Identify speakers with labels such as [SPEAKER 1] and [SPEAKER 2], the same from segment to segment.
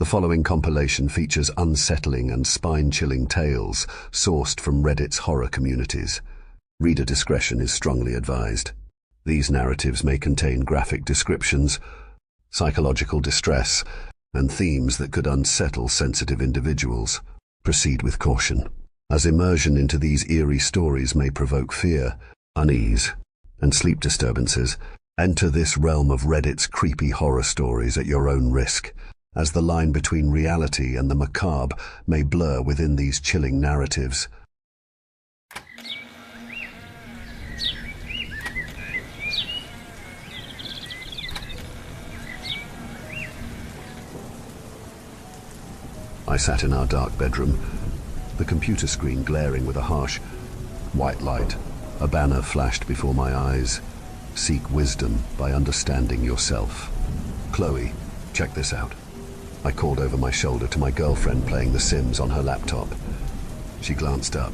[SPEAKER 1] The following compilation features unsettling and spine-chilling tales sourced from Reddit's horror communities. Reader discretion is strongly advised. These narratives may contain graphic descriptions, psychological distress, and themes that could unsettle sensitive individuals. Proceed with caution, as immersion into these eerie stories may provoke fear, unease, and sleep disturbances. Enter this realm of Reddit's creepy horror stories at your own risk, as the line between reality and the macabre may blur within these chilling narratives. I sat in our dark bedroom, the computer screen glaring with a harsh, white light. A banner flashed before my eyes. Seek wisdom by understanding yourself. Chloe, check this out. I called over my shoulder to my girlfriend playing The Sims on her laptop. She glanced up,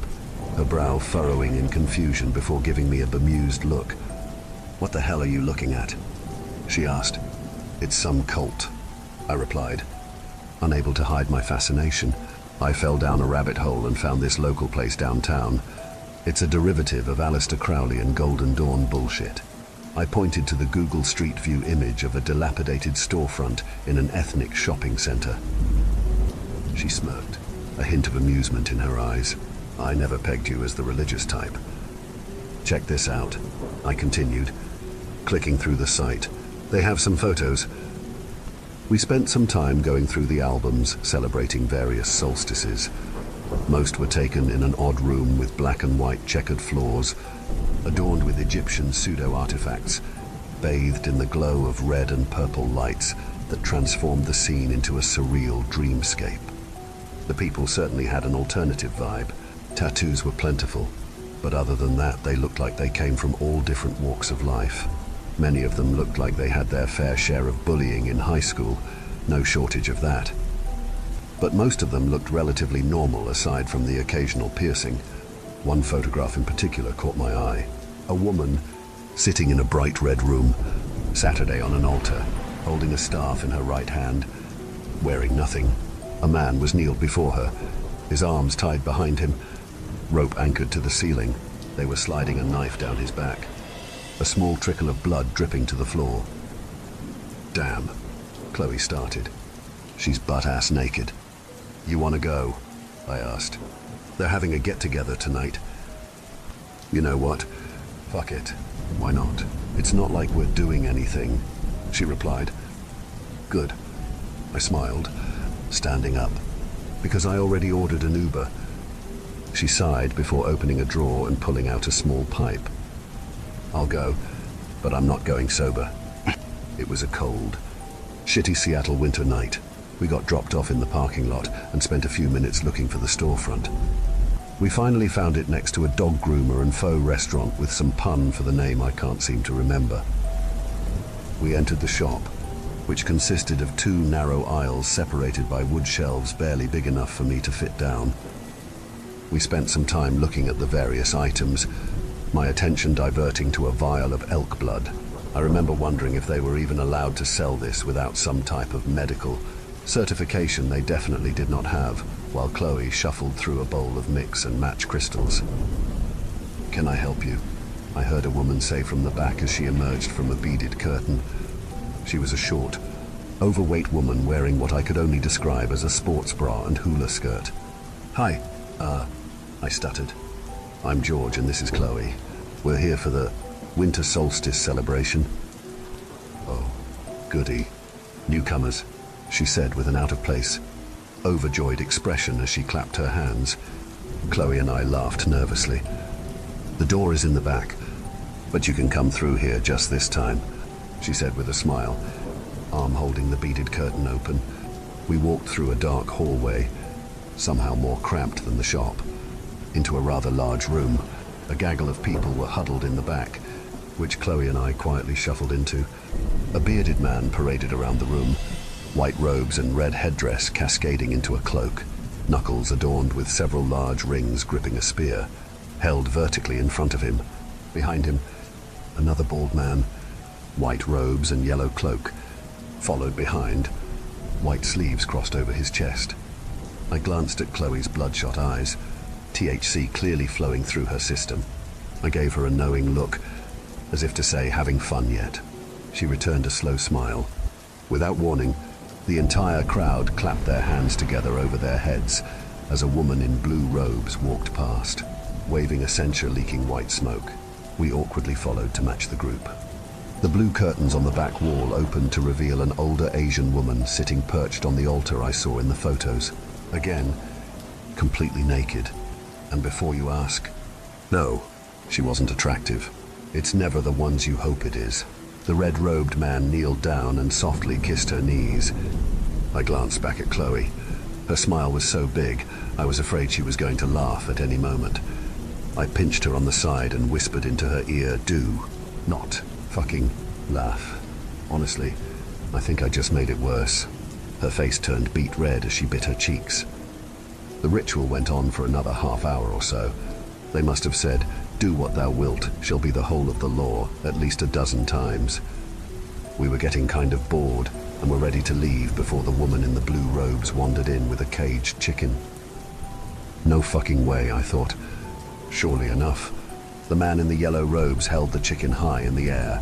[SPEAKER 1] her brow furrowing in confusion before giving me a bemused look. "What the hell are you looking at?" she asked. "It's some cult," I replied. Unable to hide my fascination, I fell down a rabbit hole and found this local place downtown. It's a derivative of Aleister Crowley and Golden Dawn bullshit. I pointed to the Google Street View image of a dilapidated storefront in an ethnic shopping center. She smirked, a hint of amusement in her eyes. "I never pegged you as the religious type." "Check this out," I continued, clicking through the site. "They have some photos." We spent some time going through the albums celebrating various solstices. Most were taken in an odd room with black and white checkered floors, adorned with Egyptian pseudo-artifacts, bathed in the glow of red and purple lights that transformed the scene into a surreal dreamscape. The people certainly had an alternative vibe. Tattoos were plentiful, but other than that, they looked like they came from all different walks of life. Many of them looked like they had their fair share of bullying in high school, no shortage of that. But most of them looked relatively normal aside from the occasional piercing. One photograph in particular caught my eye. A woman sitting in a bright red room, Saturday on an altar, holding a staff in her right hand, wearing nothing. A man was kneeled before her, his arms tied behind him, rope anchored to the ceiling. They were sliding a knife down his back, a small trickle of blood dripping to the floor. "Damn," Chloe started. "She's butt-ass naked." "You want to go?" I asked. "They're having a get-together tonight." "You know what? Fuck it. Why not? It's not like we're doing anything," she replied. "Good." I smiled, standing up, because I already ordered an Uber. She sighed before opening a drawer and pulling out a small pipe. "I'll go, but I'm not going sober." It was a cold, shitty Seattle winter night. We got dropped off in the parking lot and spent a few minutes looking for the storefront. We finally found it next to a dog groomer and faux restaurant with some pun for the name I can't seem to remember. We entered the shop, which consisted of two narrow aisles separated by wood shelves barely big enough for me to fit down. We spent some time looking at the various items, my attention diverting to a vial of elk blood. I remember wondering if they were even allowed to sell this without some type of medical certification. They definitely did not have, while Chloe shuffled through a bowl of mix and match crystals. "Can I help you?" I heard a woman say from the back as she emerged from a beaded curtain. She was a short, overweight woman wearing what I could only describe as a sports bra and hula skirt. "Hi, I stuttered. "I'm George and this is Chloe. We're here for the winter solstice celebration." "Oh, goody. Newcomers," she said with an out-of-place, overjoyed expression as she clapped her hands. Chloe and I laughed nervously. "The door is in the back, but you can come through here just this time," she said with a smile, arm holding the beaded curtain open. We walked through a dark hallway, somehow more cramped than the shop, into a rather large room. A gaggle of people were huddled in the back, which Chloe and I quietly shuffled into. A bearded man paraded around the room, white robes and red headdress cascading into a cloak, knuckles adorned with several large rings gripping a spear, held vertically in front of him. Behind him, another bald man, white robes and yellow cloak, followed behind. white sleeves crossed over his chest. I glanced at Chloe's bloodshot eyes, THC clearly flowing through her system. I gave her a knowing look, as if to say, having fun yet? She returned a slow smile. Without warning, the entire crowd clapped their hands together over their heads as a woman in blue robes walked past, waving a censer leaking white smoke. We awkwardly followed to match the group. The blue curtains on the back wall opened to reveal an older Asian woman sitting perched on the altar I saw in the photos. Again, completely naked. And before you ask, no, she wasn't attractive. It's never the ones you hope it is. The red-robed man kneeled down and softly kissed her knees. I glanced back at Chloe. Her smile was so big, I was afraid she was going to laugh at any moment. I pinched her on the side and whispered into her ear, do not fucking laugh. Honestly, I think I just made it worse. Her face turned beet red as she bit her cheeks. The ritual went on for another half hour or so. They must have said, do what thou wilt shall be the whole of the law, at least a dozen times. We were getting kind of bored and were ready to leave before the woman in the blue robes wandered in with a caged chicken. No fucking way, I thought. Surely enough, the man in the yellow robes held the chicken high in the air,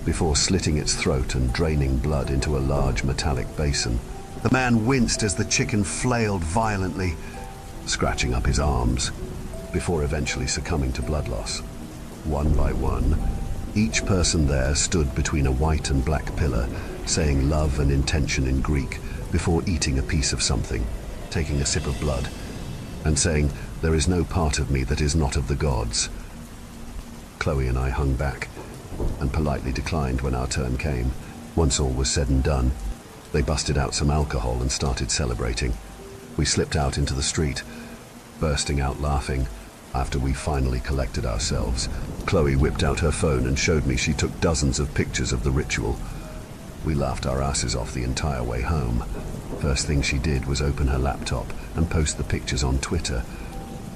[SPEAKER 1] before slitting its throat and draining blood into a large metallic basin. The man winced as the chicken flailed violently, scratching up his arms, before eventually succumbing to blood loss. One by one, each person there stood between a white and black pillar, saying love and intention in Greek, before eating a piece of something, taking a sip of blood, and saying, there is no part of me that is not of the gods. Chloe and I hung back, and politely declined when our turn came. Once all was said and done, they busted out some alcohol and started celebrating. We slipped out into the street, bursting out laughing. After we finally collected ourselves, Chloe whipped out her phone and showed me she took dozens of pictures of the ritual. We laughed our asses off the entire way home. First thing she did was open her laptop and post the pictures on Twitter,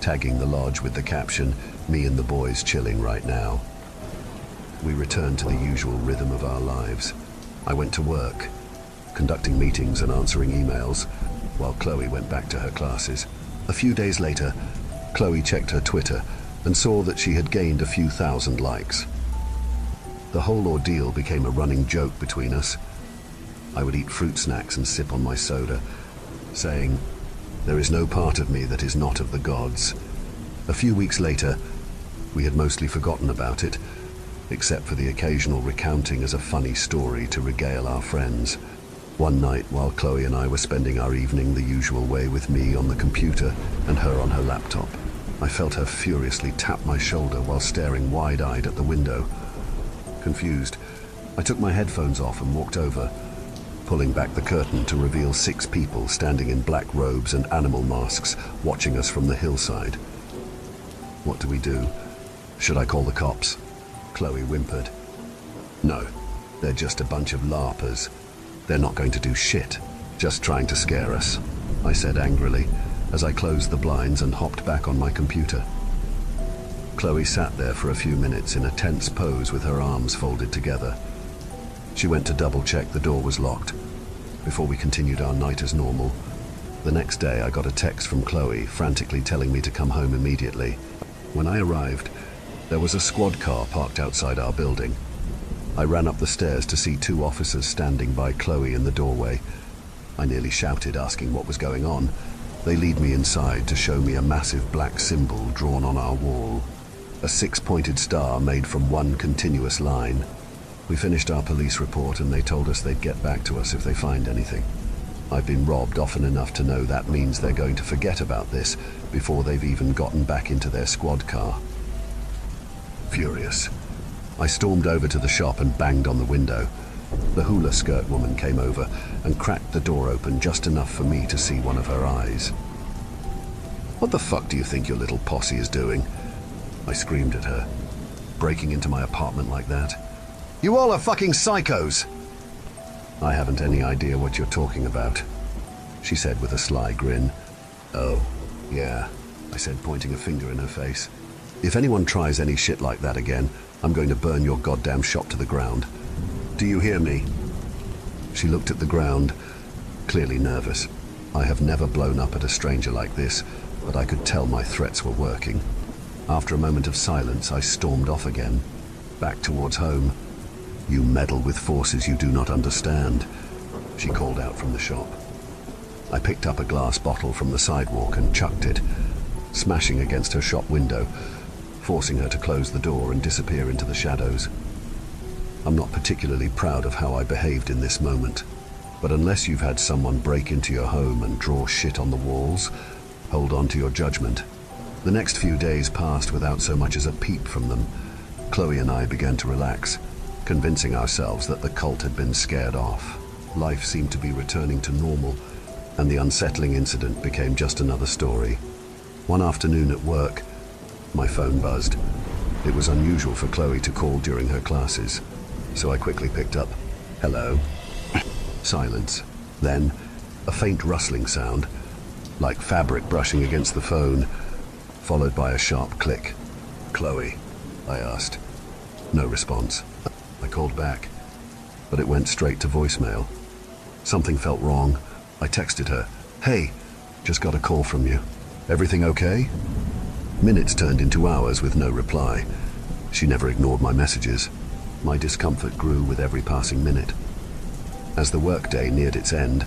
[SPEAKER 1] tagging the lodge with the caption, "Me and the boys chilling right now." We returned to the usual rhythm of our lives. I went to work, conducting meetings and answering emails, while Chloe went back to her classes. A few days later, Chloe checked her Twitter and saw that she had gained a few thousand likes. The whole ordeal became a running joke between us. I would eat fruit snacks and sip on my soda, saying, there is no part of me that is not of the gods. A few weeks later, we had mostly forgotten about it, except for the occasional recounting as a funny story to regale our friends. One night, while Chloe and I were spending our evening the usual way with me on the computer and her on her laptop, I felt her furiously tap my shoulder while staring wide-eyed at the window. Confused, I took my headphones off and walked over, pulling back the curtain to reveal 6 people standing in black robes and animal masks watching us from the hillside. What do we do? Should I call the cops? Chloe whimpered. No, they're just a bunch of larpers. They're not going to do shit, just trying to scare us, I said angrily, as I closed the blinds and hopped back on my computer. Chloe sat there for a few minutes in a tense pose with her arms folded together. She went to double-check the door was locked, before we continued our night as normal. The next day I got a text from Chloe, frantically telling me to come home immediately. When I arrived, there was a squad car parked outside our building. I ran up the stairs to see 2 officers standing by Chloe in the doorway. I nearly shouted, asking what was going on. They lead me inside to show me a massive black symbol drawn on our wall, a 6-pointed star made from one continuous line. We finished our police report and they told us they'd get back to us if they find anything. I've been robbed often enough to know that means they're going to forget about this before they've even gotten back into their squad car. Furious, I stormed over to the shop and banged on the window. The hula skirt woman came over and cracked the door open just enough for me to see one of her eyes. What the fuck do you think your little posse is doing? I screamed at her. Breaking into my apartment like that? You all are fucking psychos! I haven't any idea what you're talking about, she said with a sly grin. Oh, yeah, I said, pointing a finger in her face. If anyone tries any shit like that again, I'm going to burn your goddamn shop to the ground. Do you hear me? She looked at the ground, clearly nervous. I have never blown up at a stranger like this, but I could tell my threats were working. After a moment of silence, I stormed off again, back towards home. "You meddle with forces you do not understand," she called out from the shop. I picked up a glass bottle from the sidewalk and chucked it, smashing against her shop window, forcing her to close the door and disappear into the shadows. I'm not particularly proud of how I behaved in this moment, but unless you've had someone break into your home and draw shit on the walls, hold on to your judgment. The next few days passed without so much as a peep from them. Chloe and I began to relax, convincing ourselves that the cult had been scared off. Life seemed to be returning to normal, and the unsettling incident became just another story. One afternoon at work, my phone buzzed. It was unusual for Chloe to call during her classes, so I quickly picked up. "Hello." Silence. Then, a faint rustling sound, like fabric brushing against the phone, followed by a sharp click. "Chloe?" I asked. No response. I called back, but it went straight to voicemail. Something felt wrong. I texted her, "Hey, just got a call from you. Everything okay?" Minutes turned into hours with no reply. She never ignored my messages. My discomfort grew with every passing minute. As the workday neared its end,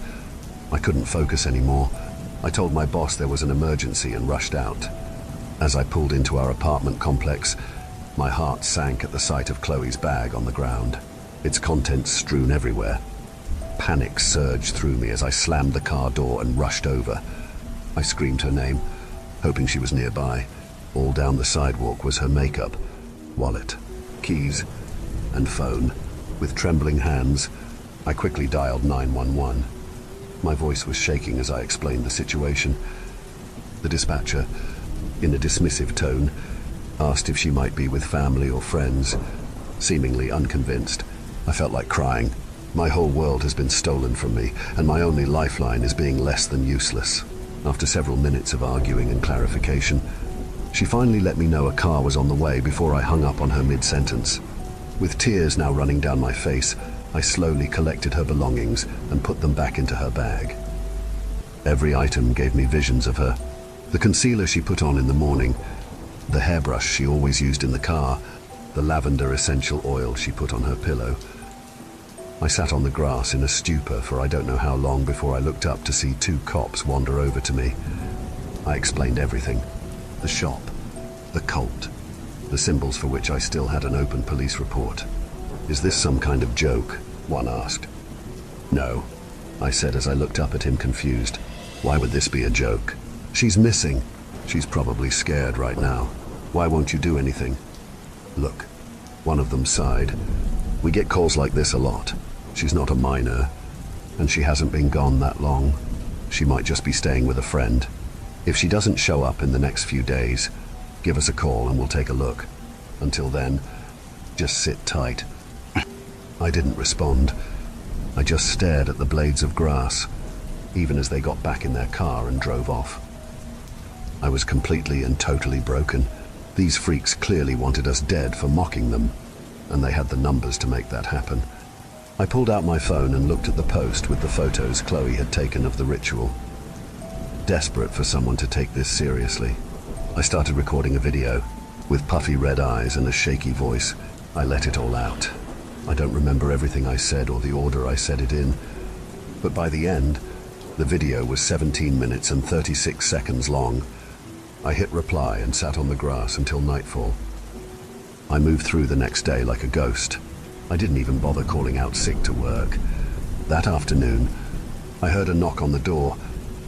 [SPEAKER 1] I couldn't focus anymore. I told my boss there was an emergency and rushed out. As I pulled into our apartment complex, my heart sank at the sight of Chloe's bag on the ground, its contents strewn everywhere. Panic surged through me as I slammed the car door and rushed over. I screamed her name, hoping she was nearby. All down the sidewalk was her makeup, wallet, keys, and phone. With trembling hands, I quickly dialed 911. My voice was shaking as I explained the situation. The dispatcher, in a dismissive tone, asked if she might be with family or friends. Seemingly unconvinced, I felt like crying. My whole world has been stolen from me, and my only lifeline is being less than useless. After several minutes of arguing and clarification, she finally let me know a car was on the way before I hung up on her mid-sentence. With tears now running down my face, I slowly collected her belongings and put them back into her bag. Every item gave me visions of her. The concealer she put on in the morning, the hairbrush she always used in the car, the lavender essential oil she put on her pillow. I sat on the grass in a stupor for I don't know how long before I looked up to see two cops wander over to me. I explained everything. The shop, the cult, the symbols for which I still had an open police report. "Is this some kind of joke?" one asked. "No," I said as I looked up at him confused. "Why would this be a joke? She's missing. She's probably scared right now. Why won't you do anything?" "Look," one of them sighed. "We get calls like this a lot. She's not a minor, and she hasn't been gone that long. She might just be staying with a friend. If she doesn't show up in the next few days, give us a call and we'll take a look. Until then, just sit tight." I didn't respond. I just stared at the blades of grass, even as they got back in their car and drove off. I was completely and totally broken. These freaks clearly wanted us dead for mocking them, and they had the numbers to make that happen. I pulled out my phone and looked at the post with the photos Chloe had taken of the ritual. Desperate for someone to take this seriously, I started recording a video. With puffy red eyes and a shaky voice, I let it all out. I don't remember everything I said or the order I said it in, but by the end, the video was 17 minutes and 36 seconds long. I hit reply and sat on the grass until nightfall. I moved through the next day like a ghost. I didn't even bother calling out sick to work. That afternoon, I heard a knock on the door,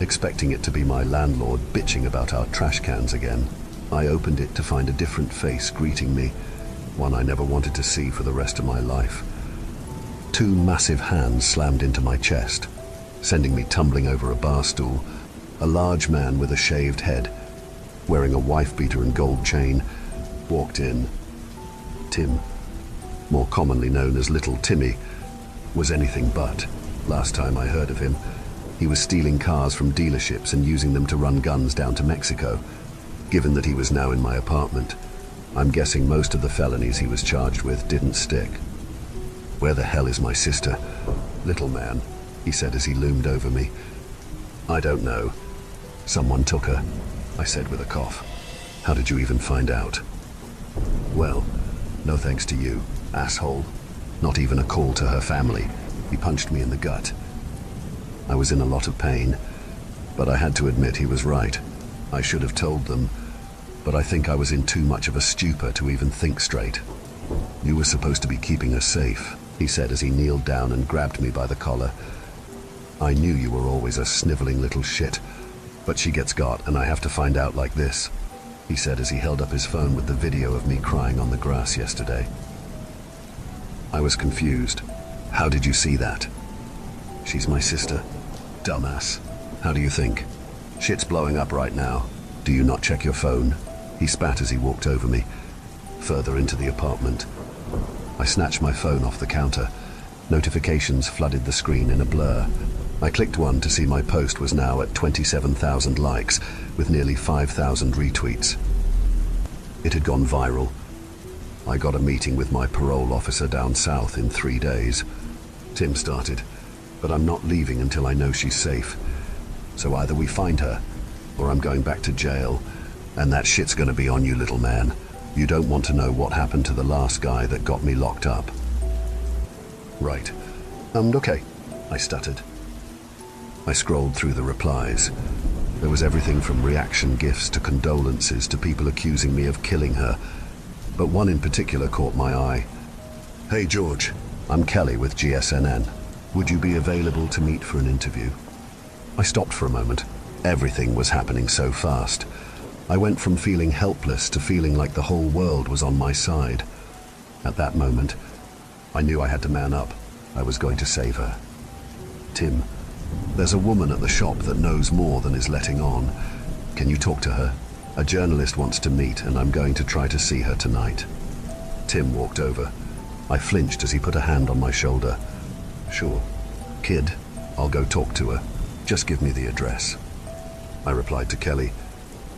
[SPEAKER 1] expecting it to be my landlord bitching about our trash cans again. I opened it to find a different face greeting me, one I never wanted to see for the rest of my life. Two massive hands slammed into my chest, sending me tumbling over a bar stool. A large man with a shaved head, wearing a wife-beater and gold chain, walked in. Tim, more commonly known as Little Timmy, was anything but. Last time I heard of him, he was stealing cars from dealerships and using them to run guns down to Mexico. Given that he was now in my apartment, I'm guessing most of the felonies he was charged with didn't stick. "Where the hell is my sister?" Little man, he said as he loomed over me. I don't know. Someone took her, I said with a cough. How did you even find out? Well, no thanks to you, asshole. Not even a call to her family. He punched me in the gut. I was in a lot of pain, but I had to admit he was right. I should have told them, but I think I was in too much of a stupor to even think straight. You were supposed to be keeping her safe, he said as he kneeled down and grabbed me by the collar. I knew you were always a sniveling little shit, but she gets got and I have to find out like this, he said as he held up his phone with the video of me crying on the grass yesterday. I was confused. How did you see that? She's my sister. Dumbass. How do you think? Shit's blowing up right now. Do you not check your phone? He spat as he walked over me, further into the apartment. I snatched my phone off the counter. Notifications flooded the screen in a blur. I clicked one to see my post was now at 27,000 likes, with nearly 5,000 retweets. It had gone viral. I got a meeting with my parole officer down south in 3 days. Tim started, but I'm not leaving until I know she's safe. So either we find her, or I'm going back to jail, and that shit's gonna be on you, little man. You don't want to know what happened to the last guy that got me locked up. Right. Okay, I stuttered. I scrolled through the replies. There was everything from reaction gifs to condolences to people accusing me of killing her. But one in particular caught my eye. Hey George, I'm Kelly with GSNN. Would you be available to meet for an interview? I stopped for a moment. Everything was happening so fast. I went from feeling helpless to feeling like the whole world was on my side. At that moment, I knew I had to man up. I was going to save her. Tim, there's a woman at the shop that knows more than is letting on. Can you talk to her? A journalist wants to meet, and I'm going to try to see her tonight. Tim walked over. I flinched as he put a hand on my shoulder. Sure. Kid, I'll go talk to her. Just give me the address. I replied to Kelly,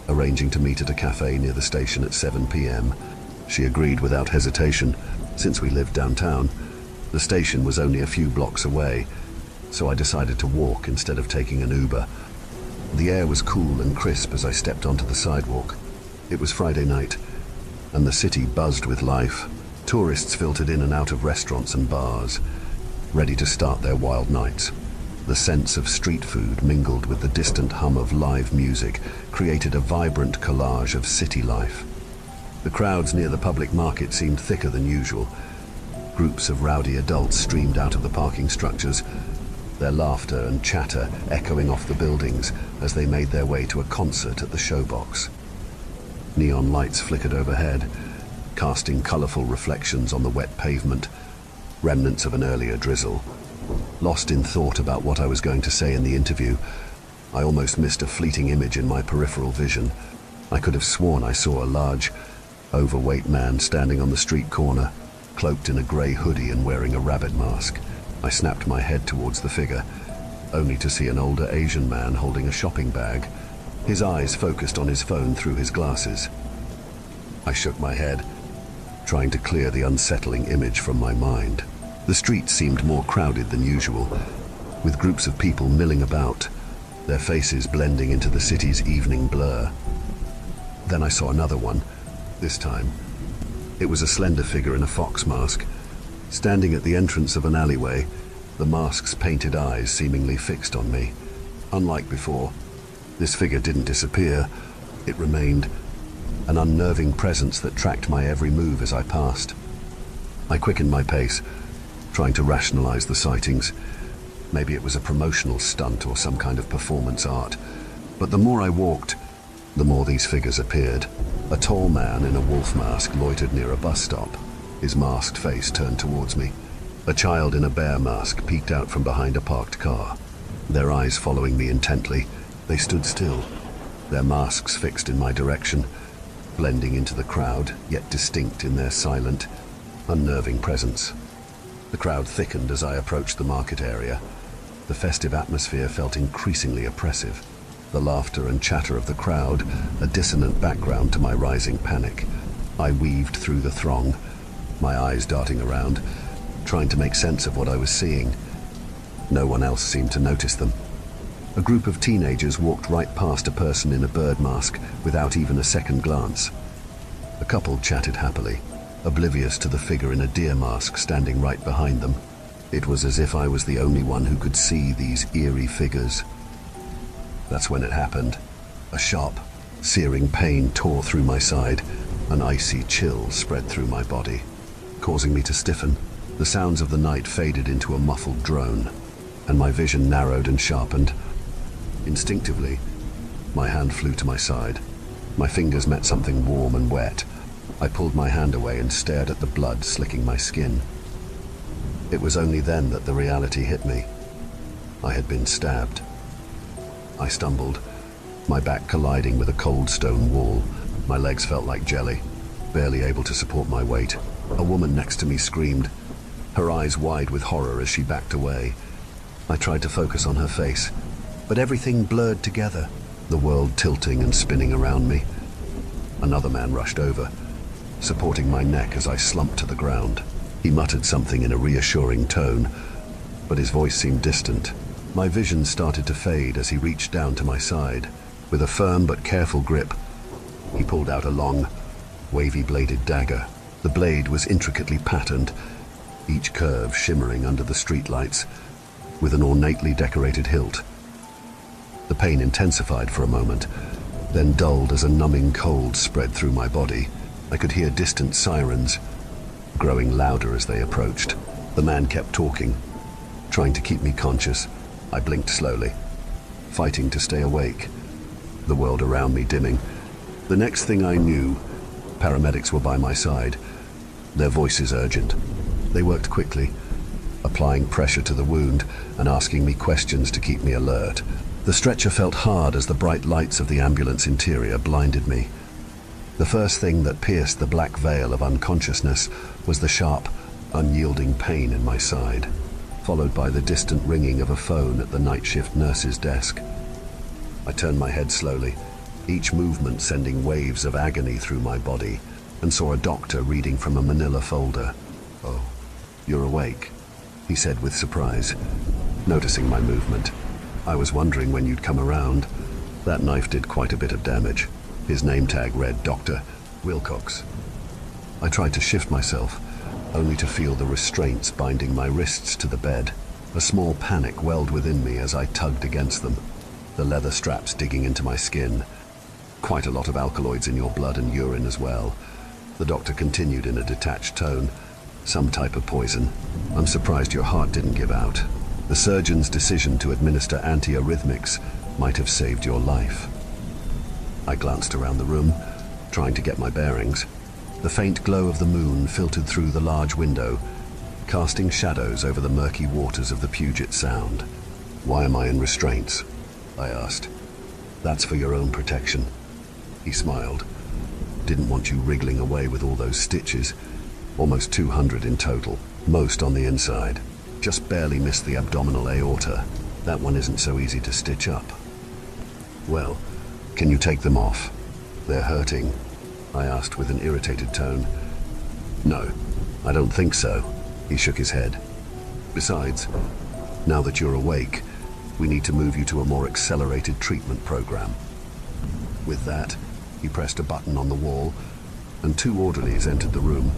[SPEAKER 1] arranging to meet at a cafe near the station at 7 p.m. She agreed without hesitation, since we lived downtown. The station was only a few blocks away, so I decided to walk instead of taking an Uber. The air was cool and crisp as I stepped onto the sidewalk. It was Friday night, and the city buzzed with life. Tourists filtered in and out of restaurants and bars, ready to start their wild nights. The sense of street food mingled with the distant hum of live music created a vibrant collage of city life. The crowds near the public market seemed thicker than usual. Groups of rowdy adults streamed out of the parking structures, their laughter and chatter echoing off the buildings as they made their way to a concert at the showbox. Neon lights flickered overhead, casting colorful reflections on the wet pavement, remnants of an earlier drizzle. Lost in thought about what I was going to say in the interview, I almost missed a fleeting image in my peripheral vision. I could have sworn I saw a large, overweight man standing on the street corner, cloaked in a grey hoodie and wearing a rabbit mask. I snapped my head towards the figure, only to see an older Asian man holding a shopping bag, his eyes focused on his phone through his glasses. I shook my head, trying to clear the unsettling image from my mind. The streets seemed more crowded than usual, with groups of people milling about, their faces blending into the city's evening blur. Then I saw another one, this time. It was a slender figure in a fox mask, standing at the entrance of an alleyway, the mask's painted eyes seemingly fixed on me. Unlike before, this figure didn't disappear. It remained, an unnerving presence that tracked my every move as I passed. I quickened my pace, trying to rationalize the sightings. Maybe it was a promotional stunt or some kind of performance art. But the more I walked, the more these figures appeared. A tall man in a wolf mask loitered near a bus stop, his masked face turned towards me. A child in a bear mask peeked out from behind a parked car, their eyes following me intently. They stood still, their masks fixed in my direction, blending into the crowd, yet distinct in their silent, unnerving presence. The crowd thickened as I approached the market area. The festive atmosphere felt increasingly oppressive. The laughter and chatter of the crowd, a dissonant background to my rising panic. I weaved through the throng, my eyes darting around, trying to make sense of what I was seeing. No one else seemed to notice them. A group of teenagers walked right past a person in a bird mask without even a second glance. A couple chatted happily, oblivious to the figure in a deer mask standing right behind them. It was as if I was the only one who could see these eerie figures. That's when it happened. A sharp, searing pain tore through my side. An icy chill spread through my body, causing me to stiffen. The sounds of the night faded into a muffled drone, and my vision narrowed and sharpened. Instinctively, my hand flew to my side. My fingers met something warm and wet. I pulled my hand away and stared at the blood slicking my skin. It was only then that the reality hit me. I had been stabbed. I stumbled, my back colliding with a cold stone wall. My legs felt like jelly, barely able to support my weight. A woman next to me screamed, her eyes wide with horror as she backed away. I tried to focus on her face, but everything blurred together, the world tilting and spinning around me. Another man rushed over, supporting my neck as I slumped to the ground. He muttered something in a reassuring tone, but his voice seemed distant. My vision started to fade as he reached down to my side. With a firm but careful grip, he pulled out a long, wavy-bladed dagger. The blade was intricately patterned, each curve shimmering under the streetlights, with an ornately decorated hilt. The pain intensified for a moment, then dulled as a numbing cold spread through my body. I could hear distant sirens, growing louder as they approached. The man kept talking, trying to keep me conscious. I blinked slowly, fighting to stay awake, the world around me dimming. The next thing I knew, paramedics were by my side, their voices urgent. They worked quickly, applying pressure to the wound and asking me questions to keep me alert. The stretcher felt hard as the bright lights of the ambulance interior blinded me. The first thing that pierced the black veil of unconsciousness was the sharp, unyielding pain in my side, followed by the distant ringing of a phone at the night shift nurse's desk. I turned my head slowly, each movement sending waves of agony through my body, and saw a doctor reading from a manila folder. "Oh, you're awake," he said with surprise, noticing my movement. "I was wondering when you'd come around. That knife did quite a bit of damage." His name tag read Dr. Wilcox. I tried to shift myself, only to feel the restraints binding my wrists to the bed. A small panic welled within me as I tugged against them, the leather straps digging into my skin. "Quite a lot of alkaloids in your blood and urine as well," the doctor continued in a detached tone. "Some type of poison. I'm surprised your heart didn't give out. The surgeon's decision to administer antiarrhythmics might have saved your life." I glanced around the room, trying to get my bearings. The faint glow of the moon filtered through the large window, casting shadows over the murky waters of the Puget Sound. "Why am I in restraints?" I asked. "That's for your own protection." He smiled. "Didn't want you wriggling away with all those stitches. Almost 200 in total, most on the inside. Just barely missed the abdominal aorta. That one isn't so easy to stitch up." "Well, can you take them off? They're hurting," I asked with an irritated tone. "No, I don't think so." He shook his head. "Besides, now that you're awake, we need to move you to a more accelerated treatment program." With that, he pressed a button on the wall, and 2 orderlies entered the room,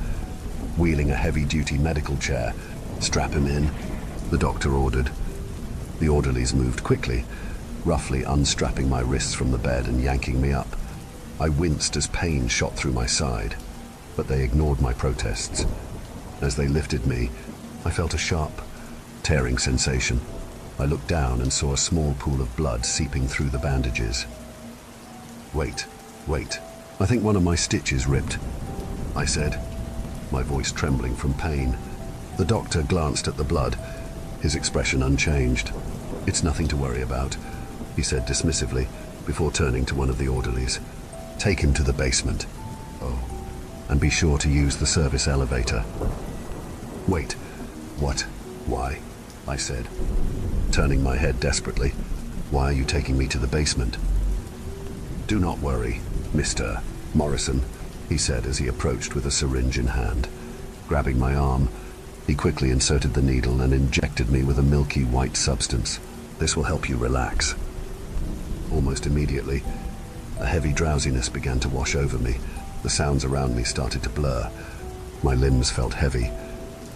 [SPEAKER 1] wheeling a heavy-duty medical chair. "Strap him in," the doctor ordered. The orderlies moved quickly, roughly unstrapping my wrists from the bed and yanking me up. I winced as pain shot through my side, but they ignored my protests. As they lifted me, I felt a sharp, tearing sensation. I looked down and saw a small pool of blood seeping through the bandages. Wait, I think one of my stitches ripped," I said, my voice trembling from pain. The doctor glanced at the blood, his expression unchanged. "It's nothing to worry about," he said dismissively, before turning to one of the orderlies. "Take him to the basement. Oh, and be sure to use the service elevator." "Wait, what? Why?" I said, turning my head desperately. "Why are you taking me to the basement?" "Do not worry, Mr. Morrison," he said as he approached with a syringe in hand. Grabbing my arm, He quickly inserted the needle and injected me with a milky white substance. "This will help you relax." Almost immediately, a heavy drowsiness began to wash over me. The sounds around me started to blur. My limbs felt heavy,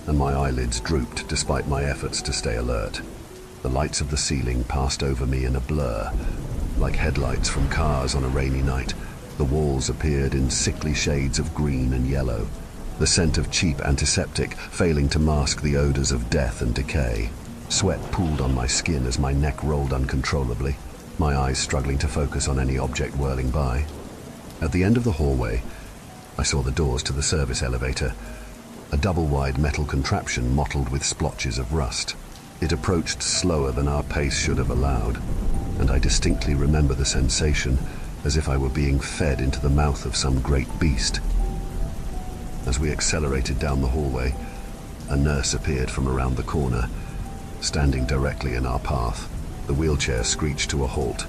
[SPEAKER 1] and my eyelids drooped despite my efforts to stay alert. The lights of the ceiling passed over me in a blur, like headlights from cars on a rainy night. The walls appeared in sickly shades of green and yellow, the scent of cheap antiseptic failing to mask the odors of death and decay. Sweat pooled on my skin as my neck rolled uncontrollably, my eyes struggling to focus on any object whirling by. At the end of the hallway, I saw the doors to the service elevator, a double-wide metal contraption mottled with splotches of rust. It approached slower than our pace should have allowed, and I distinctly remember the sensation as if I were being fed into the mouth of some great beast. As we accelerated down the hallway, a nurse appeared from around the corner, standing directly in our path. The wheelchair screeched to a halt,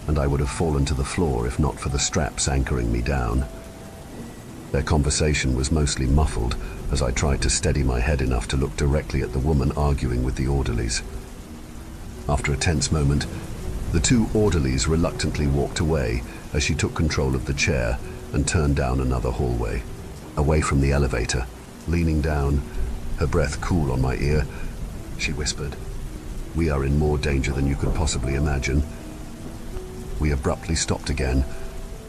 [SPEAKER 1] and I would have fallen to the floor if not for the straps anchoring me down. Their conversation was mostly muffled as I tried to steady my head enough to look directly at the woman arguing with the orderlies. After a tense moment, the two orderlies reluctantly walked away as she took control of the chair and turned down another hallway. Away from the elevator, leaning down, her breath cool on my ear, she whispered, "We are in more danger than you could possibly imagine." We abruptly stopped again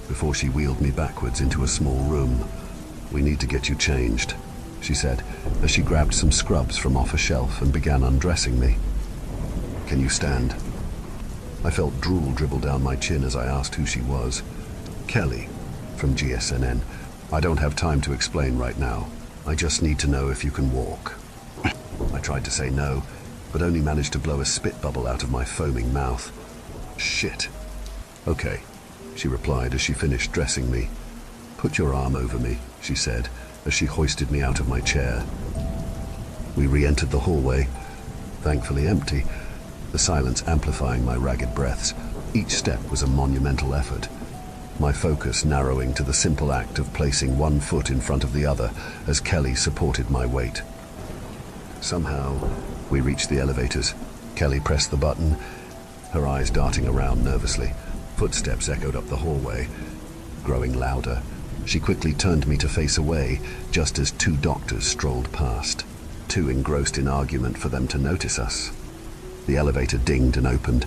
[SPEAKER 1] before she wheeled me backwards into a small room. "We need to get you changed," she said as she grabbed some scrubs from off a shelf and began undressing me. "Can you stand?" I felt drool dribble down my chin as I asked who she was. "Kelly, from GSNN. I don't have time to explain right now. I just need to know if you can walk." I tried to say no, but only managed to blow a spit bubble out of my foaming mouth. "Shit." "Okay," she replied as she finished dressing me. "Put your arm over me," she said as she hoisted me out of my chair. We re-entered the hallway, thankfully empty, the silence amplifying my ragged breaths. Each step was a monumental effort, my focus narrowing to the simple act of placing one foot in front of the other as Kelly supported my weight. Somehow, we reached the elevators. Kelly pressed the button, her eyes darting around nervously. Footsteps echoed up the hallway, growing louder. She quickly turned me to face away just as two doctors strolled past, too engrossed in argument for them to notice us. The elevator dinged and opened.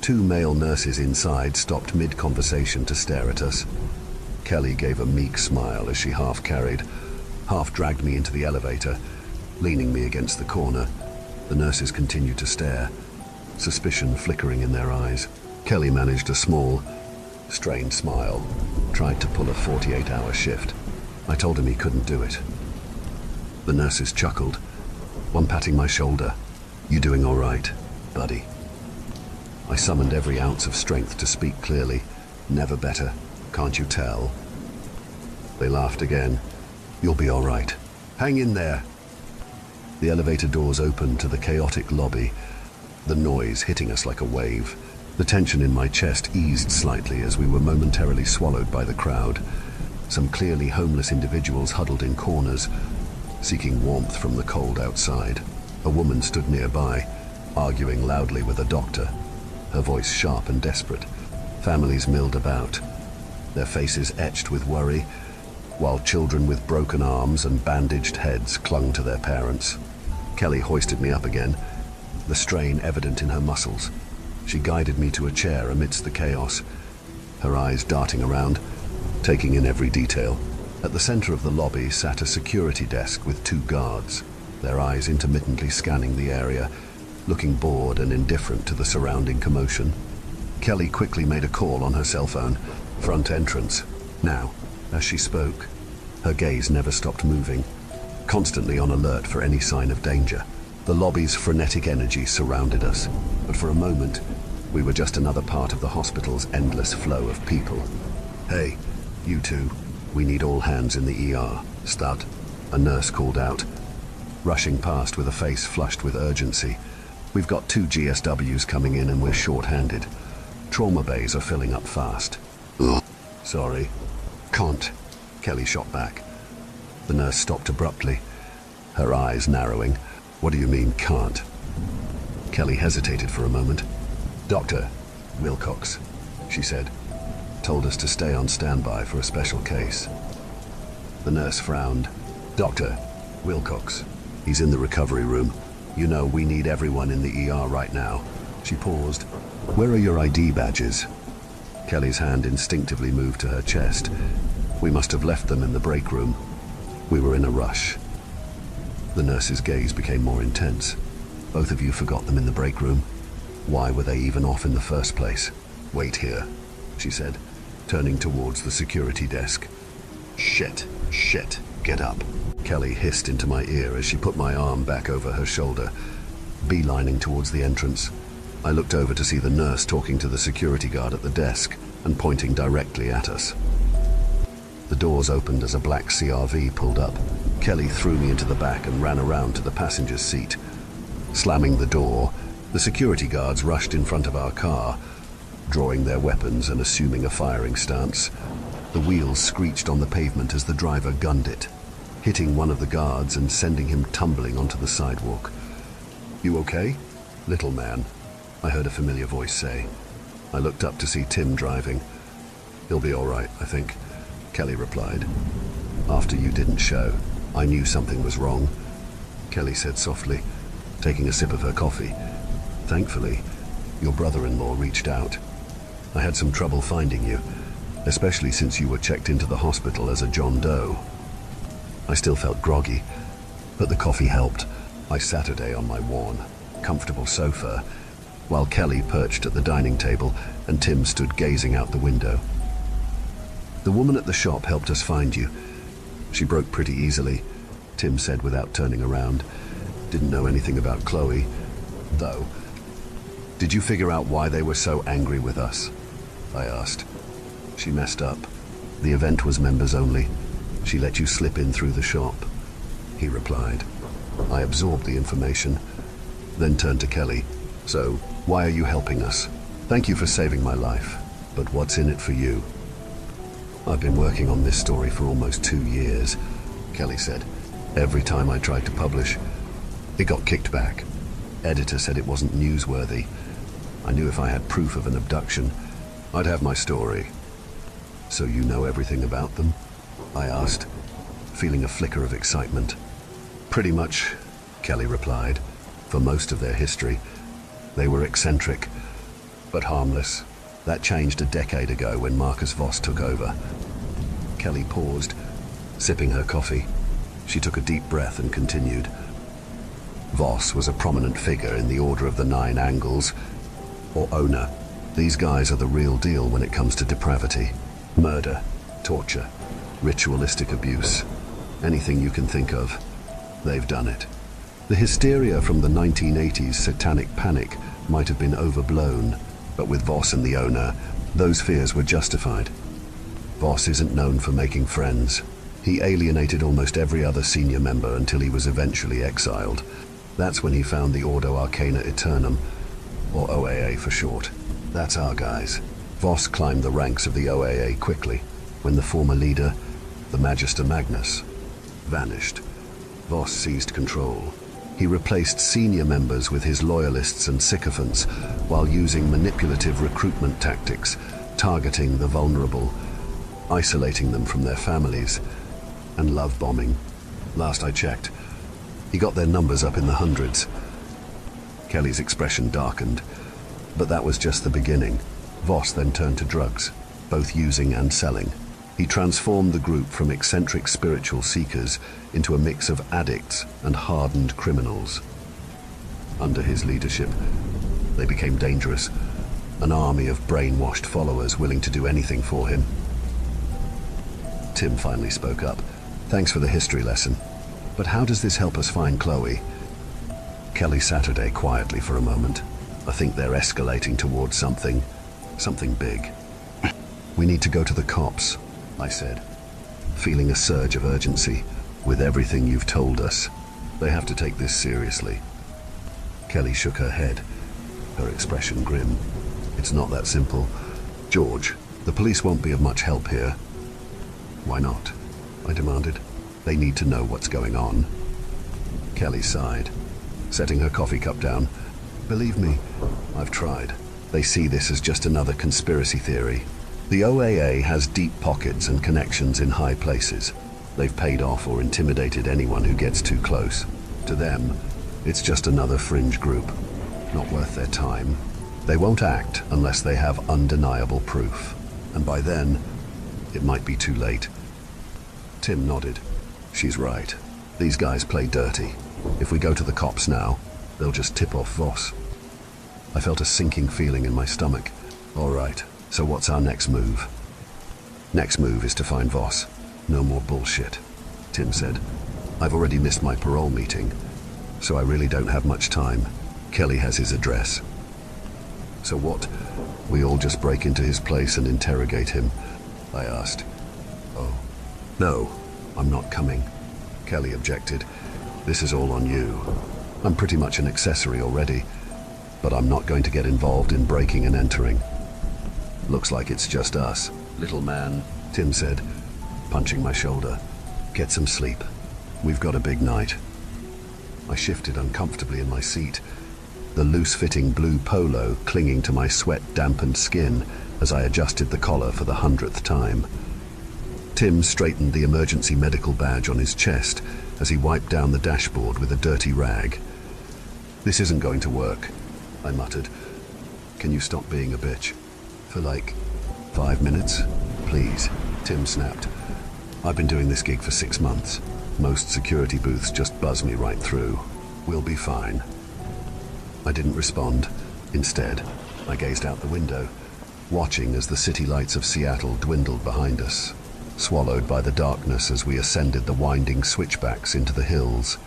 [SPEAKER 1] Two male nurses inside stopped mid-conversation to stare at us. Kelly gave a meek smile as she half-carried, half-dragged me into the elevator, leaning me against the corner. The nurses continued to stare, suspicion flickering in their eyes. Kelly managed a small, strained smile, tried to pull a 48-hour shift. I told him he couldn't do it. The nurses chuckled, one patting my shoulder. "You doing all right, buddy?" I summoned every ounce of strength to speak clearly. "Never better, can't you tell?" They laughed again. "You'll be all right. Hang in there." The elevator doors opened to the chaotic lobby, the noise hitting us like a wave. The tension in my chest eased slightly as we were momentarily swallowed by the crowd. Some clearly homeless individuals huddled in corners, seeking warmth from the cold outside. A woman stood nearby, arguing loudly with a doctor, her voice sharp and desperate. Families milled about, their faces etched with worry, while children with broken arms and bandaged heads clung to their parents. Kelly hoisted me up again, the strain evident in her muscles. She guided me to a chair amidst the chaos, her eyes darting around, taking in every detail. At the center of the lobby sat a security desk with two guards, their eyes intermittently scanning the area, looking bored and indifferent to the surrounding commotion. Kelly quickly made a call on her cell phone. "Front entrance, now." As she spoke, her gaze never stopped moving, constantly on alert for any sign of danger. The lobby's frenetic energy surrounded us, but for a moment, we were just another part of the hospital's endless flow of people. "Hey, you two, we need all hands in the ER. Stud," a nurse called out, rushing past with a face flushed with urgency. "We've got 2 GSWs coming in and we're short-handed. Trauma bays are filling up fast." "Ugh." "Sorry, can't," Kelly shot back. The nurse stopped abruptly, her eyes narrowing. What do you mean, can't? Kelly hesitated for a moment. Dr. Wilcox, she said, told us to stay on standby for a special case. The nurse frowned. Dr. Wilcox, he's in the recovery room. You know, we need everyone in the ER right now. She paused. Where are your ID badges? Kelly's hand instinctively moved to her chest. We must have left them in the break room. We were in a rush. The nurse's gaze became more intense. Both of you forgot them in the break room. Why were they even off in the first place? Wait here, she said, turning towards the security desk. Shit, get up. Kelly hissed into my ear as she put my arm back over her shoulder, beelining towards the entrance. I looked over to see the nurse talking to the security guard at the desk and pointing directly at us. The doors opened as a black CRV pulled up. Kelly threw me into the back and ran around to the passenger's seat. Slamming the door, the security guards rushed in front of our car, drawing their weapons and assuming a firing stance. The wheels screeched on the pavement as the driver gunned it, hitting one of the guards and sending him tumbling onto the sidewalk. You okay, little man? I heard a familiar voice say. I looked up to see Tim driving. He'll be all right, I think, Kelly replied. After you didn't show, I knew something was wrong, Kelly said softly, taking a sip of her coffee. Thankfully, your brother-in-law reached out. I had some trouble finding you, especially since you were checked into the hospital as a John Doe. I still felt groggy, but the coffee helped. I Saturday on my worn, comfortable sofa, while Kelly perched at the dining table and Tim stood gazing out the window. The woman at the shop helped us find you. She broke pretty easily, Tim said without turning around. Didn't know anything about Chloe, though. Did you figure out why they were so angry with us? I asked. She messed up. The event was members only. She let you slip in through the shop, he replied. I absorbed the information, then turned to Kelly. So, why are you helping us? Thank you for saving my life, but what's in it for you? I've been working on this story for almost 2 years, Kelly said. Every time I tried to publish, it got kicked back. Editor said it wasn't newsworthy. I knew if I had proof of an abduction, I'd have my story. So you know everything about them? I asked, feeling a flicker of excitement. Pretty much, Kelly replied. For most of their history, they were eccentric, but harmless. That changed a decade ago when Marcus Voss took over. Kelly paused, sipping her coffee. She took a deep breath and continued. Voss was a prominent figure in the Order of the Nine Angles, or owner. These guys are the real deal when it comes to depravity. Murder, torture, ritualistic abuse. Anything you can think of, they've done it. The hysteria from the 1980s satanic panic might have been overblown, but with Voss and the owner, those fears were justified. Voss isn't known for making friends. He alienated almost every other senior member until he was eventually exiled. That's when he found the Ordo Arcana Eternum, or OAA for short. That's our guys. Voss climbed the ranks of the OAA quickly. When the former leader, the Magister Magnus, vanished, Voss seized control. He replaced senior members with his loyalists and sycophants while using manipulative recruitment tactics, targeting the vulnerable, isolating them from their families, and love bombing. Last I checked, he got their numbers up in the hundreds. Kelly's expression darkened, but that was just the beginning. Voss then turned to drugs, both using and selling. He transformed the group from eccentric spiritual seekers into a mix of addicts and hardened criminals. Under his leadership, they became dangerous, an army of brainwashed followers willing to do anything for him. Tim finally spoke up. Thanks for the history lesson, but how does this help us find Chloe? Kelly Saturday quietly for a moment. I think they're escalating towards something big. We need to go to the cops, I said, feeling a surge of urgency. With everything you've told us, they have to take this seriously. Kelly shook her head, her expression grim. It's not that simple. George, the police won't be of much help here. Why not? I demanded. They need to know what's going on. Kelly sighed, setting her coffee cup down. Believe me, I've tried. They see this as just another conspiracy theory. The OAA has deep pockets and connections in high places. They've paid off or intimidated anyone who gets too close. To them, it's just another fringe group, not worth their time. They won't act unless they have undeniable proof. And by then, it might be too late. Tim nodded. She's right. These guys play dirty. If we go to the cops now, they'll just tip off Voss. I felt a sinking feeling in my stomach. All right, so what's our next move? Next move is to find Voss. No more bullshit, Tim said. I've already missed my parole meeting, so I really don't have much time. Kelly has his address. So what? We all just break into his place and interrogate him? I asked. Oh, no, I'm not coming. Kelly objected. This is all on you. I'm pretty much an accessory already, but I'm not going to get involved in breaking and entering. Looks like it's just us. Little man, Tim said, punching my shoulder. Get some sleep. We've got a big night. I shifted uncomfortably in my seat, the loose-fitting blue polo clinging to my sweat-dampened skin as I adjusted the collar for the 100th time. Tim straightened the emergency medical badge on his chest as he wiped down the dashboard with a dirty rag. This isn't going to work, I muttered. Can you stop being a bitch? For like 5 minutes? Please, Tim snapped. I've been doing this gig for 6 months. Most security booths just buzz me right through. We'll be fine. I didn't respond. Instead, I gazed out the window, watching as the city lights of Seattle dwindled behind us, swallowed by the darkness as we ascended the winding switchbacks into the hills.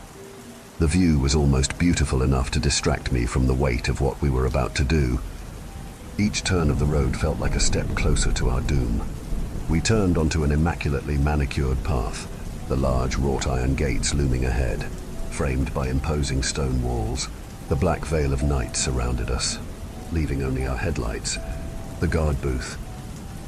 [SPEAKER 1] The view was almost beautiful enough to distract me from the weight of what we were about to do. Each turn of the road felt like a step closer to our doom. We turned onto an immaculately manicured path, the large wrought iron gates looming ahead, framed by imposing stone walls. The black veil of night surrounded us, leaving only our headlights, the guard booth,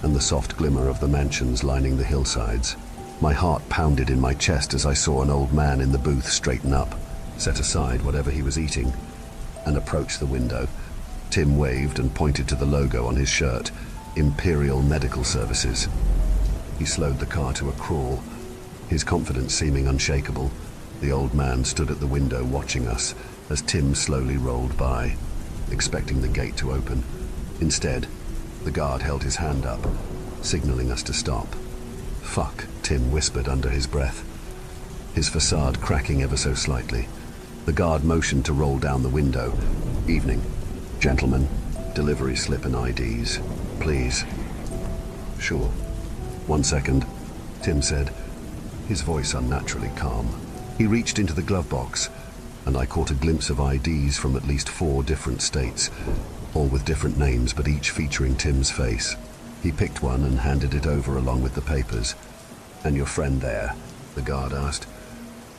[SPEAKER 1] and the soft glimmer of the mansions lining the hillsides. My heart pounded in my chest as I saw an old man in the booth straighten up, set aside whatever he was eating, and approach the window. Tim waved and pointed to the logo on his shirt, Imperial Medical Services. He slowed the car to a crawl, his confidence seeming unshakable. The old man stood at the window watching us as Tim slowly rolled by, expecting the gate to open. Instead, the guard held his hand up, signaling us to stop. Fuck, Tim whispered under his breath, his facade cracking ever so slightly. The guard motioned to roll down the window. Evening. Gentlemen, delivery slip and IDs, please. Sure. 1 second, Tim said, his voice unnaturally calm. He reached into the glove box, and I caught a glimpse of IDs from at least 4 different states, all with different names but each featuring Tim's face. He picked one and handed it over along with the papers. And your friend there? The guard asked,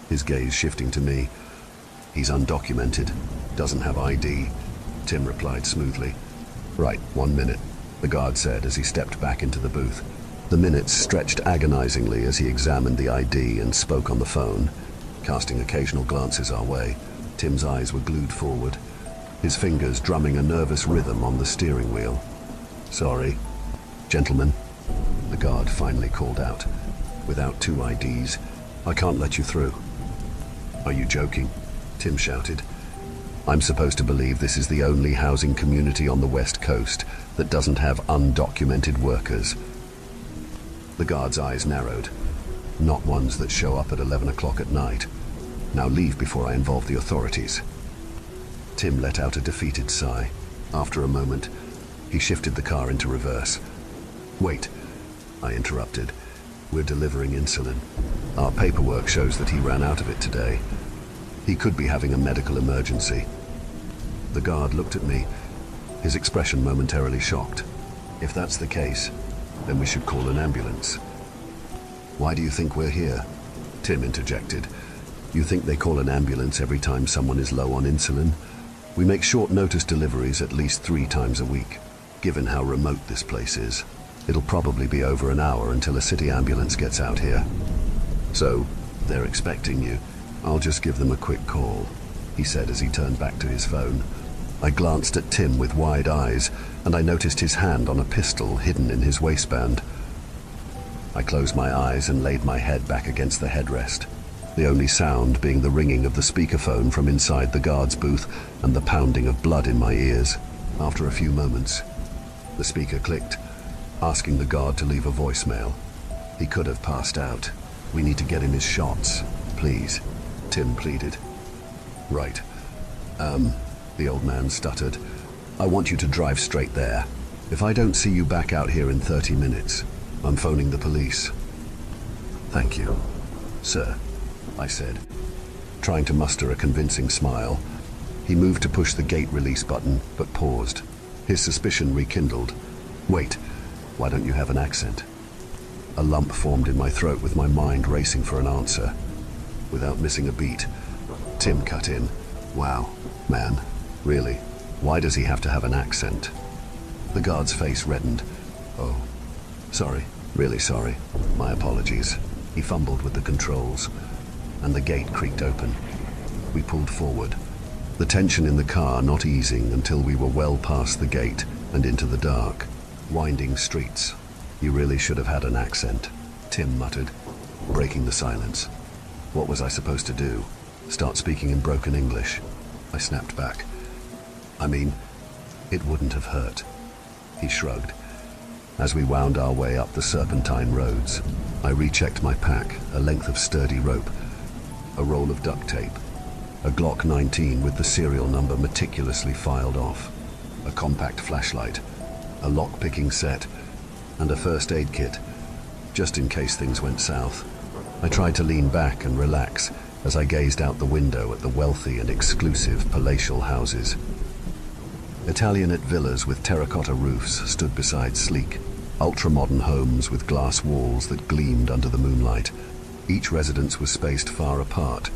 [SPEAKER 1] his gaze shifting to me. He's undocumented, doesn't have ID, Tim replied smoothly. Right, 1 minute, the guard said as he stepped back into the booth. The minutes stretched agonizingly as he examined the ID and spoke on the phone, casting occasional glances our way. Tim's eyes were glued forward, his fingers drumming a nervous rhythm on the steering wheel. Sorry. Gentlemen, the guard finally called out. Without 2 IDs, I can't let you through. Are you joking? Tim shouted. I'm supposed to believe this is the only housing community on the West Coast that doesn't have undocumented workers. The guard's eyes narrowed. Not ones that show up at 11 o'clock at night. Now leave before I involve the authorities. Tim let out a defeated sigh. After a moment, he shifted the car into reverse. Wait, I interrupted. We're delivering insulin. Our paperwork shows that he ran out of it today. He could be having a medical emergency. The guard looked at me, his expression momentarily shocked. If that's the case, then we should call an ambulance. Why do you think we're here? Tim interjected. You think they call an ambulance every time someone is low on insulin? We make short-notice deliveries at least 3 times a week. Given how remote this place is, it'll probably be over an hour until a city ambulance gets out here. So, they're expecting you. "I'll just give them a quick call," he said as he turned back to his phone. I glanced at Tim with wide eyes, and I noticed his hand on a pistol hidden in his waistband. I closed my eyes and laid my head back against the headrest, the only sound being the ringing of the speakerphone from inside the guard's booth and the pounding of blood in my ears. After a few moments, the speaker clicked, asking the guard to leave a voicemail. He could have passed out. "We need to get him his shots, please," Tim pleaded. "Right. The old man stuttered. "I want you to drive straight there. If I don't see you back out here in 30 minutes, I'm phoning the police." "Thank you, sir," I said, trying to muster a convincing smile. He moved to push the gate release button, but paused. His suspicion rekindled. "Wait, why don't you have an accent?" A lump formed in my throat with my mind racing for an answer. Without missing a beat, Tim cut in. "Wow, man, really? Why does he have to have an accent?" The guard's face reddened. "Oh, sorry, really sorry. My apologies." He fumbled with the controls, and the gate creaked open. We pulled forward, the tension in the car not easing until we were well past the gate and into the dark, winding streets. "You really should have had an accent," Tim muttered, breaking the silence. What was I supposed to do? Start speaking in broken English? I snapped back. "I mean, it wouldn't have hurt." He shrugged. As we wound our way up the serpentine roads, I rechecked my pack, a length of sturdy rope, a roll of duct tape, a Glock 19 with the serial number meticulously filed off, a compact flashlight, a lock-picking set, and a first aid kit, just in case things went south. I tried to lean back and relax as I gazed out the window at the wealthy and exclusive palatial houses. Italianate villas with terracotta roofs stood beside sleek, ultra-modern homes with glass walls that gleamed under the moonlight. Each residence was spaced far apart,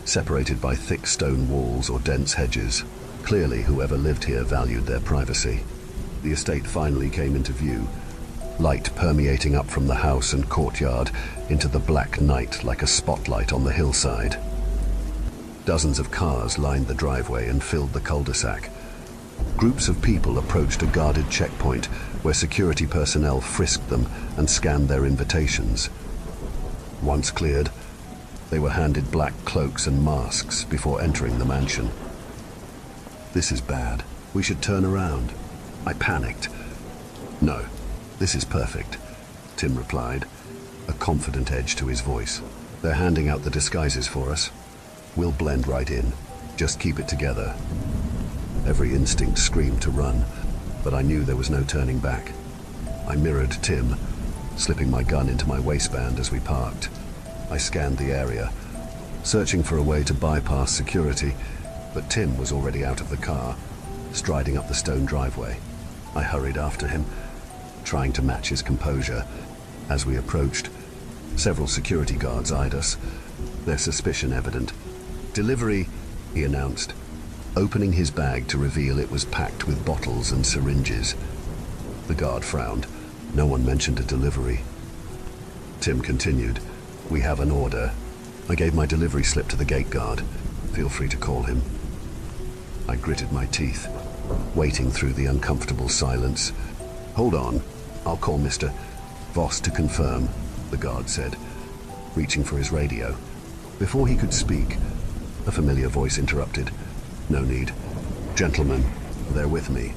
[SPEAKER 1] separated by thick stone walls or dense hedges. Clearly, whoever lived here valued their privacy. The estate finally came into view, light permeating up from the house and courtyard into the black night like a spotlight on the hillside. Dozens of cars lined the driveway and filled the cul-de-sac. Groups of people approached a guarded checkpoint where security personnel frisked them and scanned their invitations. Once cleared, they were handed black cloaks and masks before entering the mansion. "This is bad. We should turn around." I panicked. "No, this is perfect," Tim replied, a confident edge to his voice. "They're handing out the disguises for us. We'll blend right in. Just keep it together." Every instinct screamed to run, but I knew there was no turning back. I mirrored Tim, slipping my gun into my waistband as we parked. I scanned the area, searching for a way to bypass security, but Tim was already out of the car, striding up the stone driveway. I hurried after him, trying to match his composure. As we approached, several security guards eyed us, their suspicion evident. "Delivery," he announced, opening his bag to reveal it was packed with bottles and syringes. The guard frowned. No one mentioned a delivery. Tim continued, "We have an order." I gave my delivery slip to the gate guard. "Feel free to call him." I gritted my teeth, waiting through the uncomfortable silence. "Hold on, I'll call Mr. Voss to confirm," the guard said, reaching for his radio. Before he could speak, a familiar voice interrupted. "No need. Gentlemen, they're with me."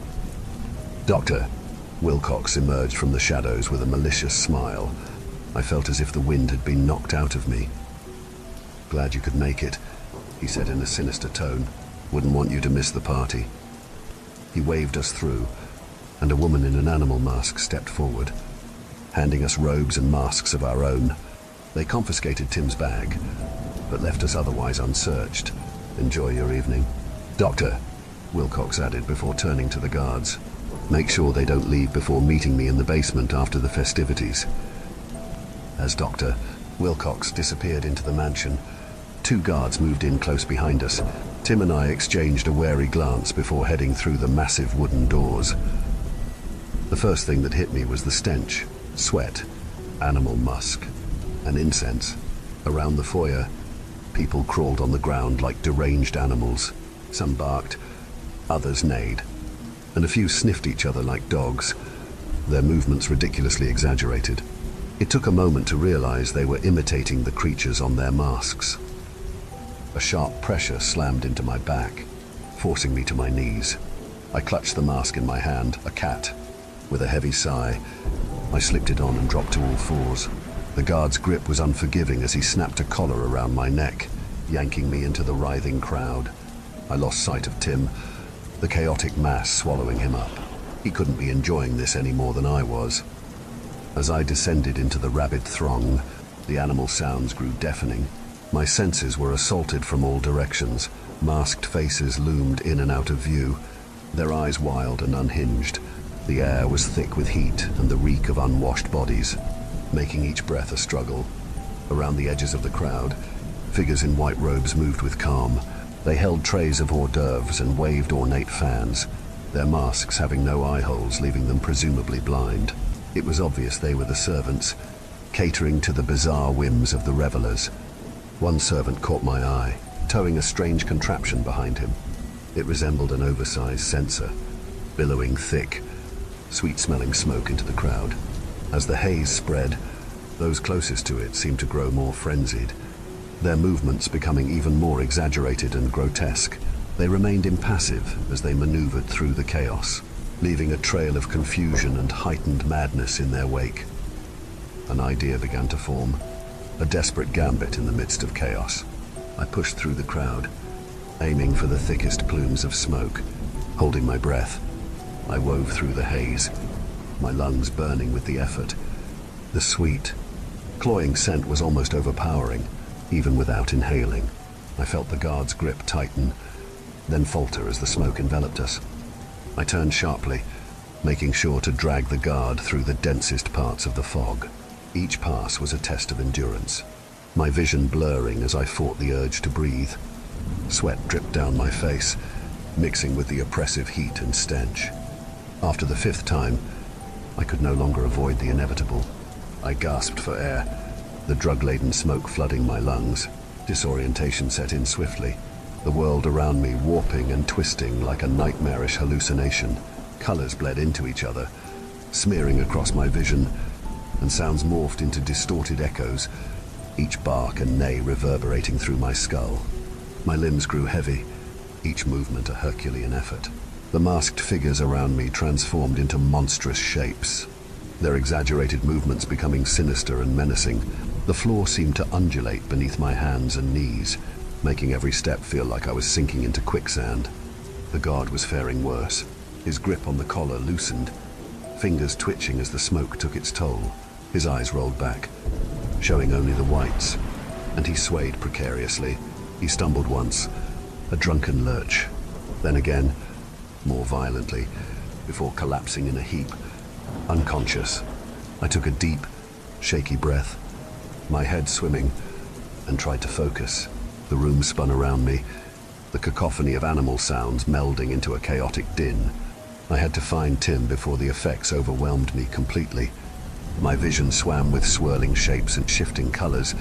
[SPEAKER 1] "Doctor," Wilcox emerged from the shadows with a malicious smile. I felt as if the wind had been knocked out of me. "Glad you could make it," he said in a sinister tone. "Wouldn't want you to miss the party." He waved us through, and a woman in an animal mask stepped forward, handing us robes and masks of our own. They confiscated Tim's bag, but left us otherwise unsearched. "Enjoy your evening." "Doctor," Wilcox added before turning to the guards, "make sure they don't leave before meeting me in the basement after the festivities." As Dr. Wilcox disappeared into the mansion, two guards moved in close behind us. Tim and I exchanged a wary glance before heading through the massive wooden doors. The first thing that hit me was the stench, sweat, animal musk, and incense. Around the foyer, People crawled on the ground like deranged animals. Some barked, others neighed, and a few sniffed each other like dogs, their movements ridiculously exaggerated. It took a moment to realize they were imitating the creatures on their masks. A sharp pressure slammed into my back, forcing me to my knees. I clutched the mask in my hand, a cat. With a heavy sigh, I slipped it on and dropped to all fours. The guard's grip was unforgiving as he snapped a collar around my neck, yanking me into the writhing crowd. I lost sight of Tim, the chaotic mass swallowing him up. He couldn't be enjoying this any more than I was. As I descended into the rabid throng, the animal sounds grew deafening. My senses were assaulted from all directions. Masked faces loomed in and out of view, their eyes wild and unhinged. The air was thick with heat and the reek of unwashed bodies, making each breath a struggle. Around the edges of the crowd, figures in white robes moved with calm. They held trays of hors d'oeuvres and waved ornate fans, their masks having no eye holes, leaving them presumably blind. It was obvious they were the servants, catering to the bizarre whims of the revelers. One servant caught my eye, towing a strange contraption behind him. It resembled an oversized censer, billowing thick, sweet-smelling smoke into the crowd. As the haze spread, those closest to it seemed to grow more frenzied, their movements becoming even more exaggerated and grotesque. They remained impassive as they maneuvered through the chaos, leaving a trail of confusion and heightened madness in their wake. An idea began to form, a desperate gambit in the midst of chaos. I pushed through the crowd, aiming for the thickest plumes of smoke. Holding my breath, I wove through the haze, my lungs burning with the effort. The sweet, cloying scent was almost overpowering, even without inhaling. I felt the guard's grip tighten, then falter as the smoke enveloped us. I turned sharply, making sure to drag the guard through the densest parts of the fog. Each pass was a test of endurance, my vision blurring as I fought the urge to breathe. Sweat dripped down my face, mixing with the oppressive heat and stench. After the fifth time, I could no longer avoid the inevitable. I gasped for air, the drug-laden smoke flooding my lungs. Disorientation set in swiftly, the world around me warping and twisting like a nightmarish hallucination. Colors bled into each other, smearing across my vision, and sounds morphed into distorted echoes, each bark and neigh reverberating through my skull. My limbs grew heavy, each movement a Herculean effort. The masked figures around me transformed into monstrous shapes, their exaggerated movements becoming sinister and menacing. The floor seemed to undulate beneath my hands and knees, making every step feel like I was sinking into quicksand. The guard was faring worse, his grip on the collar loosened, fingers twitching as the smoke took its toll. His eyes rolled back, showing only the whites, and he swayed precariously. He stumbled once, a drunken lurch, then again, more violently, before collapsing in a heap, unconscious. I took a deep, shaky breath, my head swimming, and tried to focus. The room spun around me, the cacophony of animal sounds melding into a chaotic din. I had to find Tim before the effects overwhelmed me completely. My vision swam with swirling shapes and shifting colors,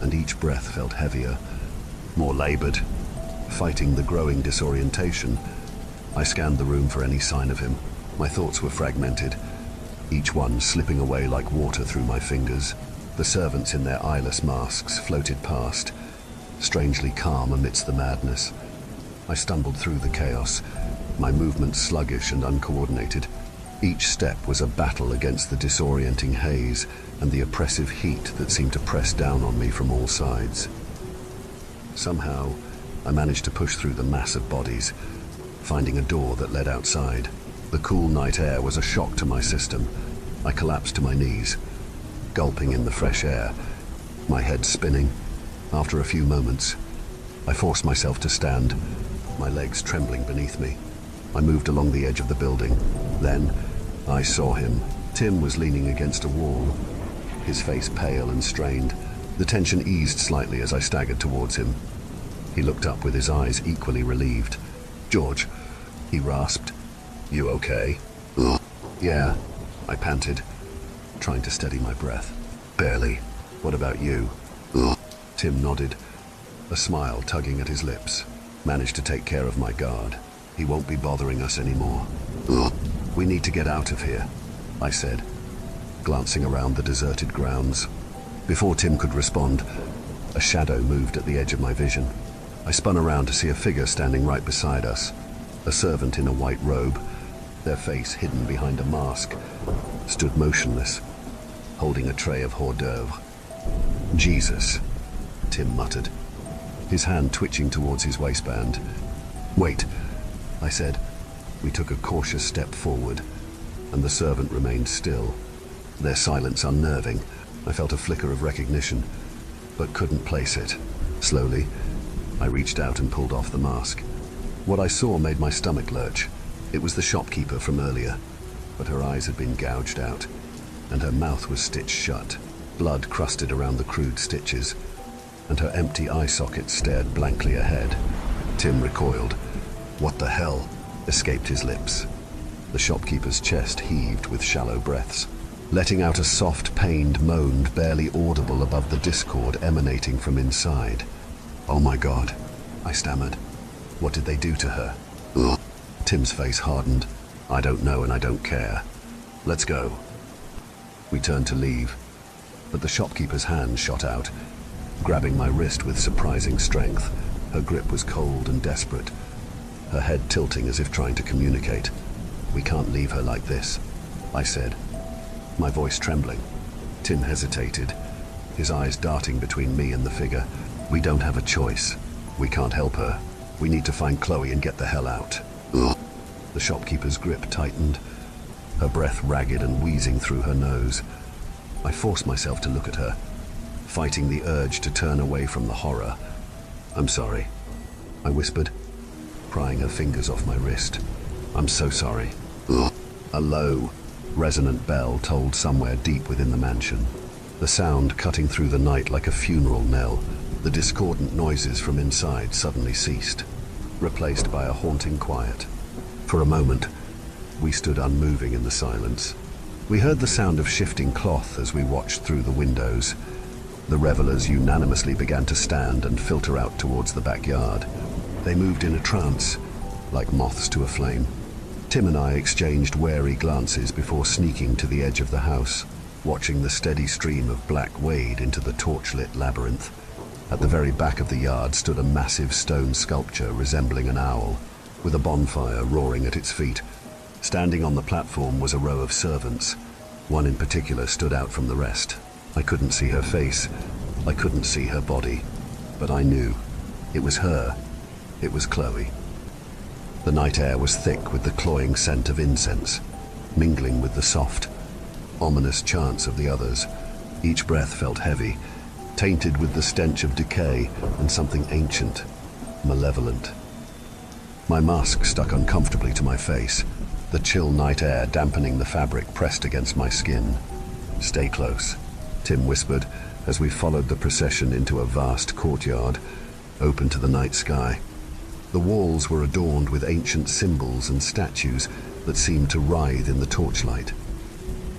[SPEAKER 1] and each breath felt heavier, more labored. Fighting the growing disorientation, I scanned the room for any sign of him. My thoughts were fragmented, each one slipping away like water through my fingers. The servants in their eyeless masks floated past, strangely calm amidst the madness. I stumbled through the chaos, my movements sluggish and uncoordinated. Each step was a battle against the disorienting haze and the oppressive heat that seemed to press down on me from all sides. Somehow, I managed to push through the mass of bodies, finding a door that led outside. The cool night air was a shock to my system. I collapsed to my knees, gulping in the fresh air, my head spinning. After a few moments, I forced myself to stand, my legs trembling beneath me. I moved along the edge of the building. Then, I saw him. Tim was leaning against a wall, his face pale and strained. The tension eased slightly as I staggered towards him. He looked up with his eyes equally relieved. "George," he rasped. "You okay?" "Ugh." "Yeah," I panted, trying to steady my breath. "Barely. What about you?" "Ugh." Tim nodded, a smile tugging at his lips. Managed to take care of my guard. He won't be bothering us anymore. Ugh. We need to get out of here, I said, glancing around the deserted grounds. Before Tim could respond, a shadow moved at the edge of my vision. I spun around to see a figure standing right beside us. A servant in a white robe, their face hidden behind a mask, stood motionless, holding a tray of hors d'oeuvres. Jesus, Tim muttered, his hand twitching towards his waistband. Wait, I said. We took a cautious step forward, and the servant remained still, their silence unnerving. I felt a flicker of recognition, but couldn't place it. Slowly, I reached out and pulled off the mask. What I saw made my stomach lurch. It was the shopkeeper from earlier, but her eyes had been gouged out, and her mouth was stitched shut. Blood crusted around the crude stitches, and her empty eye socket stared blankly ahead. Tim recoiled. What the hell? Escaped his lips. The shopkeeper's chest heaved with shallow breaths, letting out a soft, pained moan barely audible above the discord emanating from inside. Oh my God, I stammered. What did they do to her? Ugh. Tim's face hardened. I don't know and I don't care. Let's go. We turned to leave, but the shopkeeper's hand shot out, grabbing my wrist with surprising strength. Her grip was cold and desperate, her head tilting as if trying to communicate. We can't leave her like this, I said, my voice trembling. Tim hesitated, his eyes darting between me and the figure. We don't have a choice. We can't help her. We need to find Chloe and get the hell out. Ugh. The shopkeeper's grip tightened, her breath ragged and wheezing through her nose. I forced myself to look at her, fighting the urge to turn away from the horror. I'm sorry, I whispered, prying her fingers off my wrist. I'm so sorry. Ugh. A low, resonant bell tolled somewhere deep within the mansion, the sound cutting through the night like a funeral knell. The discordant noises from inside suddenly ceased, replaced by a haunting quiet. For a moment, we stood unmoving in the silence. We heard the sound of shifting cloth as we watched through the windows. The revelers unanimously began to stand and filter out towards the backyard. They moved in a trance, like moths to a flame. Tim and I exchanged wary glances before sneaking to the edge of the house, watching the steady stream of black wade into the torchlit labyrinth. At the very back of the yard stood a massive stone sculpture resembling an owl, with a bonfire roaring at its feet. Standing on the platform was a row of servants. One in particular stood out from the rest. I couldn't see her face, I couldn't see her body, but I knew. It was her. It was Chloe. The night air was thick with the cloying scent of incense, mingling with the soft, ominous chants of the others. Each breath felt heavy, tainted with the stench of decay and something ancient, malevolent. My mask stuck uncomfortably to my face, the chill night air dampening the fabric pressed against my skin. Stay close, Tim whispered as we followed the procession into a vast courtyard, open to the night sky. The walls were adorned with ancient symbols and statues that seemed to writhe in the torchlight.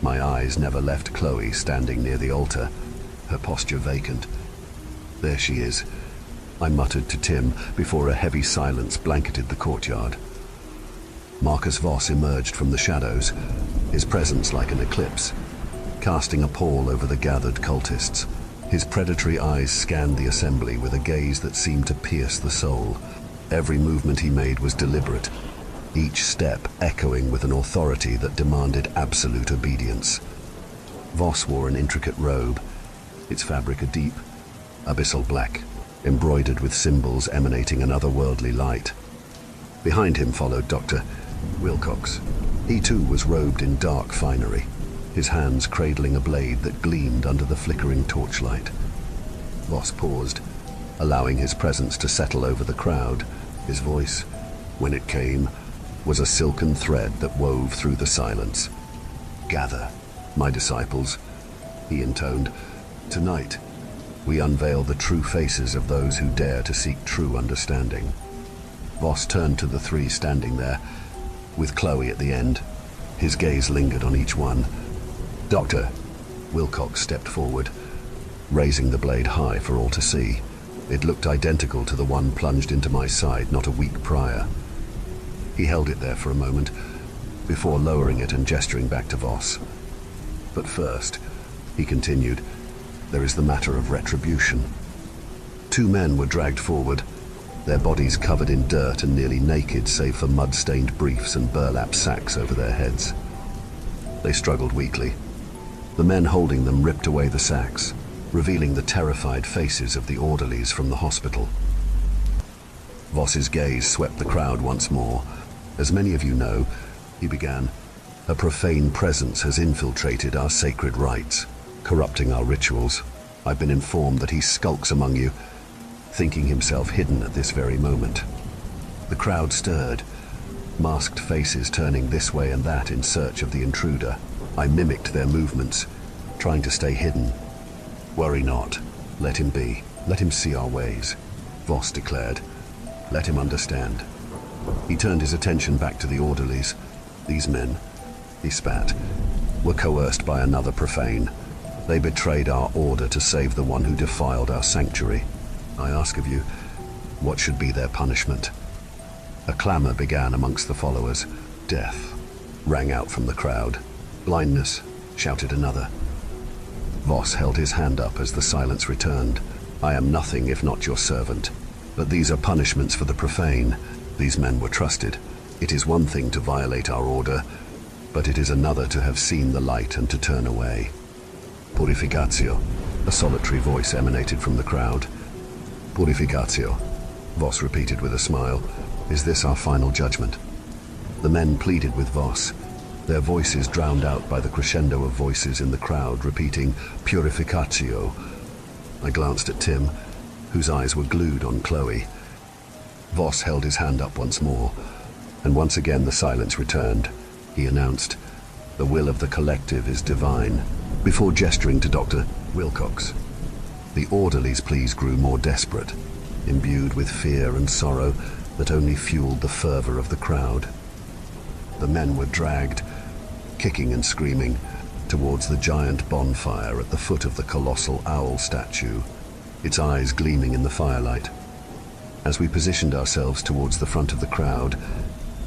[SPEAKER 1] My eyes never left Chloe standing near the altar, her posture vacant. There she is, I muttered to Tim before a heavy silence blanketed the courtyard. Marcus Voss emerged from the shadows, his presence like an eclipse, casting a pall over the gathered cultists. His predatory eyes scanned the assembly with a gaze that seemed to pierce the soul. Every movement he made was deliberate, each step echoing with an authority that demanded absolute obedience. Voss wore an intricate robe, its fabric a deep, abyssal black, embroidered with symbols emanating an otherworldly light. Behind him followed Dr. Wilcox. He too was robed in dark finery, his hands cradling a blade that gleamed under the flickering torchlight. Voss paused, allowing his presence to settle over the crowd. His voice, when it came, was a silken thread that wove through the silence. "Gather, my disciples," he intoned. "Tonight, we unveil the true faces of those who dare to seek true understanding." Voss turned to the three standing there, with Chloe at the end. His gaze lingered on each one. "Doctor," Wilcox stepped forward, raising the blade high for all to see. It looked identical to the one plunged into my side not a week prior. He held it there for a moment, before lowering it and gesturing back to Voss. But first, he continued, there is the matter of retribution. 2 men were dragged forward, their bodies covered in dirt and nearly naked save for mud-stained briefs and burlap sacks over their heads. They struggled weakly. The men holding them ripped away the sacks, revealing the terrified faces of the orderlies from the hospital. Voss's gaze swept the crowd once more. As many of you know, he began, a profane presence has infiltrated our sacred rites, corrupting our rituals. I've been informed that he skulks among you, thinking himself hidden at this very moment. The crowd stirred, masked faces turning this way and that in search of the intruder. I mimicked their movements, trying to stay hidden. Worry not. Let him be. Let him see our ways, Voss declared. Let him understand. He turned his attention back to the orderlies. These men, he spat, were coerced by another profane. They betrayed our order to save the one who defiled our sanctuary. I ask of you, what should be their punishment? A clamor began amongst the followers. Death rang out from the crowd. Blindness, shouted another. Voss held his hand up as the silence returned. I am nothing if not your servant. But these are punishments for the profane. These men were trusted. It is one thing to violate our order, but it is another to have seen the light and to turn away. Purificatio, a solitary voice emanated from the crowd. Purificatio, Voss repeated with a smile. Is this our final judgment? The men pleaded with Voss, their voices drowned out by the crescendo of voices in the crowd repeating Purificatio. I glanced at Tim, whose eyes were glued on Chloe. Voss held his hand up once more, and once again the silence returned. He announced, the will of the collective is divine, before gesturing to Dr. Wilcox. The orderlies' pleas grew more desperate, imbued with fear and sorrow that only fueled the fervor of the crowd. The men were dragged, kicking and screaming, towards the giant bonfire at the foot of the colossal owl statue, its eyes gleaming in the firelight. As we positioned ourselves towards the front of the crowd,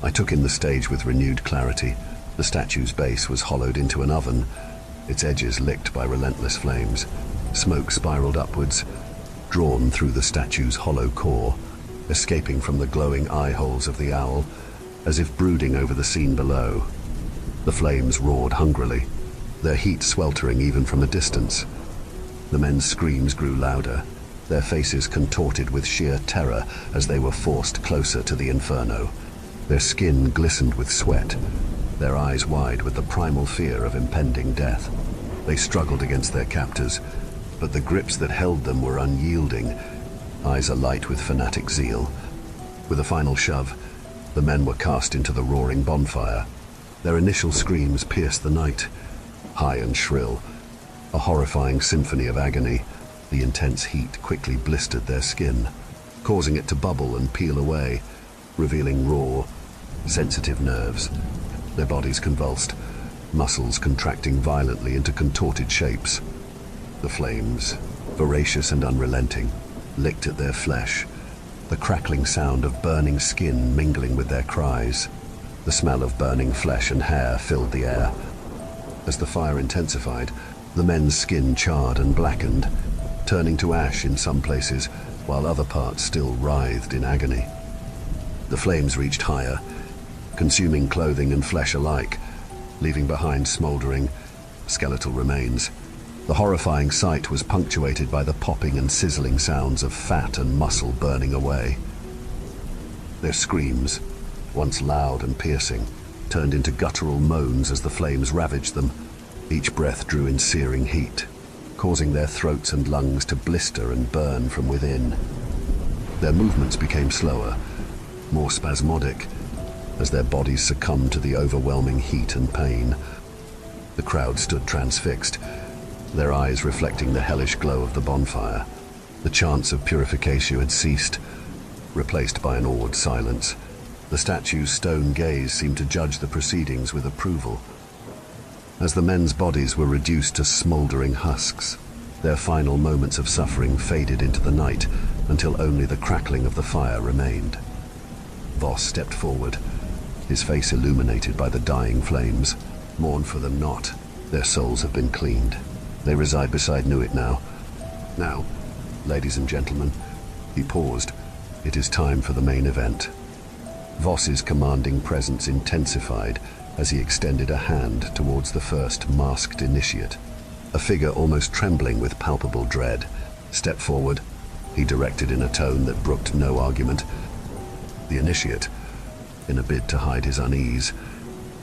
[SPEAKER 1] I took in the stage with renewed clarity. The statue's base was hollowed into an oven, its edges licked by relentless flames. Smoke spiraled upwards, drawn through the statue's hollow core, escaping from the glowing eye holes of the owl, as if brooding over the scene below. The flames roared hungrily, their heat sweltering even from a distance. The men's screams grew louder, their faces contorted with sheer terror as they were forced closer to the inferno. Their skin glistened with sweat, their eyes wide with the primal fear of impending death. They struggled against their captors, but the grips that held them were unyielding, eyes alight with fanatic zeal. With a final shove, the men were cast into the roaring bonfire. Their initial screams pierced the night, high and shrill, a horrifying symphony of agony. The intense heat quickly blistered their skin, causing it to bubble and peel away, revealing raw, sensitive nerves. Their bodies convulsed, muscles contracting violently into contorted shapes. The flames, voracious and unrelenting, licked at their flesh, the crackling sound of burning skin mingling with their cries. The smell of burning flesh and hair filled the air. As the fire intensified, the men's skin charred and blackened, turning to ash in some places, while other parts still writhed in agony. The flames reached higher, consuming clothing and flesh alike, leaving behind smoldering, skeletal remains. The horrifying sight was punctuated by the popping and sizzling sounds of fat and muscle burning away. Their screams, once loud and piercing, turned into guttural moans as the flames ravaged them. Each breath drew in searing heat, causing their throats and lungs to blister and burn from within. Their movements became slower, more spasmodic, as their bodies succumbed to the overwhelming heat and pain. The crowd stood transfixed, their eyes reflecting the hellish glow of the bonfire. The chants of purification had ceased, replaced by an awed silence. The statue's stone gaze seemed to judge the proceedings with approval. As the men's bodies were reduced to smoldering husks, their final moments of suffering faded into the night, until only the crackling of the fire remained. Voss stepped forward, his face illuminated by the dying flames. Mourn for them not. Their souls have been cleaned. They reside beside Nuit now. Now, ladies and gentlemen, he paused. It is time for the main event. Voss's commanding presence intensified as he extended a hand towards the first masked initiate. A figure almost trembling with palpable dread. Step forward, he directed in a tone that brooked no argument. The initiate, in a bid to hide his unease,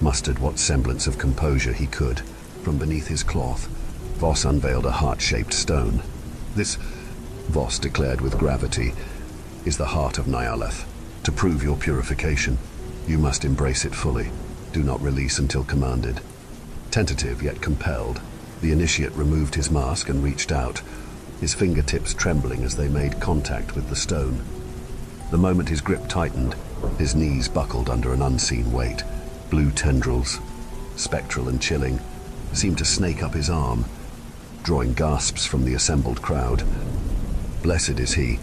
[SPEAKER 1] mustered what semblance of composure he could. From beneath his cloth, Voss unveiled a heart-shaped stone. This, Voss declared with gravity, is the heart of Nyarlathotep. To prove your purification, you must embrace it fully. Do not release until commanded. Tentative yet compelled, the initiate removed his mask and reached out, his fingertips trembling as they made contact with the stone. The moment his grip tightened, his knees buckled under an unseen weight. Blue tendrils, spectral and chilling, seemed to snake up his arm, drawing gasps from the assembled crowd. Blessed is he,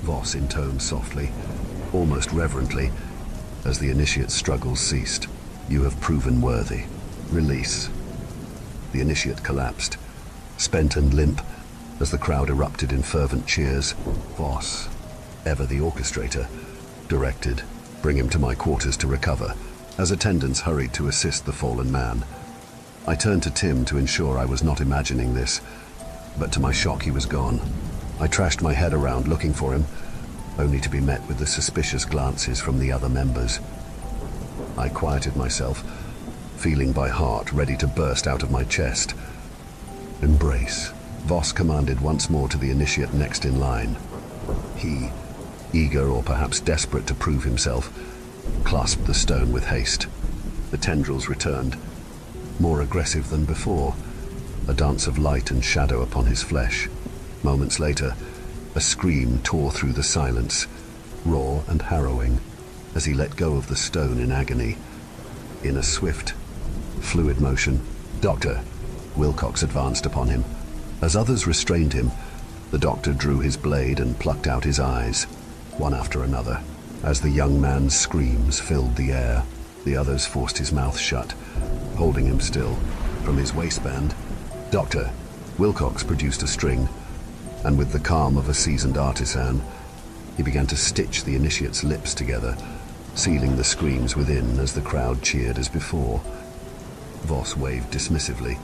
[SPEAKER 1] Voss intoned softly, almost reverently, as the initiate's struggles ceased. You have proven worthy. Release. The initiate collapsed, spent and limp, as the crowd erupted in fervent cheers. Voss, ever the orchestrator, directed, bring him to my quarters to recover, as attendants hurried to assist the fallen man. I turned to Tim to ensure I was not imagining this, but to my shock he was gone. I trashed my head around looking for him, only to be met with the suspicious glances from the other members. I quieted myself, feeling by heart ready to burst out of my chest. Embrace, Voss commanded once more to the initiate next in line. He, eager or perhaps desperate to prove himself, clasped the stone with haste. The tendrils returned, more aggressive than before, a dance of light and shadow upon his flesh. Moments later, a scream tore through the silence, raw and harrowing, as he let go of the stone in agony. In a swift, fluid motion, Dr. Wilcox advanced upon him. As others restrained him, the doctor drew his blade and plucked out his eyes, one after another. As the young man's screams filled the air, the others forced his mouth shut, holding him still. From his waistband, Dr. Wilcox produced a string, and with the calm of a seasoned artisan, he began to stitch the initiate's lips together, sealing the screams within as the crowd cheered as before. Voss waved dismissively,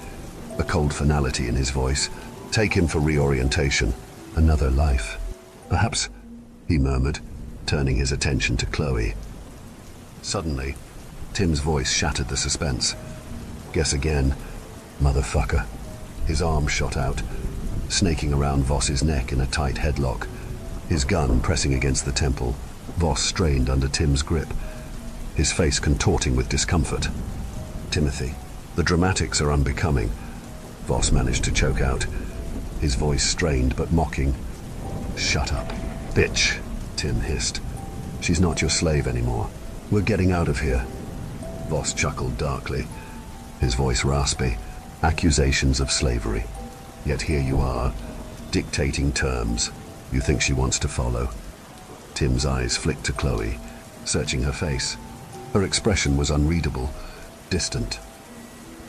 [SPEAKER 1] a cold finality in his voice. Take him for reorientation. Another life. Perhaps, he murmured, turning his attention to Chloe. Suddenly, Tim's voice shattered the suspense. Guess again, motherfucker. His arm shot out, snaking around Voss's neck in a tight headlock. His gun pressing against the temple, Voss strained under Tim's grip, his face contorting with discomfort. Timothy, the dramatics are unbecoming, Voss managed to choke out, his voice strained but mocking. Shut up, bitch, Tim hissed. She's not your slave anymore. We're getting out of here. Voss chuckled darkly, his voice raspy. Accusations of slavery. Yet here you are, dictating terms you think she wants to follow. Tim's eyes flicked to Chloe, searching her face. Her expression was unreadable, distant.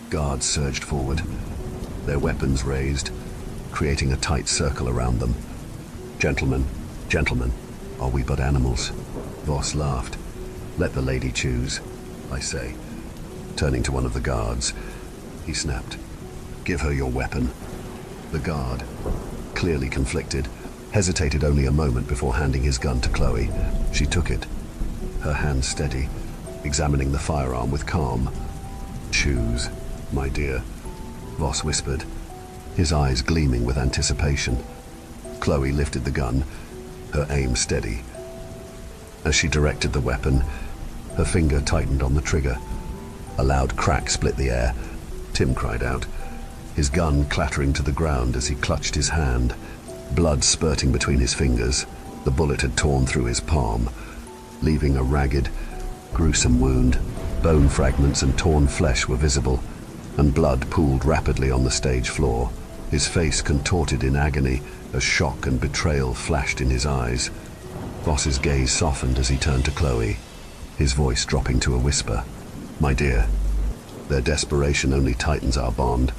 [SPEAKER 1] Guards surged forward, their weapons raised, creating a tight circle around them. Gentlemen, gentlemen, are we but animals? Voss laughed. Let the lady choose, I say. Turning to one of the guards, he snapped. Give her your weapon. The guard, clearly conflicted, hesitated only a moment before handing his gun to Chloe. She took it, her hand steady, examining the firearm with calm. Choose, my dear, Voss whispered, his eyes gleaming with anticipation. Chloe lifted the gun, her aim steady. As she directed the weapon, her finger tightened on the trigger. A loud crack split the air. Tim cried out, his gun clattering to the ground as he clutched his hand, blood spurting between his fingers. The bullet had torn through his palm, leaving a ragged, gruesome wound. Bone fragments and torn flesh were visible, and blood pooled rapidly on the stage floor. His face contorted in agony, as shock and betrayal flashed in his eyes. Voss's gaze softened as he turned to Chloe, his voice dropping to a whisper. "My dear, their desperation only tightens our bond,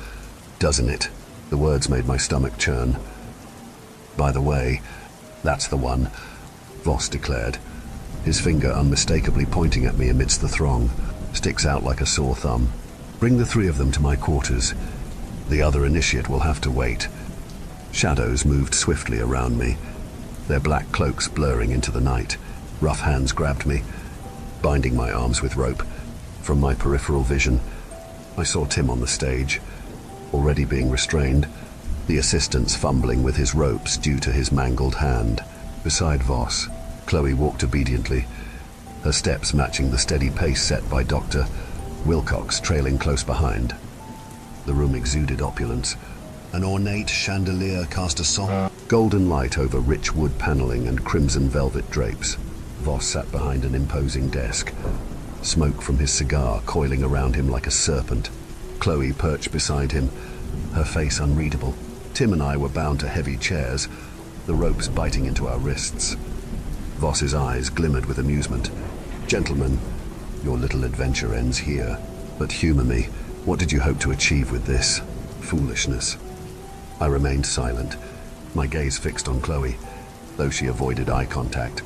[SPEAKER 1] doesn't it?" The words made my stomach churn. "By the way, that's the one," Voss declared, his finger unmistakably pointing at me amidst the throng. "Sticks out like a sore thumb. Bring the three of them to my quarters. The other initiate will have to wait." Shadows moved swiftly around me, their black cloaks blurring into the night. Rough hands grabbed me, binding my arms with rope. From my peripheral vision, I saw Tim on the stage, already being restrained, the assistants fumbling with his ropes due to his mangled hand. Beside Voss, Chloe walked obediently, her steps matching the steady pace set by Dr. Wilcox trailing close behind. The room exuded opulence. An ornate chandelier cast a soft, golden light over rich wood paneling and crimson velvet drapes. Voss sat behind an imposing desk, smoke from his cigar coiling around him like a serpent. Chloe perched beside him, her face unreadable. Tim and I were bound to heavy chairs, the ropes biting into our wrists. Voss's eyes glimmered with amusement. "Gentlemen, your little adventure ends here. But humor me, what did you hope to achieve with this? Foolishness." I remained silent, my gaze fixed on Chloe. Though she avoided eye contact,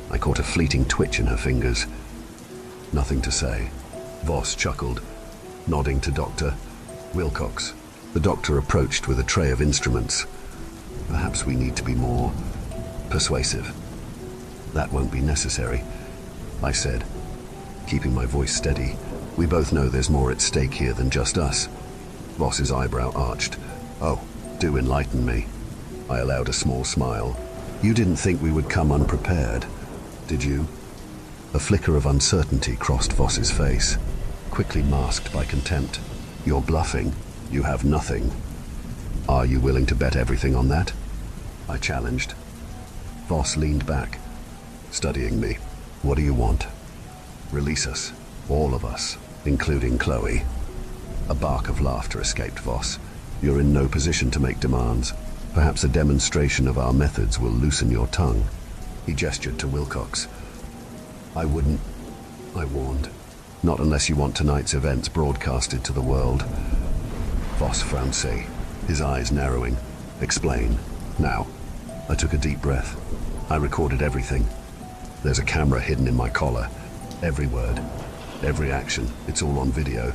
[SPEAKER 1] I caught a fleeting twitch in her fingers. Nothing to say. Voss chuckled, nodding to Dr. Wilcox. The doctor approached with a tray of instruments. "Perhaps we need to be more persuasive." "That won't be necessary," I said, keeping my voice steady. "We both know there's more at stake here than just us." Voss's eyebrow arched. "Oh, do enlighten me." I allowed a small smile. "You didn't think we would come unprepared, did you?" A flicker of uncertainty crossed Voss's face, quickly masked by contempt. "You're bluffing. You have nothing. Are you willing to bet everything on that?" I challenged. Voss leaned back, studying me. "What do you want?" "Release us. All of us, including Chloe." A bark of laughter escaped Voss. "You're in no position to make demands. Perhaps a demonstration of our methods will loosen your tongue." He gestured to Wilcox. "I wouldn't," I warned. "Not unless you want tonight's events broadcasted to the world." Voss frowned, his eyes narrowing. "Explain, now." I took a deep breath. "I recorded everything. There's a camera hidden in my collar. Every word, every action, it's all on video."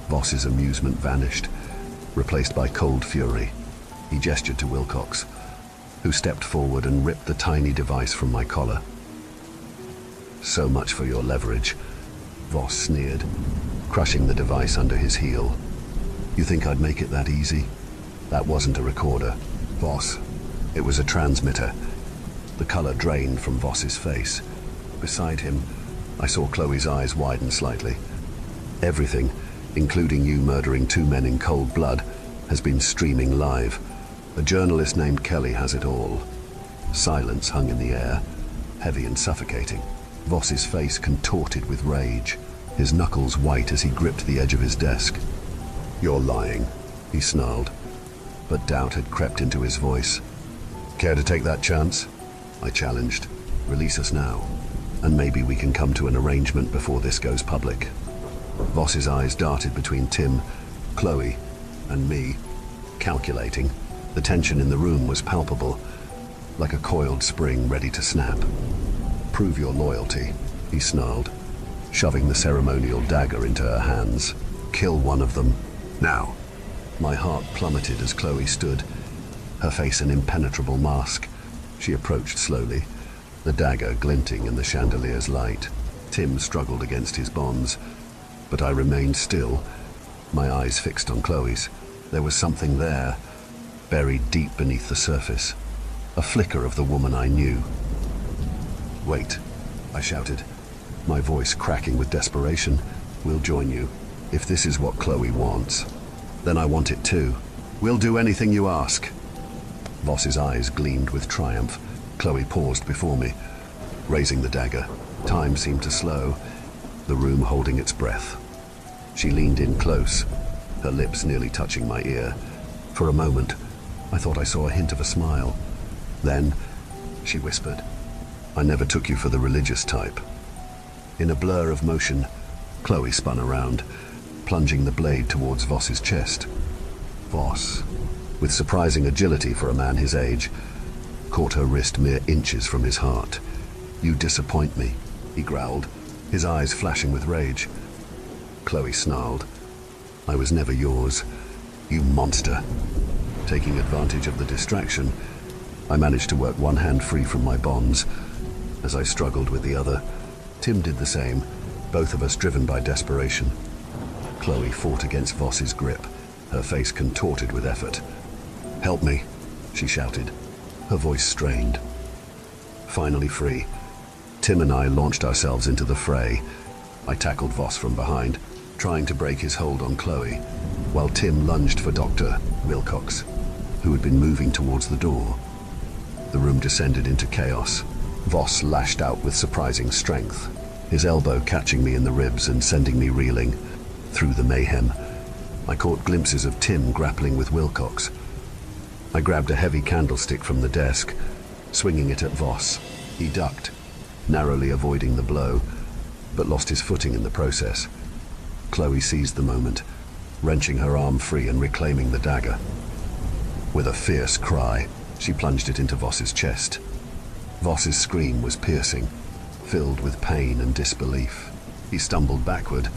[SPEAKER 1] Voss's amusement vanished, replaced by cold fury. He gestured to Wilcox, who stepped forward and ripped the tiny device from my collar. "So much for your leverage," Voss sneered, crushing the device under his heel. "You think I'd make it that easy? That wasn't a recorder, Voss. It was a transmitter." The color drained from Voss's face. Beside him, I saw Chloe's eyes widen slightly. "Everything, including you murdering two men in cold blood, has been streaming live. A journalist named Kelly has it all." Silence hung in the air, heavy and suffocating. Voss's face contorted with rage, his knuckles white as he gripped the edge of his desk. "You're lying," he snarled, but doubt had crept into his voice. "Care to take that chance?" I challenged. "Release us now, and maybe we can come to an arrangement before this goes public." Voss's eyes darted between Tim, Chloe, and me, calculating. The tension in the room was palpable, like a coiled spring ready to snap. "Prove your loyalty," he snarled, shoving the ceremonial dagger into her hands. "Kill one of them, now." My heart plummeted as Chloe stood, her face an impenetrable mask. She approached slowly, the dagger glinting in the chandelier's light. Tim struggled against his bonds, but I remained still, my eyes fixed on Chloe's. There was something there, buried deep beneath the surface, a flicker of the woman I knew. "Wait," I shouted, my voice cracking with desperation. "We'll join you. If this is what Chloe wants, then I want it too. We'll do anything you ask." Voss's eyes gleamed with triumph. Chloe paused before me, raising the dagger. Time seemed to slow, the room holding its breath. She leaned in close, her lips nearly touching my ear. For a moment, I thought I saw a hint of a smile. Then, she whispered, "I never took you for the religious type." In a blur of motion, Chloe spun around, plunging the blade towards Voss's chest. Voss, with surprising agility for a man his age, caught her wrist mere inches from his heart. "You disappoint me," he growled, his eyes flashing with rage. Chloe snarled, "I was never yours, you monster." Taking advantage of the distraction, I managed to work one hand free from my bonds. As I struggled with the other, Tim did the same, both of us driven by desperation. Chloe fought against Voss's grip, her face contorted with effort. "Help me," she shouted, her voice strained. Finally free, Tim and I launched ourselves into the fray. I tackled Voss from behind, trying to break his hold on Chloe, while Tim lunged for Dr. Wilcox, who had been moving towards the door. The room descended into chaos. Voss lashed out with surprising strength, his elbow catching me in the ribs and sending me reeling. Through the mayhem, I caught glimpses of Tim grappling with Wilcox. I grabbed a heavy candlestick from the desk, swinging it at Voss. He ducked, narrowly avoiding the blow, but lost his footing in the process. Chloe seized the moment, wrenching her arm free and reclaiming the dagger. With a fierce cry, she plunged it into Voss's chest. Voss's scream was piercing, filled with pain and disbelief. He stumbled backward,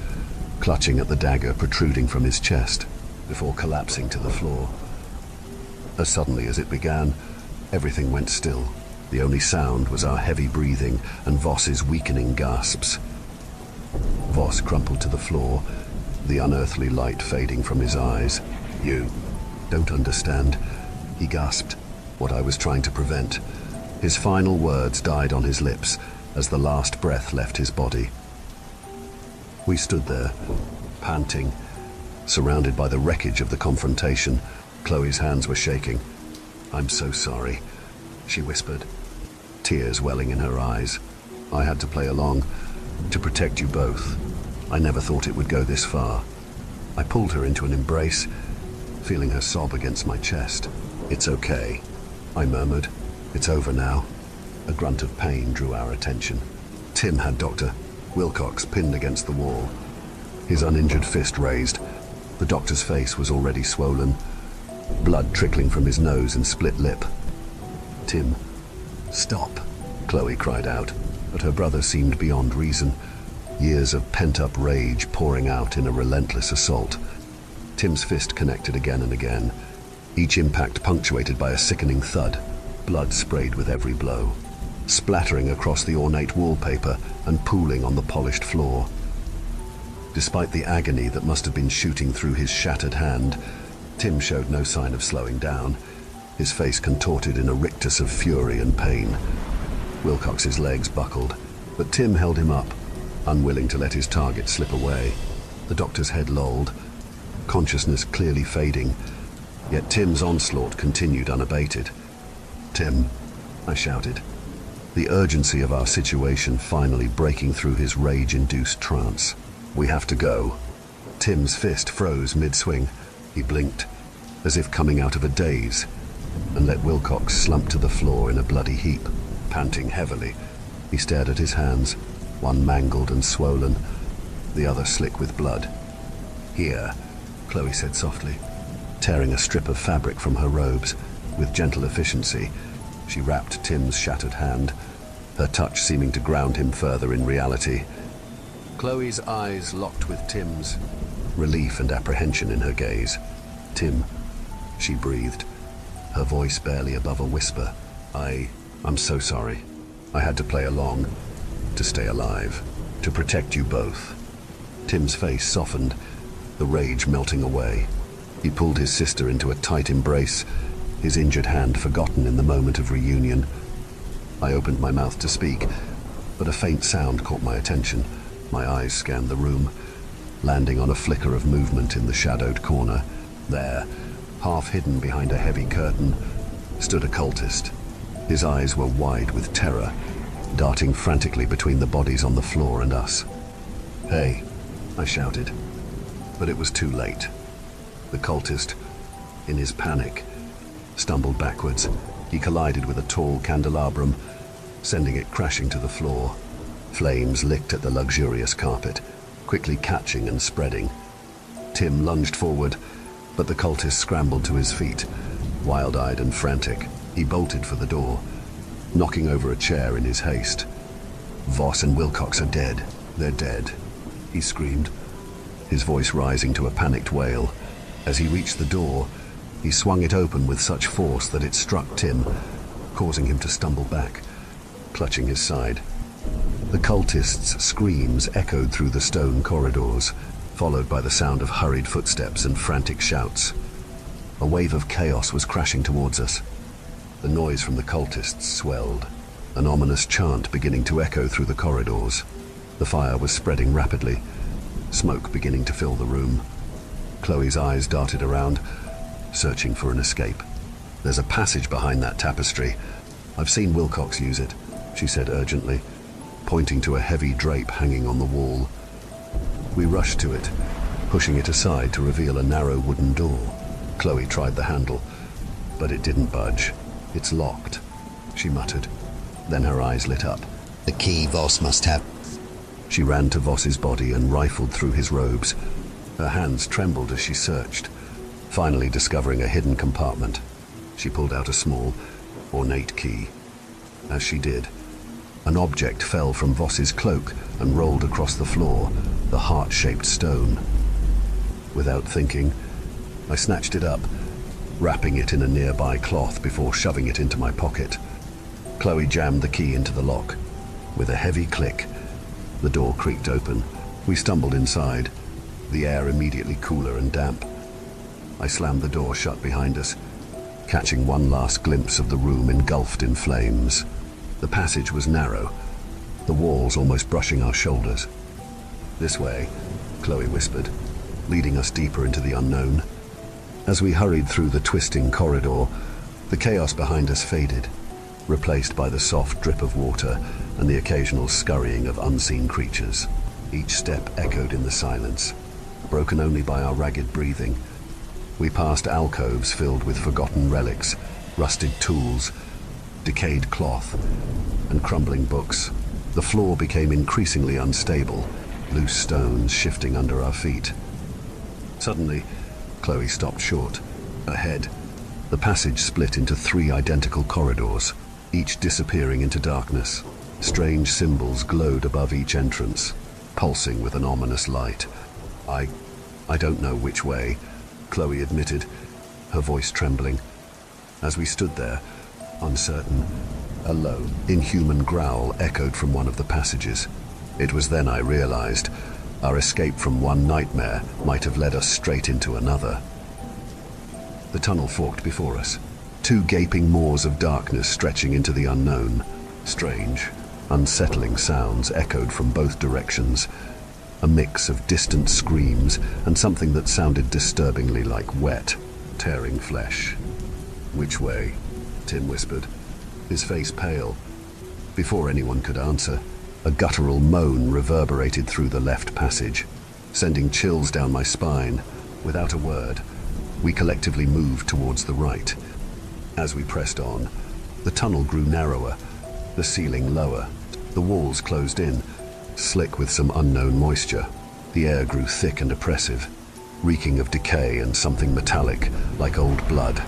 [SPEAKER 1] clutching at the dagger protruding from his chest, before collapsing to the floor. As suddenly as it began, everything went still. The only sound was our heavy breathing and Voss's weakening gasps. Voss crumpled to the floor, the unearthly light fading from his eyes. "You don't understand," he gasped, what I was trying to prevent. His final words died on his lips as the last breath left his body. We stood there, panting, surrounded by the wreckage of the confrontation. Chloe's hands were shaking. "I'm so sorry," she whispered, tears welling in her eyes. "I had to play along, to protect you both. I never thought it would go this far." I pulled her into an embrace, feeling her sob against my chest. "It's okay," I murmured. "It's over now." A grunt of pain drew our attention. Tim had Dr. Wilcox pinned against the wall, his uninjured fist raised. The doctor's face was already swollen, blood trickling from his nose and split lip. "Tim, stop," Chloe cried out, but her brother seemed beyond reason, years of pent-up rage pouring out in a relentless assault. Tim's fist connected again and again, each impact punctuated by a sickening thud. Blood sprayed with every blow, splattering across the ornate wallpaper and pooling on the polished floor. Despite the agony that must have been shooting through his shattered hand, Tim showed no sign of slowing down, his face contorted in a rictus of fury and pain. Wilcox's legs buckled, but Tim held him up, unwilling to let his target slip away. The doctor's head lolled, consciousness clearly fading, yet Tim's onslaught continued unabated. "Tim," I shouted, the urgency of our situation finally breaking through his rage-induced trance. "We have to go." Tim's fist froze mid-swing. He blinked, as if coming out of a daze, and let Wilcox slump to the floor in a bloody heap. Panting heavily, he stared at his hands, one mangled and swollen, the other slick with blood. "Here," Chloe said softly, tearing a strip of fabric from her robes. With gentle efficiency, she wrapped Tim's shattered hand, her touch seeming to ground him further in reality. Chloe's eyes locked with Tim's, relief and apprehension in her gaze. "Tim," she breathed, her voice barely above a whisper. I'm so sorry. I had to play along, to stay alive, to protect you both." Tim's face softened, the rage melting away. He pulled his sister into a tight embrace, his injured hand forgotten in the moment of reunion. I opened my mouth to speak, but a faint sound caught my attention. My eyes scanned the room, landing on a flicker of movement in the shadowed corner. There, half hidden behind a heavy curtain, stood a cultist. His eyes were wide with terror, darting frantically between the bodies on the floor and us. "Hey," I shouted, but it was too late. The cultist, in his panic, stumbled backwards. He collided with a tall candelabrum, sending it crashing to the floor. Flames licked at the luxurious carpet, quickly catching and spreading. Tim lunged forward, but the cultist scrambled to his feet, wild-eyed and frantic. He bolted for the door, knocking over a chair in his haste. "Voss and Wilcox are dead. They're dead," he screamed, his voice rising to a panicked wail. As he reached the door, he swung it open with such force that it struck Tim, causing him to stumble back, clutching his side. The cultists' screams echoed through the stone corridors, followed by the sound of hurried footsteps and frantic shouts. A wave of chaos was crashing towards us. The noise from the cultists swelled, an ominous chant beginning to echo through the corridors. The fire was spreading rapidly, smoke beginning to fill the room. Chloe's eyes darted around, searching for an escape. "There's a passage behind that tapestry. I've seen Wilcox use it," she said urgently, pointing to a heavy drape hanging on the wall. We rushed to it, pushing it aside to reveal a narrow wooden door. Chloe tried the handle, but it didn't budge. "It's locked," she muttered. Then her eyes lit up.
[SPEAKER 2] "The key Voss must have."
[SPEAKER 1] She ran to Voss's body and rifled through his robes. Her hands trembled as she searched, finally discovering a hidden compartment. She pulled out a small, ornate key. As she did, an object fell from Voss's cloak and rolled across the floor, the heart-shaped stone. Without thinking, I snatched it up, wrapping it in a nearby cloth before shoving it into my pocket. Chloe jammed the key into the lock. With a heavy click, the door creaked open. We stumbled inside, the air immediately cooler and damp. I slammed the door shut behind us, catching one last glimpse of the room engulfed in flames. The passage was narrow, the walls almost brushing our shoulders. "This way," Chloe whispered, leading us deeper into the unknown. As we hurried through the twisting corridor, the chaos behind us faded, replaced by the soft drip of water and the occasional scurrying of unseen creatures. Each step echoed in the silence, broken only by our ragged breathing. We passed alcoves filled with forgotten relics, rusted tools, decayed cloth, and crumbling books. The floor became increasingly unstable, loose stones shifting under our feet. Suddenly, Chloe stopped short. Ahead, the passage split into 3 identical corridors, each disappearing into darkness. Strange symbols glowed above each entrance, pulsing with an ominous light. I don't know which way," Chloe admitted, her voice trembling. As we stood there, uncertain, a low, inhuman growl echoed from one of the passages. It was then I realized our escape from one nightmare might have led us straight into another. The tunnel forked before us, 2 gaping maws of darkness stretching into the unknown. Strange, unsettling sounds echoed from both directions, a mix of distant screams and something that sounded disturbingly like wet, tearing flesh. "Which way?" Tim whispered, his face pale. Before anyone could answer, a guttural moan reverberated through the left passage, sending chills down my spine. Without a word, we collectively moved towards the right. As we pressed on, the tunnel grew narrower, the ceiling lower. The walls closed in, slick with some unknown moisture. The air grew thick and oppressive, reeking of decay and something metallic, like old blood.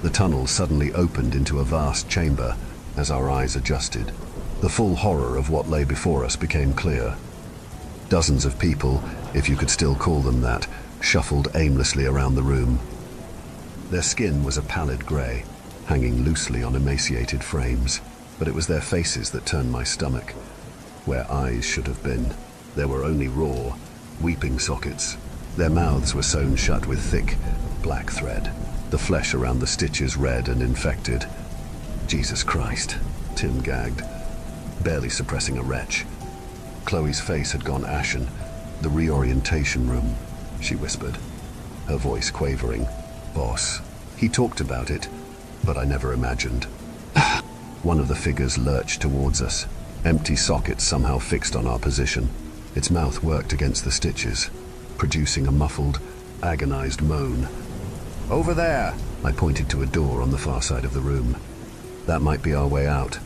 [SPEAKER 1] The tunnel suddenly opened into a vast chamber as our eyes adjusted. The full horror of what lay before us became clear. Dozens of people, if you could still call them that, shuffled aimlessly around the room. Their skin was a pallid grey, hanging loosely on emaciated frames, but it was their faces that turned my stomach. Where eyes should have been, there were only raw, weeping sockets. Their mouths were sewn shut with thick, black thread, the flesh around the stitches red and infected. "Jesus Christ," Tim gagged, barely suppressing a retch. Chloe's face had gone ashen. "The reorientation room," she whispered, her voice quavering. "Boss. He talked about it, but I never imagined." One of the figures lurched towards us, empty sockets somehow fixed on our position. Its mouth worked against the stitches, producing a muffled, agonized moan. Over there! I pointed to a door on the far side of the room. That might be our way out.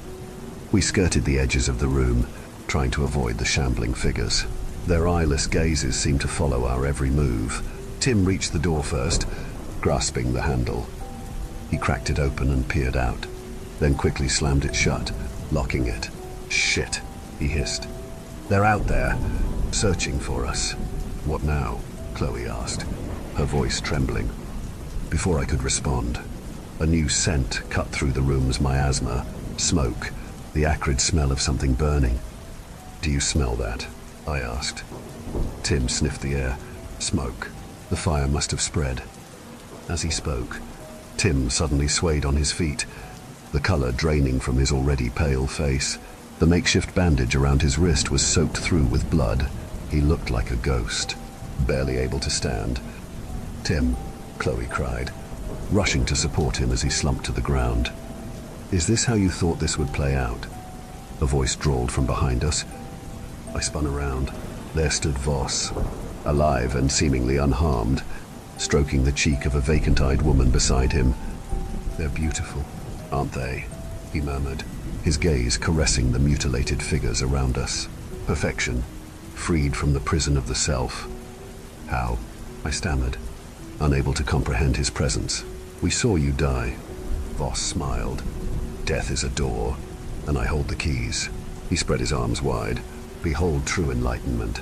[SPEAKER 1] We skirted the edges of the room, trying to avoid the shambling figures. Their eyeless gazes seemed to follow our every move. Tim reached the door first, grasping the handle. He cracked it open and peered out, then quickly slammed it shut, locking it. Shit, he hissed. They're out there, searching for us. What now? Chloe asked, her voice trembling. Before I could respond, a new scent cut through the room's miasma. Smoke, the acrid smell of something burning. Do you smell that? I asked. Tim sniffed the air. Smoke. The fire must have spread. As he spoke, Tim suddenly swayed on his feet, the color draining from his already pale face. The makeshift bandage around his wrist was soaked through with blood. He looked like a ghost, barely able to stand. Tim, Chloe cried, rushing to support him as he slumped to the ground. Is this how you thought this would play out? A voice drawled from behind us. I spun around. There stood Voss, alive and seemingly unharmed, stroking the cheek of a vacant-eyed woman beside him. They're beautiful, aren't they? He murmured, his gaze caressing the mutilated figures around us. Perfection, freed from the prison of the self. How? I stammered, unable to comprehend his presence. We saw you die. Voss smiled. Death is a door, and I hold the keys. He spread his arms wide. Behold true enlightenment.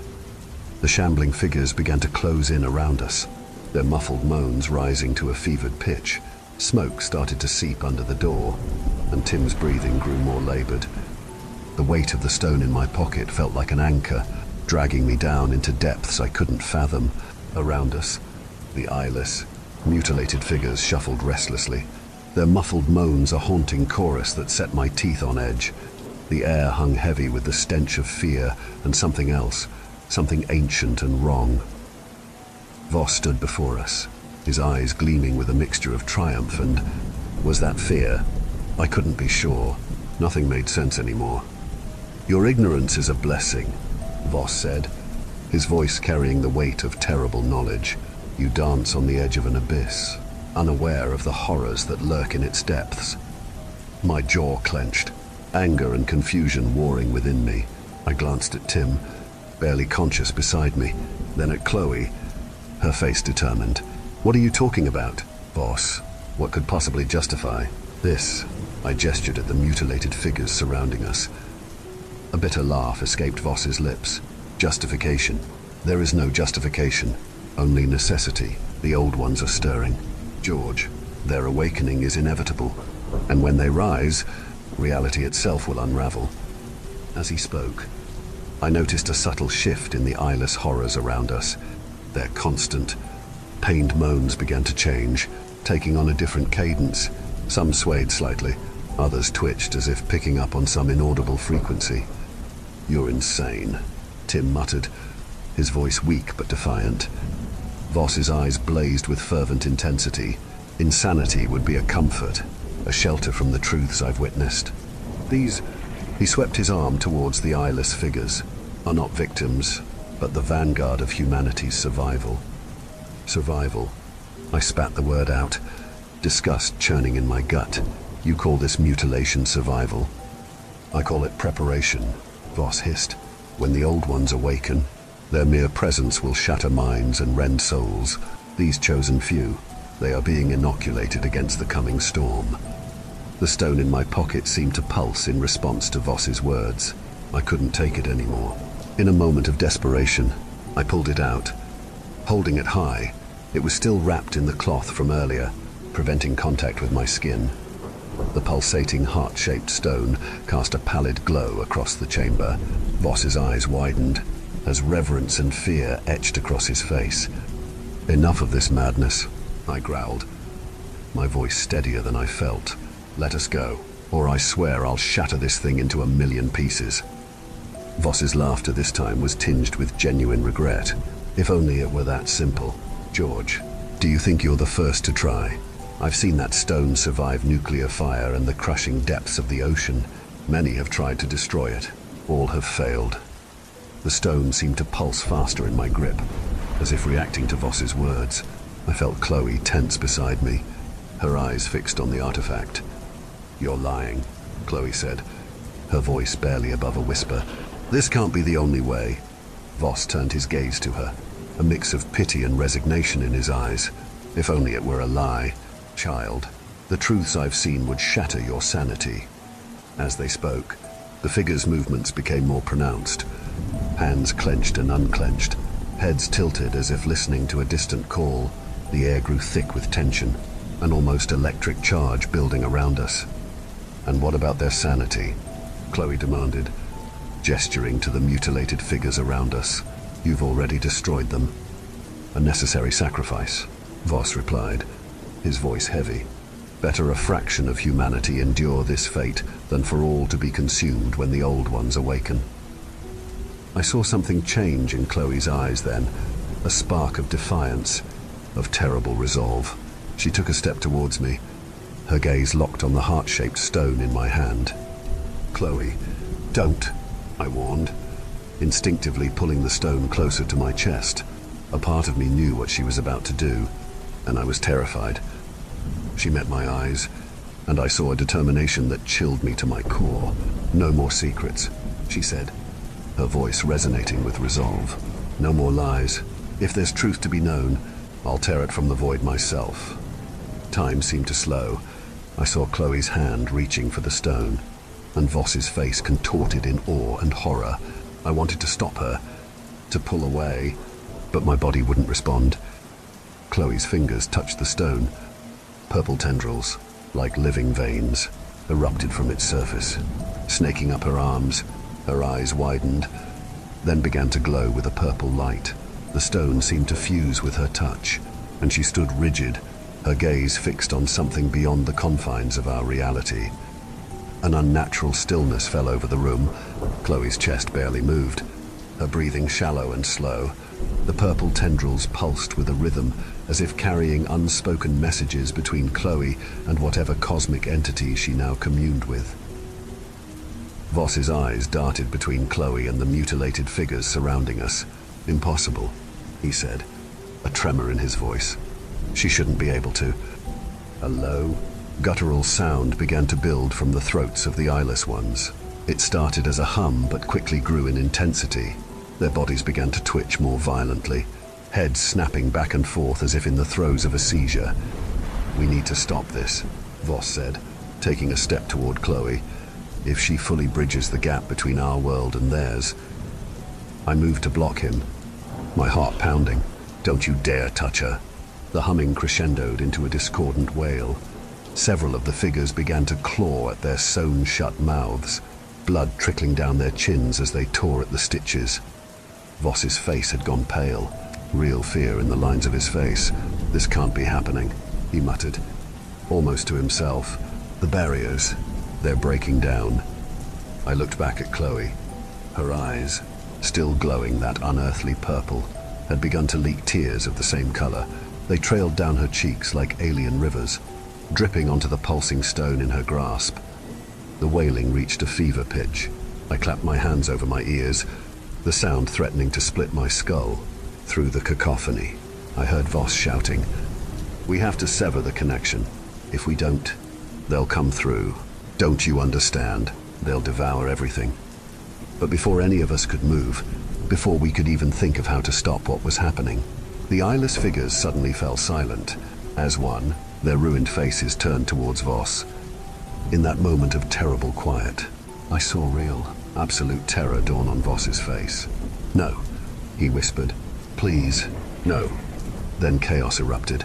[SPEAKER 1] The shambling figures began to close in around us, their muffled moans rising to a fevered pitch. Smoke started to seep under the door, and Tim's breathing grew more labored. The weight of the stone in my pocket felt like an anchor, dragging me down into depths I couldn't fathom. Around us, the eyeless, mutilated figures shuffled restlessly, their muffled moans a haunting chorus that set my teeth on edge. The air hung heavy with the stench of fear and something else, something ancient and wrong. Voss stood before us, his eyes gleaming with a mixture of triumph and... was that fear? I couldn't be sure. Nothing made sense anymore. Your ignorance is a blessing, Voss said, his voice carrying the weight of terrible knowledge. You dance on the edge of an abyss, unaware of the horrors that lurk in its depths. My jaw clenched, anger and confusion warring within me. I glanced at Tim, barely conscious beside me, then at Chloe, her face determined. What are you talking about, Voss? What could possibly justify this? I gestured at the mutilated figures surrounding us. A bitter laugh escaped Voss's lips. Justification. There is no justification, only necessity. The old ones are stirring. George, their awakening is inevitable, and when they rise, reality itself will unravel. As he spoke, I noticed a subtle shift in the eyeless horrors around us. Their constant, pained moans began to change, taking on a different cadence. Some swayed slightly, others twitched as if picking up on some inaudible frequency. You're insane, Tim muttered, his voice weak but defiant. Voss's eyes blazed with fervent intensity. Insanity would be a comfort, a shelter from the truths I've witnessed. These, he swept his arm towards the eyeless figures, are not victims, but the vanguard of humanity's survival. Survival. I spat the word out, disgust churning in my gut. You call this mutilation survival? I call it preparation, Voss hissed. When the old ones awaken, their mere presence will shatter minds and rend souls. These chosen few, they are being inoculated against the coming storm. The stone in my pocket seemed to pulse in response to Voss's words. I couldn't take it anymore. In a moment of desperation, I pulled it out. Holding it high, it was still wrapped in the cloth from earlier, preventing contact with my skin. The pulsating heart-shaped stone cast a pallid glow across the chamber. Voss's eyes widened, as reverence and fear etched across his face. Enough of this madness, I growled, my voice steadier than I felt. Let us go, or I swear I'll shatter this thing into a million pieces. Voss's laughter this time was tinged with genuine regret. If only it were that simple. George, do you think you're the first to try? I've seen that stone survive nuclear fire and the crushing depths of the ocean. Many have tried to destroy it. All have failed. The stone seemed to pulse faster in my grip, as if reacting to Voss's words. I felt Chloe tense beside me, her eyes fixed on the artifact. "You're lying," Chloe said, her voice barely above a whisper. "This can't be the only way." Voss turned his gaze to her, a mix of pity and resignation in his eyes. "If only it were a lie. Child, the truths I've seen would shatter your sanity." As they spoke, the figure's movements became more pronounced. Hands clenched and unclenched, heads tilted as if listening to a distant call. The air grew thick with tension, an almost electric charge building around us. "And what about their sanity?" Chloe demanded, gesturing to the mutilated figures around us. "You've already destroyed them." "A necessary sacrifice," Voss replied, his voice heavy. "Better a fraction of humanity endure this fate than for all to be consumed when the old ones awaken." I saw something change in Chloe's eyes then, a spark of defiance, of terrible resolve. She took a step towards me, her gaze locked on the heart-shaped stone in my hand. "Chloe, don't," I warned, instinctively pulling the stone closer to my chest. A part of me knew what she was about to do, and I was terrified. She met my eyes, and I saw a determination that chilled me to my core. "No more secrets," she said, her voice resonating with resolve. "No more lies. If there's truth to be known, I'll tear it from the void myself." Time seemed to slow. I saw Chloe's hand reaching for the stone, and Voss's face contorted in awe and horror. I wanted to stop her, to pull away, but my body wouldn't respond. Chloe's fingers touched the stone. Purple tendrils, like living veins, erupted from its surface, snaking up her arms. Her eyes widened, then began to glow with a purple light. The stone seemed to fuse with her touch, and she stood rigid, her gaze fixed on something beyond the confines of our reality. An unnatural stillness fell over the room. Chloe's chest barely moved, her breathing shallow and slow. The purple tendrils pulsed with a rhythm, as if carrying unspoken messages between Chloe and whatever cosmic entity she now communed with. Voss's eyes darted between Chloe and the mutilated figures surrounding us. "Impossible," he said, a tremor in his voice. "She shouldn't be able to." A low, guttural sound began to build from the throats of the eyeless ones. It started as a hum but quickly grew in intensity. Their bodies began to twitch more violently, heads snapping back and forth as if in the throes of a seizure. "We need to stop this," Voss said, taking a step toward Chloe. "If she fully bridges the gap between our world and theirs." I moved to block him, my heart pounding. "Don't you dare touch her." The humming crescendoed into a discordant wail. Several of the figures began to claw at their sewn-shut mouths, blood trickling down their chins as they tore at the stitches. Voss's face had gone pale, real fear in the lines of his face. "This can't be happening," he muttered, almost to himself. "The barriers, they're breaking down." I looked back at Chloe. Her eyes, still glowing that unearthly purple, had begun to leak tears of the same color. They trailed down her cheeks like alien rivers, dripping onto the pulsing stone in her grasp. The wailing reached a fever pitch. I clapped my hands over my ears, the sound threatening to split my skull. Through the cacophony, I heard Voss shouting, "We have to sever the connection. If we don't, they'll come through. Don't you understand? They'll devour everything." But before any of us could move, before we could even think of how to stop what was happening, the eyeless figures suddenly fell silent. As one, their ruined faces turned towards Voss. In that moment of terrible quiet, I saw real, absolute terror dawn on Voss's face. "No," he whispered. "Please, no." Then chaos erupted.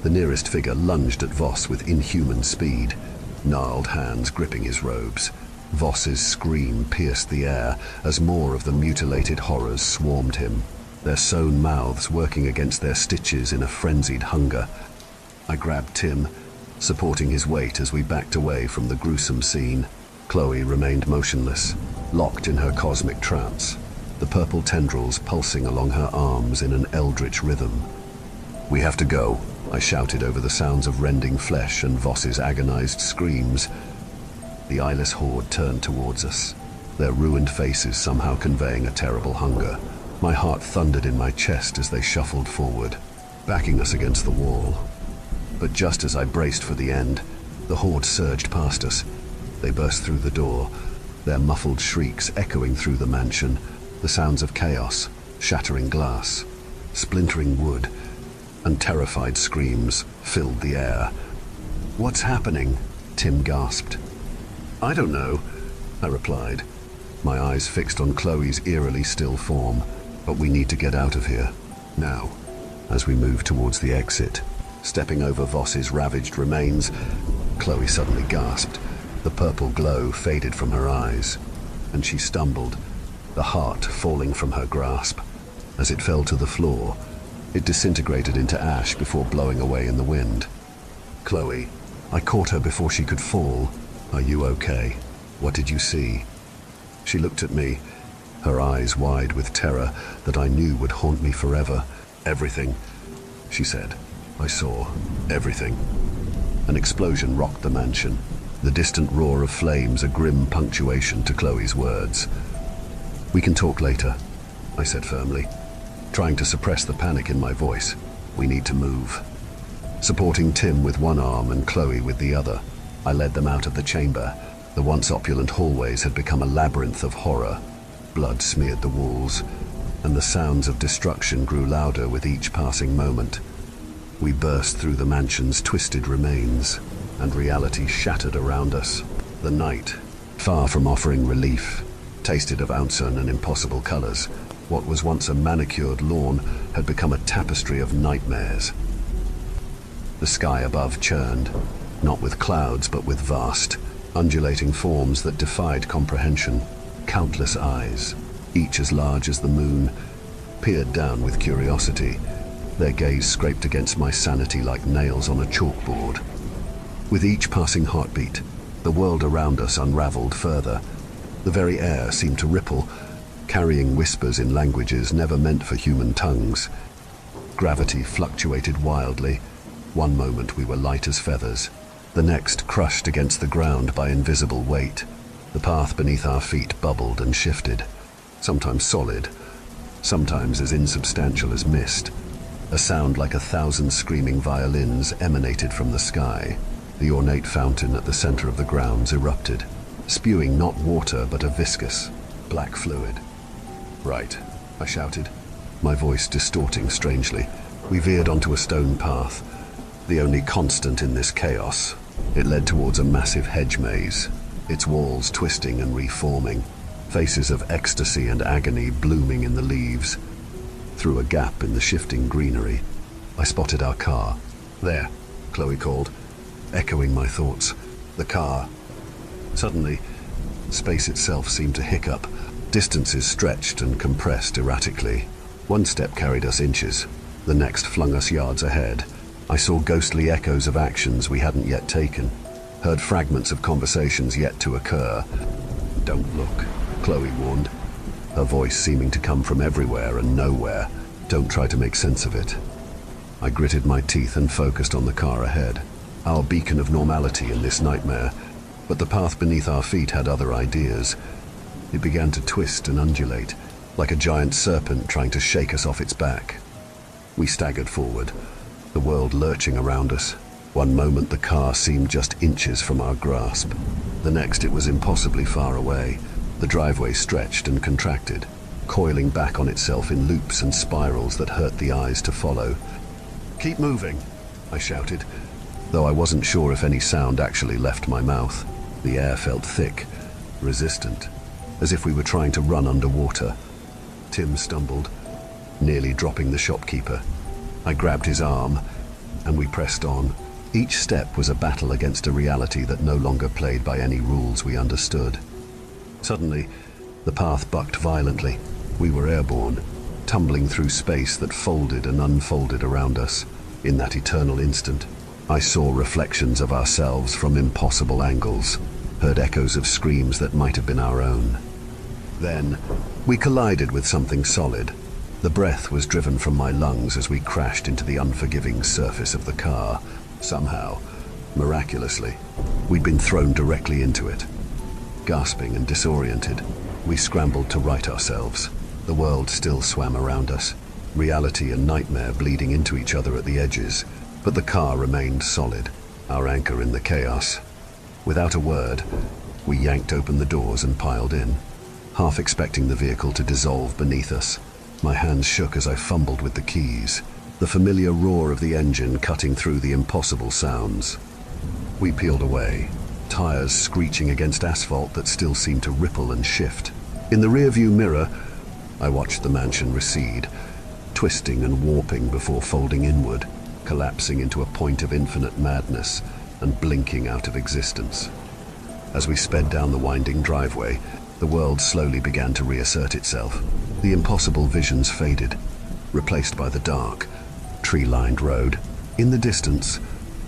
[SPEAKER 1] The nearest figure lunged at Voss with inhuman speed, gnarled hands gripping his robes. Voss's scream pierced the air as more of the mutilated horrors swarmed him, their sewn mouths working against their stitches in a frenzied hunger. I grabbed Tim, supporting his weight as we backed away from the gruesome scene. Chloe remained motionless, locked in her cosmic trance, the purple tendrils pulsing along her arms in an eldritch rhythm. "We have to go," I shouted over the sounds of rending flesh and Voss's agonized screams. The eyeless horde turned towards us, their ruined faces somehow conveying a terrible hunger. My heart thundered in my chest as they shuffled forward. backing us against the wall. But just as I braced for the end, the horde surged past us. They burst through the door, their muffled shrieks echoing through the mansion, the sounds of chaos, shattering glass, splintering wood, and terrified screams filled the air. "What's happening?" Tim gasped. "I don't know," I replied, my eyes fixed on Chloe's eerily still form. "But we need to get out of here, now." As we moved towards the exit, stepping over Voss's ravaged remains, Chloe suddenly gasped. The purple glow faded from her eyes, and she stumbled, the heart falling from her grasp. As it fell to the floor, it disintegrated into ash before blowing away in the wind. "Chloe," I caught her before she could fall. "Are you okay? What did you see?" She looked at me, her eyes wide with terror that I knew would haunt me forever. "Everything," she said. "I saw everything." An explosion rocked the mansion, the distant roar of flames a grim punctuation to Chloe's words. "We can talk later," I said firmly, trying to suppress the panic in my voice. "We need to move." Supporting Tim with one arm and Chloe with the other, I led them out of the chamber. The once opulent hallways had become a labyrinth of horror. Blood smeared the walls, and the sounds of destruction grew louder with each passing moment. We burst through the mansion's twisted remains, and reality shattered around us. The night, far from offering relief, tasted of ounson and impossible colors. What was once a manicured lawn had become a tapestry of nightmares. The sky above churned, not with clouds but with vast, undulating forms that defied comprehension. Countless eyes, each as large as the moon, peered down with curiosity. Their gaze scraped against my sanity like nails on a chalkboard. With each passing heartbeat, the world around us unraveled further. The very air seemed to ripple, carrying whispers in languages never meant for human tongues. Gravity fluctuated wildly. One moment we were light as feathers, the next crushed against the ground by invisible weight. The path beneath our feet bubbled and shifted, sometimes solid, sometimes as insubstantial as mist. A sound like 1,000 screaming violins emanated from the sky. The ornate fountain at the center of the grounds erupted, spewing not water but a viscous, black fluid. "Right," I shouted, my voice distorting strangely. We veered onto a stone path, the only constant in this chaos. It led towards a massive hedge maze, its walls twisting and reforming, faces of ecstasy and agony blooming in the leaves. Through a gap in the shifting greenery, I spotted our car. "There," Chloe called, echoing my thoughts. The car. Suddenly, space itself seemed to hiccup. Distances stretched and compressed erratically. One step carried us inches, the next flung us yards ahead. I saw ghostly echoes of actions we hadn't yet taken, heard fragments of conversations yet to occur. "Don't look," Chloe warned, her voice seeming to come from everywhere and nowhere. "Don't try to make sense of it." I gritted my teeth and focused on the car ahead, our beacon of normality in this nightmare. But the path beneath our feet had other ideas. It began to twist and undulate, like a giant serpent trying to shake us off its back. We staggered forward, the world lurching around us. One moment the car seemed just inches from our grasp. The next it was impossibly far away. The driveway stretched and contracted, coiling back on itself in loops and spirals that hurt the eyes to follow. "Keep moving," I shouted, though I wasn't sure if any sound actually left my mouth. The air felt thick, resistant, as if we were trying to run underwater. Tim stumbled, nearly dropping the shopkeeper. I grabbed his arm, and we pressed on. Each step was a battle against a reality that no longer played by any rules we understood. Suddenly, the path bucked violently. We were airborne, tumbling through space that folded and unfolded around us. In that eternal instant, I saw reflections of ourselves from impossible angles, heard echoes of screams that might have been our own. Then, we collided with something solid. The breath was driven from my lungs as we crashed into the unforgiving surface of the car. Somehow, miraculously, we'd been thrown directly into it. Gasping and disoriented, we scrambled to right ourselves. The world still swam around us, reality and nightmare bleeding into each other at the edges, but the car remained solid, our anchor in the chaos. Without a word, we yanked open the doors and piled in, half expecting the vehicle to dissolve beneath us. My hands shook as I fumbled with the keys, the familiar roar of the engine cutting through the impossible sounds. We peeled away, tires screeching against asphalt that still seemed to ripple and shift. In the rearview mirror, I watched the mansion recede, twisting and warping before folding inward, collapsing into a point of infinite madness and blinking out of existence. As we sped down the winding driveway, the world slowly began to reassert itself. The impossible visions faded, replaced by the dark, tree-lined road. In the distance,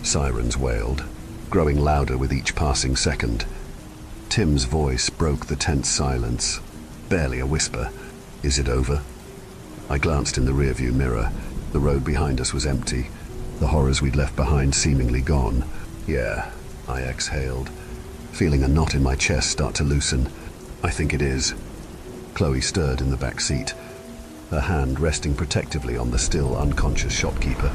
[SPEAKER 1] sirens wailed, growing louder with each passing second. Tim's voice broke the tense silence, barely a whisper. "Is it over?" I glanced in the rearview mirror. The road behind us was empty, the horrors we'd left behind seemingly gone. "Yeah," I exhaled, feeling a knot in my chest start to loosen. "I think it is." Chloe stirred in the back seat, her hand resting protectively on the still unconscious shopkeeper.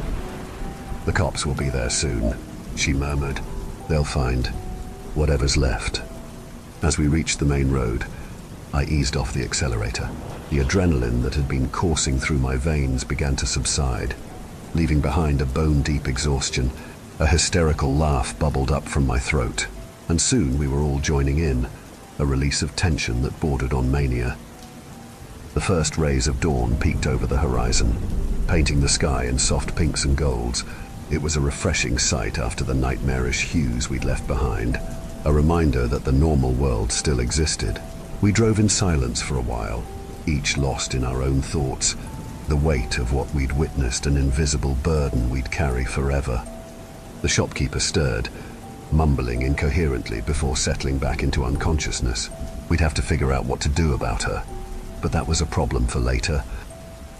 [SPEAKER 1] "The cops will be there soon," she murmured. "They'll find whatever's left." As we reached the main road, I eased off the accelerator. The adrenaline that had been coursing through my veins began to subside, leaving behind a bone-deep exhaustion. A hysterical laugh bubbled up from my throat, and soon we were all joining in, a release of tension that bordered on mania. The first rays of dawn peeked over the horizon, painting the sky in soft pinks and golds. It was a refreshing sight after the nightmarish hues we'd left behind, a reminder that the normal world still existed. We drove in silence for a while, each lost in our own thoughts, the weight of what we'd witnessed an invisible burden we'd carry forever. The shopkeeper stirred, mumbling incoherently before settling back into unconsciousness. We'd have to figure out what to do about her, but that was a problem for later.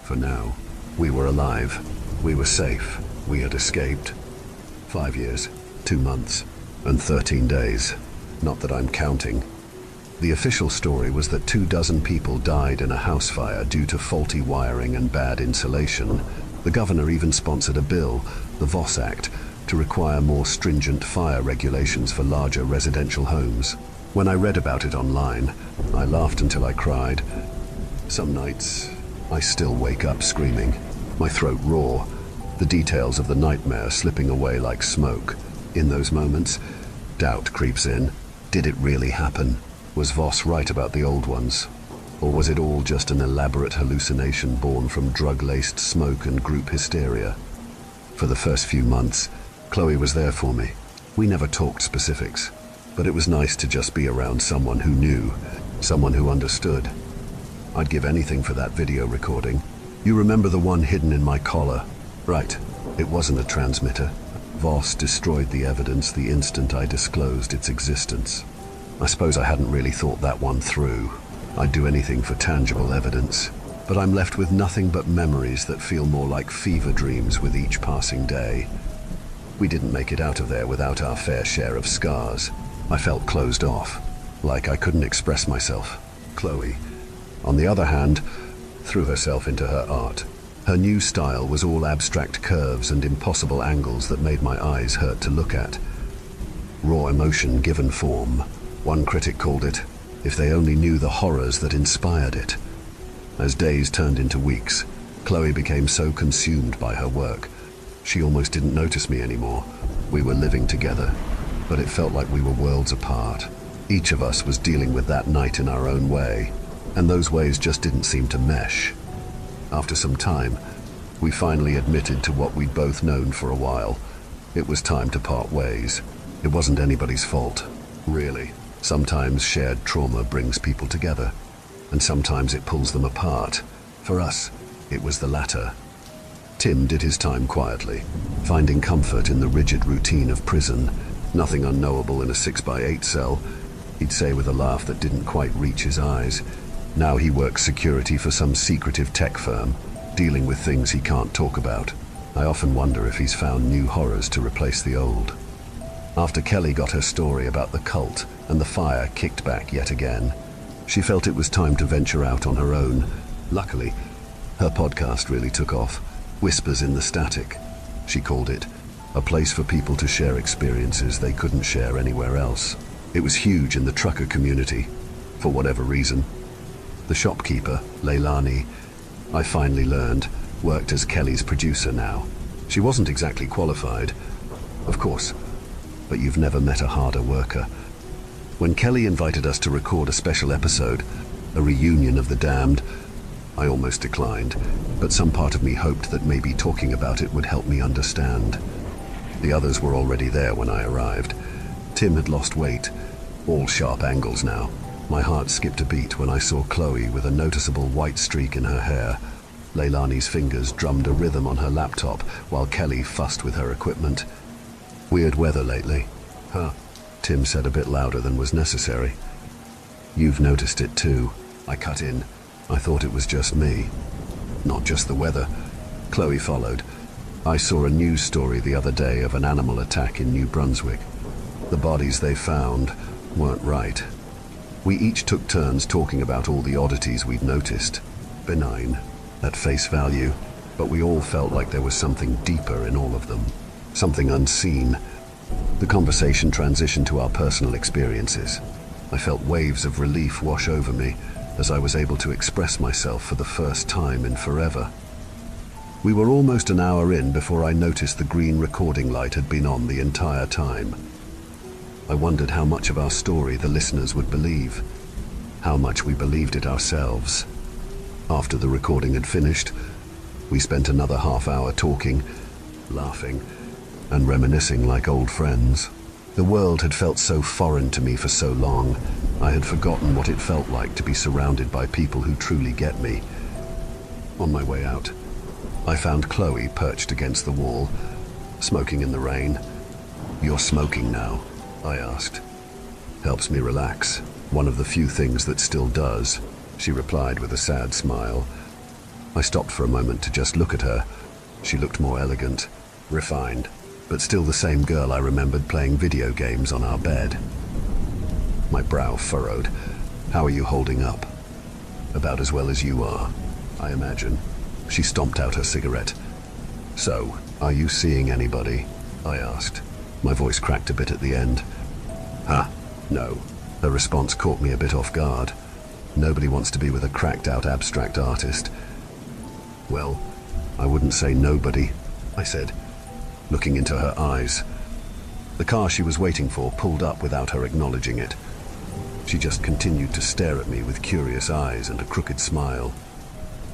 [SPEAKER 1] For now, we were alive, we were safe, we had escaped. 5 years, 2 months, and 13 days. Not that I'm counting. The official story was that 24 people died in a house fire due to faulty wiring and bad insulation. The governor even sponsored a bill, the Voss Act, to require more stringent fire regulations for larger residential homes. When I read about it online, I laughed until I cried. Some nights, I still wake up screaming, my throat raw, the details of the nightmare slipping away like smoke. In those moments, doubt creeps in. Did it really happen? Was Voss right about the old ones? Or was it all just an elaborate hallucination born from drug-laced smoke and group hysteria? For the first few months, Chloe was there for me. We never talked specifics, but it was nice to just be around someone who knew, someone who understood. I'd give anything for that video recording. You remember the one hidden in my collar? Right, it wasn't a transmitter. Voss destroyed the evidence the instant I disclosed its existence. I suppose I hadn't really thought that one through. I'd do anything for tangible evidence, but I'm left with nothing but memories that feel more like fever dreams with each passing day. We didn't make it out of there without our fair share of scars. I felt closed off, like I couldn't express myself. Chloe, on the other hand, threw herself into her art. Her new style was all abstract curves and impossible angles that made my eyes hurt to look at. Raw emotion given form. One critic called it, if they only knew the horrors that inspired it. As days turned into weeks, Chloe became so consumed by her work, she almost didn't notice me anymore. We were living together, but it felt like we were worlds apart. Each of us was dealing with that night in our own way, and those ways just didn't seem to mesh. After some time, we finally admitted to what we'd both known for a while. It was time to part ways. It wasn't anybody's fault, really. Sometimes shared trauma brings people together, and sometimes it pulls them apart. For us, it was the latter. Tim did his time quietly, finding comfort in the rigid routine of prison. Nothing unknowable in a 6x8 cell, he'd say with a laugh that didn't quite reach his eyes. Now he works security for some secretive tech firm, dealing with things he can't talk about. I often wonder if he's found new horrors to replace the old. After Kelly got her story about the cult and the fire kicked back yet again, she felt it was time to venture out on her own. Luckily, Her podcast really took off. Whispers in the Static, she called it. A place for people to share experiences they couldn't share anywhere else. It was huge in the trucker community, for whatever reason. The shopkeeper, Leilani, I finally learned, worked as Kelly's producer now. She wasn't exactly qualified, of course, but you've never met a harder worker. When Kelly invited us to record a special episode, a reunion of the damned, I almost declined, but some part of me hoped that maybe talking about it would help me understand. The others were already there when I arrived. Tim had lost weight, all sharp angles now. My heart skipped a beat when I saw Chloe with a noticeable white streak in her hair. Leilani's fingers drummed a rhythm on her laptop while Kelly fussed with her equipment. Weird weather lately. Huh, Tim said a bit louder than was necessary. You've noticed it too, I cut in. I thought it was just me. Not just the weather. Chloe followed. I saw a news story the other day of an animal attack in New Brunswick. The bodies they found weren't right. We each took turns talking about all the oddities we'd noticed. Benign, at face value, but we all felt like there was something deeper in all of them. Something unseen. The conversation transitioned to our personal experiences. I felt waves of relief wash over me as I was able to express myself for the first time in forever. We were almost an hour in before I noticed the green recording light had been on the entire time. I wondered how much of our story the listeners would believe, how much we believed it ourselves. After the recording had finished, we spent another half hour talking, laughing, and reminiscing like old friends. The world had felt so foreign to me for so long, I had forgotten what it felt like to be surrounded by people who truly get me. On my way out, I found Chloe perched against the wall, smoking in the rain. "You're smoking now?" I asked. "Helps me relax. One of the few things that still does," she replied with a sad smile. I stopped for a moment to just look at her. She looked more elegant, refined, but still the same girl I remembered playing video games on our bed. My brow furrowed. "How are you holding up?" "About as well as you are, I imagine." She stomped out her cigarette. "So, are you seeing anybody?" I asked. My voice cracked a bit at the end. "Huh, no." Her response caught me a bit off guard. Nobody wants to be with a cracked-out abstract artist. "Well, I wouldn't say nobody," I said, looking into her eyes. The car she was waiting for pulled up without her acknowledging it. She just continued to stare at me with curious eyes and a crooked smile.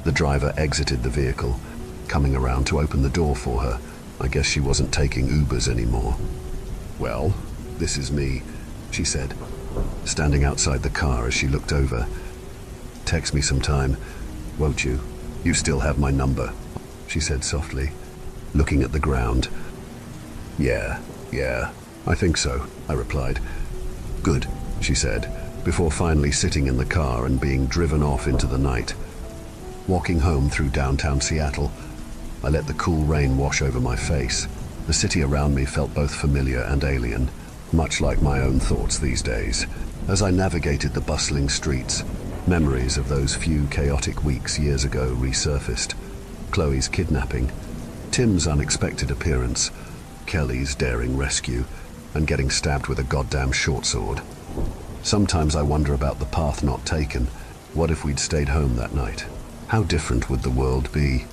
[SPEAKER 1] The driver exited the vehicle, coming around to open the door for her. I guess she wasn't taking Ubers anymore. "Well, this is me," she said, standing outside the car as she looked over. "Text me sometime, won't you? You still have my number," she said softly, looking at the ground. Yeah, I think so," I replied. "Good," she said, before finally sitting in the car and being driven off into the night. Walking home through downtown Seattle, I let the cool rain wash over my face. The city around me felt both familiar and alien, much like my own thoughts these days. As I navigated the bustling streets, memories of those few chaotic weeks years ago resurfaced. Chloe's kidnapping, Tim's unexpected appearance, Kelly's daring rescue, and getting stabbed with a goddamn short sword. Sometimes I wonder about the path not taken. What if we'd stayed home that night? How different would the world be?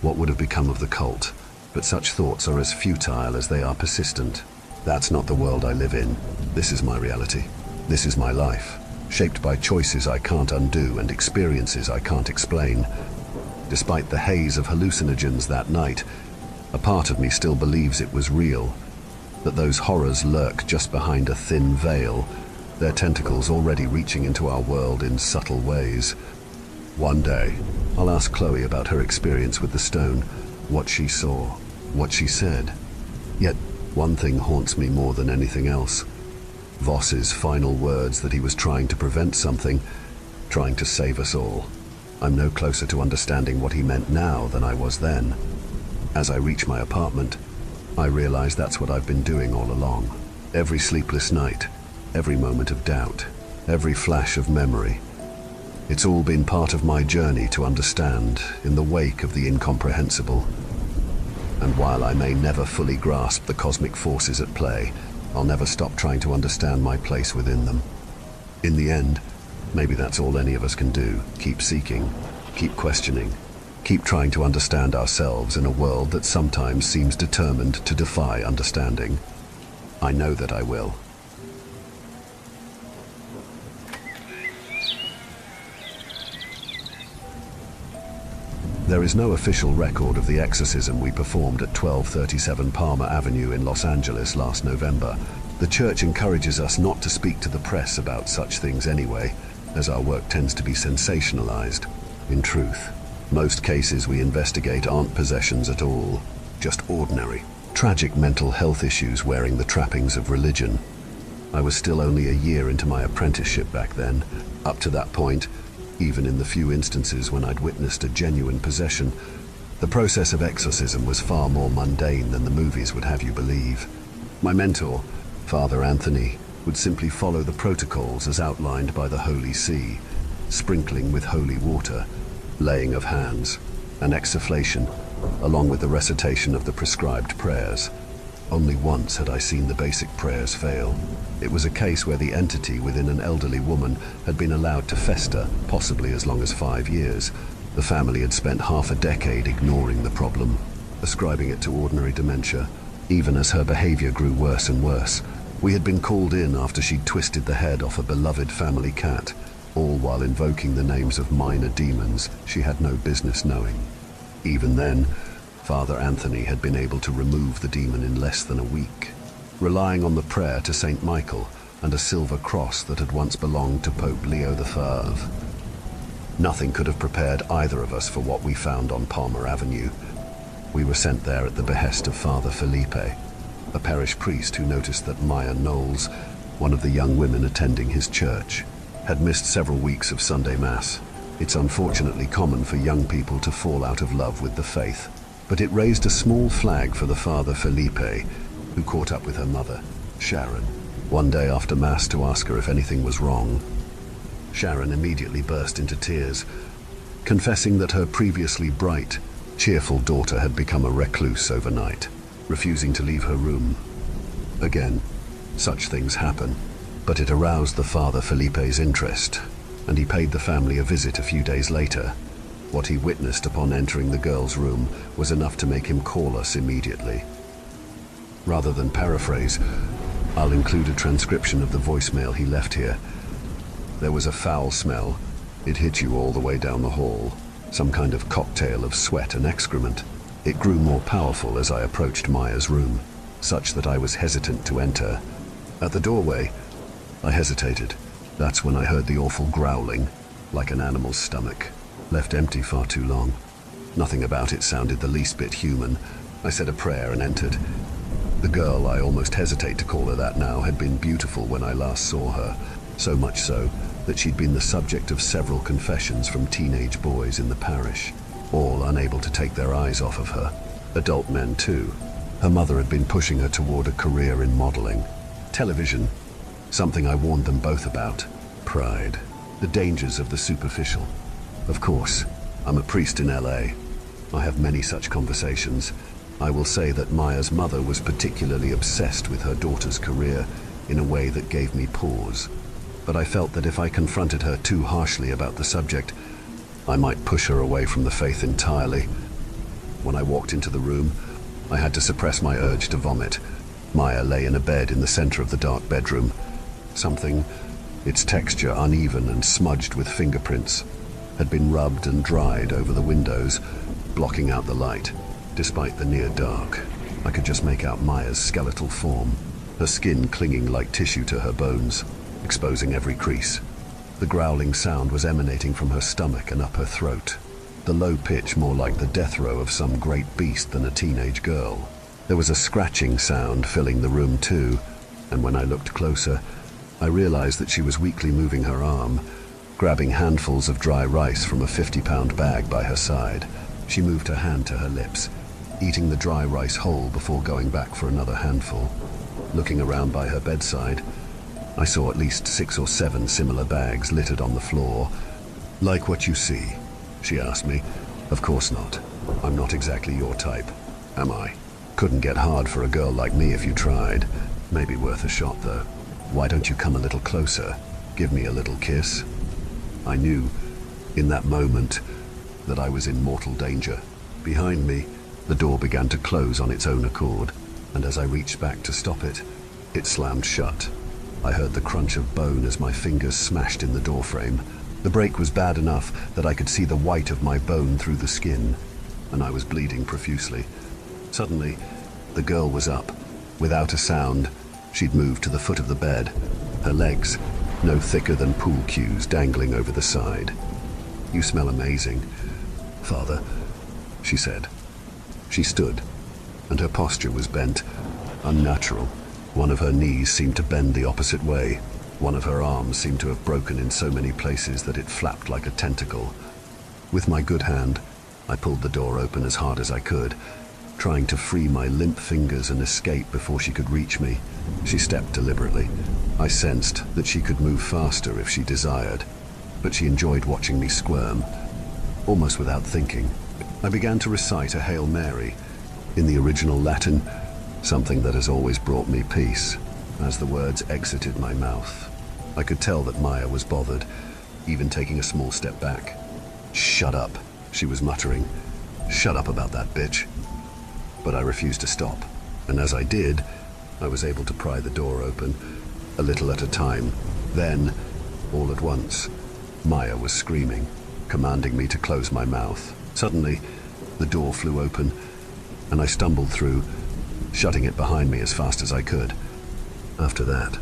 [SPEAKER 1] What would have become of the cult? But such thoughts are as futile as they are persistent. That's not the world I live in. This is my reality. This is my life, shaped by choices I can't undo and experiences I can't explain. Despite the haze of hallucinogens that night, a part of me still believes it was real, that those horrors lurk just behind a thin veil, their tentacles already reaching into our world in subtle ways. One day, I'll ask Chloe about her experience with the stone, what she saw, what she said. Yet, one thing haunts me more than anything else. Voss's final words that he was trying to prevent something, trying to save us all. I'm no closer to understanding what he meant now than I was then. As I reach my apartment, I realize that's what I've been doing all along. Every sleepless night, every moment of doubt, every flash of memory. It's all been part of my journey to understand in the wake of the incomprehensible. And while I may never fully grasp the cosmic forces at play, I'll never stop trying to understand my place within them. In the end, maybe that's all any of us can do. Keep seeking, keep questioning, keep trying to understand ourselves in a world that sometimes seems determined to defy understanding. I know that I will. There is no official record of the exorcism we performed at 1237 Palmer Avenue in Los Angeles last November. The church encourages us not to speak to the press about such things anyway, as our work tends to be sensationalized. In truth, most cases we investigate aren't possessions at all, just ordinary, tragic mental health issues wearing the trappings of religion. I was still only a year into my apprenticeship back then. Up to that point, even in the few instances when I'd witnessed a genuine possession, the process of exorcism was far more mundane than the movies would have you believe. My mentor, Father Anthony, would simply follow the protocols as outlined by the Holy See, sprinkling with holy water, laying of hands, and exfoliation, along with the recitation of the prescribed prayers. Only once had I seen the basic prayers fail. It was a case where the entity within an elderly woman had been allowed to fester, possibly as long as 5 years. The family had spent half a decade ignoring the problem, ascribing it to ordinary dementia, even as her behavior grew worse and worse. We had been called in after she'd twisted the head off a beloved family cat, all while invoking the names of minor demons she had no business knowing. Even then, Father Anthony had been able to remove the demon in less than a week, relying on the prayer to Saint Michael and a silver cross that had once belonged to Pope Leo XIII. Nothing could have prepared either of us for what we found on Palmer Avenue. We were sent there at the behest of Father Felipe, a parish priest who noticed that Maya Knowles, one of the young women attending his church, had missed several weeks of Sunday Mass. It's unfortunately common for young people to fall out of love with the faith, but it raised a small flag for the Father Felipe, who caught up with her mother, Sharon, one day after Mass to ask her if anything was wrong. Sharon immediately burst into tears, confessing that her previously bright, cheerful daughter had become a recluse overnight, refusing to leave her room. Again, such things happen, but it aroused the Father Felipe's interest, and he paid the family a visit a few days later. What he witnessed upon entering the girl's room was enough to make him call us immediately. Rather than paraphrase, I'll include a transcription of the voicemail he left here. There was a foul smell. It hit you all the way down the hall, some kind of cocktail of sweat and excrement. It grew more powerful as I approached Maya's room, such that I was hesitant to enter. At the doorway, I hesitated. That's when I heard the awful growling, like an animal's stomach. Left empty far too long. Nothing about it sounded the least bit human. I said a prayer and entered. The girl, I almost hesitate to call her that now, had been beautiful when I last saw her, so much so that she'd been the subject of several confessions from teenage boys in the parish, all unable to take their eyes off of her. Adult men too. Her mother had been pushing her toward a career in modeling. Television, something I warned them both about. Pride, the dangers of the superficial. Of course, I'm a priest in LA. I have many such conversations. I will say that Maya's mother was particularly obsessed with her daughter's career in a way that gave me pause. But I felt that if I confronted her too harshly about the subject, I might push her away from the faith entirely. When I walked into the room, I had to suppress my urge to vomit. Maya lay in a bed in the center of the dark bedroom. Something, its texture uneven and smudged with fingerprints, had been rubbed and dried over the windows, blocking out the light. Despite the near dark, I could just make out Maya's skeletal form, her skin clinging like tissue to her bones, exposing every crease. The growling sound was emanating from her stomach and up her throat, the low pitch more like the death row of some great beast than a teenage girl. There was a scratching sound filling the room too, and when I looked closer, I realized that she was weakly moving her arm, grabbing handfuls of dry rice from a 50-pound bag by her side. She moved her hand to her lips, eating the dry rice whole before going back for another handful. Looking around by her bedside, I saw at least 6 or 7 similar bags littered on the floor, Like what you see? She asked me. Of course not. I'm not exactly your type, am I? Couldn't get hard for a girl like me if you tried. Maybe worth a shot, though. Why don't you come a little closer? Give me a little kiss? I knew, in that moment, that I was in mortal danger. Behind me, the door began to close on its own accord, and as I reached back to stop it, it slammed shut. I heard the crunch of bone as my fingers smashed in the doorframe. The break was bad enough that I could see the white of my bone through the skin, and I was bleeding profusely. Suddenly, the girl was up. Without a sound, she'd moved to the foot of the bed, her legs no thicker than pool cues dangling over the side. "You smell amazing, Father," she said. She stood, and her posture was bent, unnatural. One of her knees seemed to bend the opposite way. One of her arms seemed to have broken in so many places that it flapped like a tentacle. With my good hand, I pulled the door open as hard as I could, trying to free my limp fingers and escape before she could reach me. She stepped deliberately. I sensed that she could move faster if she desired, but she enjoyed watching me squirm, almost without thinking. I began to recite a Hail Mary in the original Latin, something that has always brought me peace. As the words exited my mouth, I could tell that Maya was bothered, even taking a small step back. "Shut up," she was muttering. "Shut up about that bitch." But I refused to stop, and as I did, I was able to pry the door open, a little at a time. Then, all at once, Maya was screaming, commanding me to close my mouth. Suddenly, the door flew open, and I stumbled through, shutting it behind me as fast as I could. After that,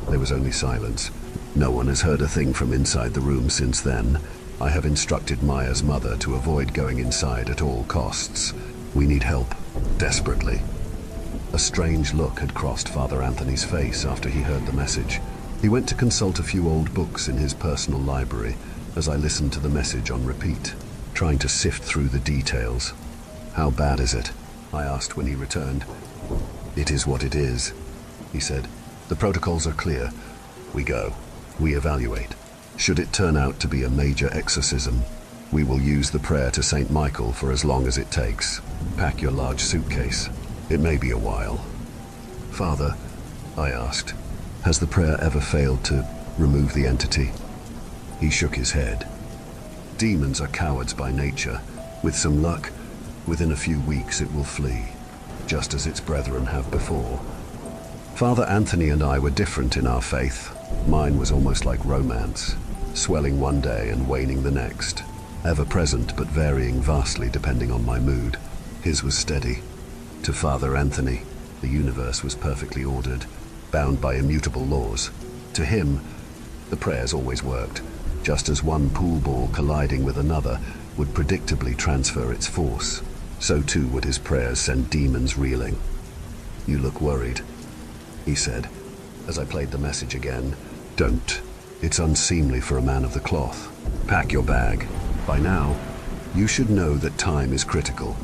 [SPEAKER 1] there was only silence. No one has heard a thing from inside the room since then. I have instructed Maya's mother to avoid going inside at all costs. We need help, desperately. A strange look had crossed Father Anthony's face after he heard the message. He went to consult a few old books in his personal library as I listened to the message on repeat, trying to sift through the details. "How bad is it?" I asked when he returned. "It is what it is," he said. "The protocols are clear. We go. We evaluate. Should it turn out to be a major exorcism, we will use the prayer to Saint Michael for as long as it takes. Pack your large suitcase. It may be a while." "Father," I asked, "has the prayer ever failed to remove the entity?" He shook his head. "Demons are cowards by nature. With some luck, within a few weeks it will flee, just as its brethren have before." Father Anthony and I were different in our faith. Mine was almost like romance, swelling one day and waning the next, ever present but varying vastly depending on my mood. His was steady. To Father Anthony, the universe was perfectly ordered, bound by immutable laws. To him, the prayers always worked, just as one pool ball colliding with another would predictably transfer its force. So too would his prayers send demons reeling. "You look worried," he said, as I played the message again. "Don't. It's unseemly for a man of the cloth. Pack your bag. By now, you should know that time is critical."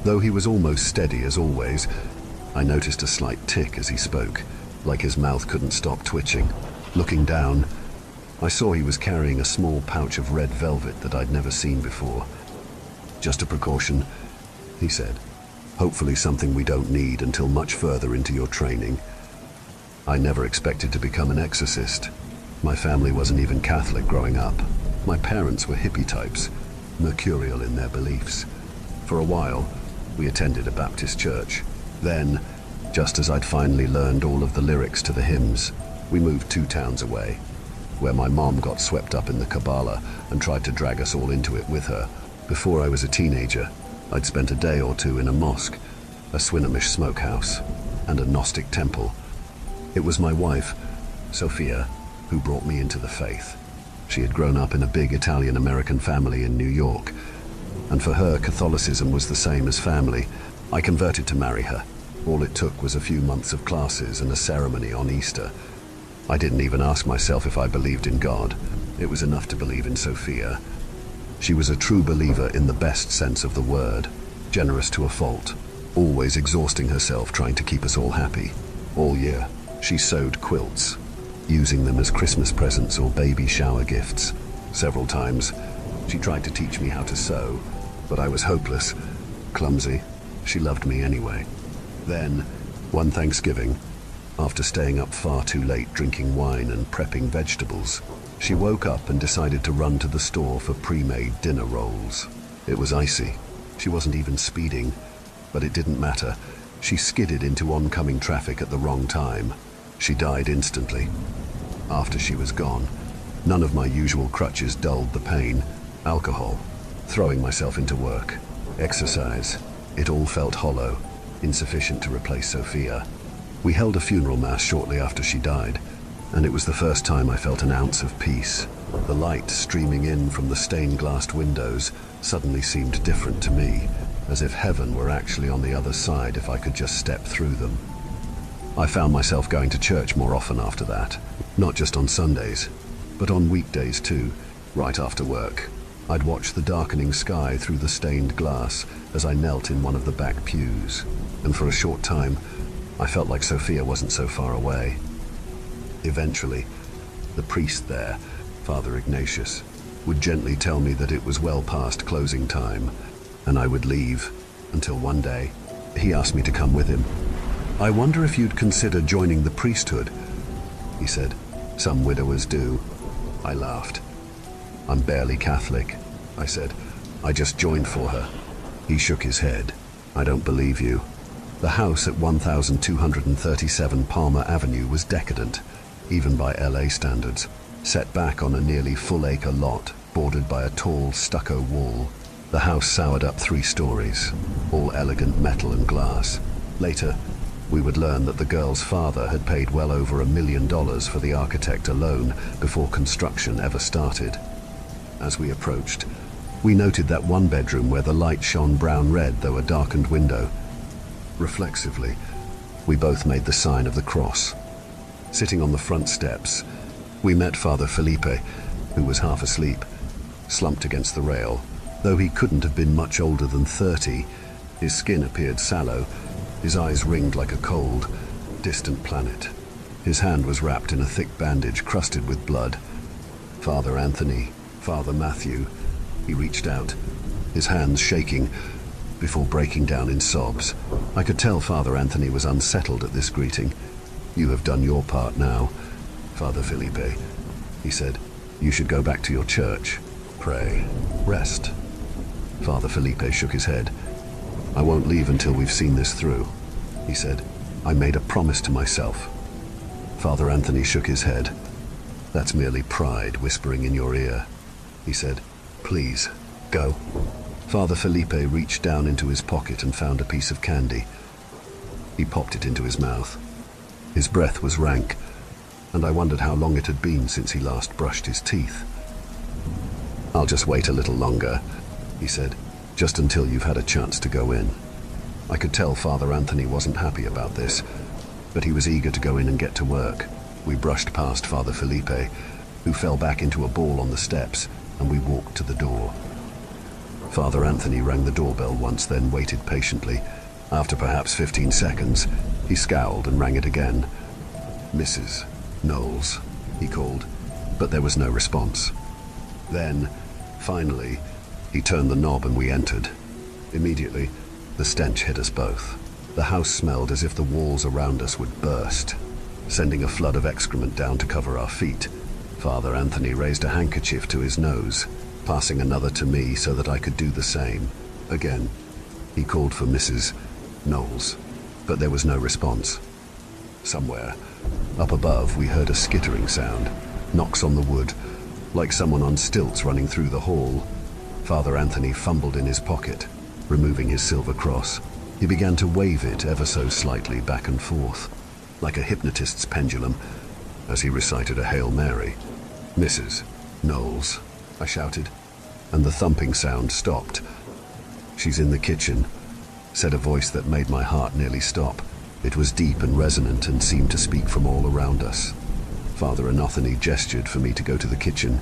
[SPEAKER 1] Though he was almost steady as always, I noticed a slight tick as he spoke, like his mouth couldn't stop twitching. Looking down, I saw he was carrying a small pouch of red velvet that I'd never seen before. "Just a precaution," he said. "Hopefully something we don't need until much further into your training." I never expected to become an exorcist. My family wasn't even Catholic growing up. My parents were hippie types, mercurial in their beliefs. For a while, we attended a Baptist church. Then, just as I'd finally learned all of the lyrics to the hymns, we moved 2 towns away, where my mom got swept up in the Kabbalah and tried to drag us all into it with her. Before I was a teenager, I'd spent a day or 2 in a mosque, a Swinomish smokehouse, and a Gnostic temple. It was my wife, Sophia, who brought me into the faith. She had grown up in a big Italian-American family in New York, and for her, Catholicism was the same as family. I converted to marry her. All it took was a few months of classes and a ceremony on Easter. I didn't even ask myself if I believed in God. It was enough to believe in Sophia. She was a true believer in the best sense of the word, generous to a fault, always exhausting herself trying to keep us all happy. All year, she sewed quilts, using them as Christmas presents or baby shower gifts. Several times, she tried to teach me how to sew, but I was hopeless, clumsy. She loved me anyway. Then, one Thanksgiving, after staying up far too late drinking wine and prepping vegetables, she woke up and decided to run to the store for pre-made dinner rolls. It was icy. She wasn't even speeding, but it didn't matter. She skidded into oncoming traffic at the wrong time. She died instantly. After she was gone, none of my usual crutches dulled the pain. Alcohol, throwing myself into work, exercise, it all felt hollow, insufficient to replace Sophia. We held a funeral mass shortly after she died, and it was the first time I felt an ounce of peace. The light streaming in from the stained-glass windows suddenly seemed different to me, as if heaven were actually on the other side if I could just step through them. I found myself going to church more often after that, not just on Sundays, but on weekdays too, right after work. I'd watch the darkening sky through the stained glass as I knelt in one of the back pews, and for a short time, I felt like Sophia wasn't so far away. Eventually, the priest there, Father Ignatius, would gently tell me that it was well past closing time, and I would leave, until one day, he asked me to come with him. "I wonder if you'd consider joining the priesthood," he said. "Some widowers do." I laughed. "I'm barely Catholic," I said. "I just joined for her." He shook his head. "I don't believe you." The house at 1237 Palmer Avenue was decadent, even by LA standards, set back on a nearly full-acre lot bordered by a tall stucco wall. The house soured up 3 stories, all elegant metal and glass. Later, we would learn that the girl's father had paid well over $1 million for the architect alone before construction ever started. As we approached, we noted that one bedroom where the light shone brown-red though a darkened window. Reflexively, we both made the sign of the cross. Sitting on the front steps, we met Father Felipe, who was half asleep, slumped against the rail. Though he couldn't have been much older than 30, his skin appeared sallow, his eyes ringed like a cold, distant planet. His hand was wrapped in a thick bandage crusted with blood. "Father Anthony, Father Matthew," he reached out, his hands shaking, before breaking down in sobs. I could tell Father Anthony was unsettled at this greeting. "You have done your part now, Father Felipe," he said. "You should go back to your church, pray, rest." Father Felipe shook his head. "I won't leave until we've seen this through," he said. "I made a promise to myself." Father Anthony shook his head. "That's merely pride whispering in your ear," he said. "Please, go." Father Felipe reached down into his pocket and found a piece of candy. He popped it into his mouth. His breath was rank, and I wondered how long it had been since he last brushed his teeth. "I'll just wait a little longer," he said, "just until you've had a chance to go in." I could tell Father Anthony wasn't happy about this, but he was eager to go in and get to work. We brushed past Father Felipe, who fell back into a ball on the steps, and we walked to the door. Father Anthony rang the doorbell once, then waited patiently. After perhaps 15 seconds, he scowled and rang it again. "Mrs. Knowles," he called, but there was no response. Then, finally, he turned the knob and we entered. Immediately, the stench hit us both. The house smelled as if the walls around us would burst, sending a flood of excrement down to cover our feet. Father Anthony raised a handkerchief to his nose, passing another to me so that I could do the same. Again, he called for Mrs. Knowles, but there was no response. Somewhere, up above, we heard a skittering sound, knocks on the wood, like someone on stilts running through the hall. Father Anthony fumbled in his pocket, removing his silver cross. He began to wave it ever so slightly back and forth, like a hypnotist's pendulum, as he recited a Hail Mary. "Mrs. Knowles," I shouted, and the thumping sound stopped. "She's in the kitchen," said a voice that made my heart nearly stop. It was deep and resonant and seemed to speak from all around us. Father Anthony gestured for me to go to the kitchen.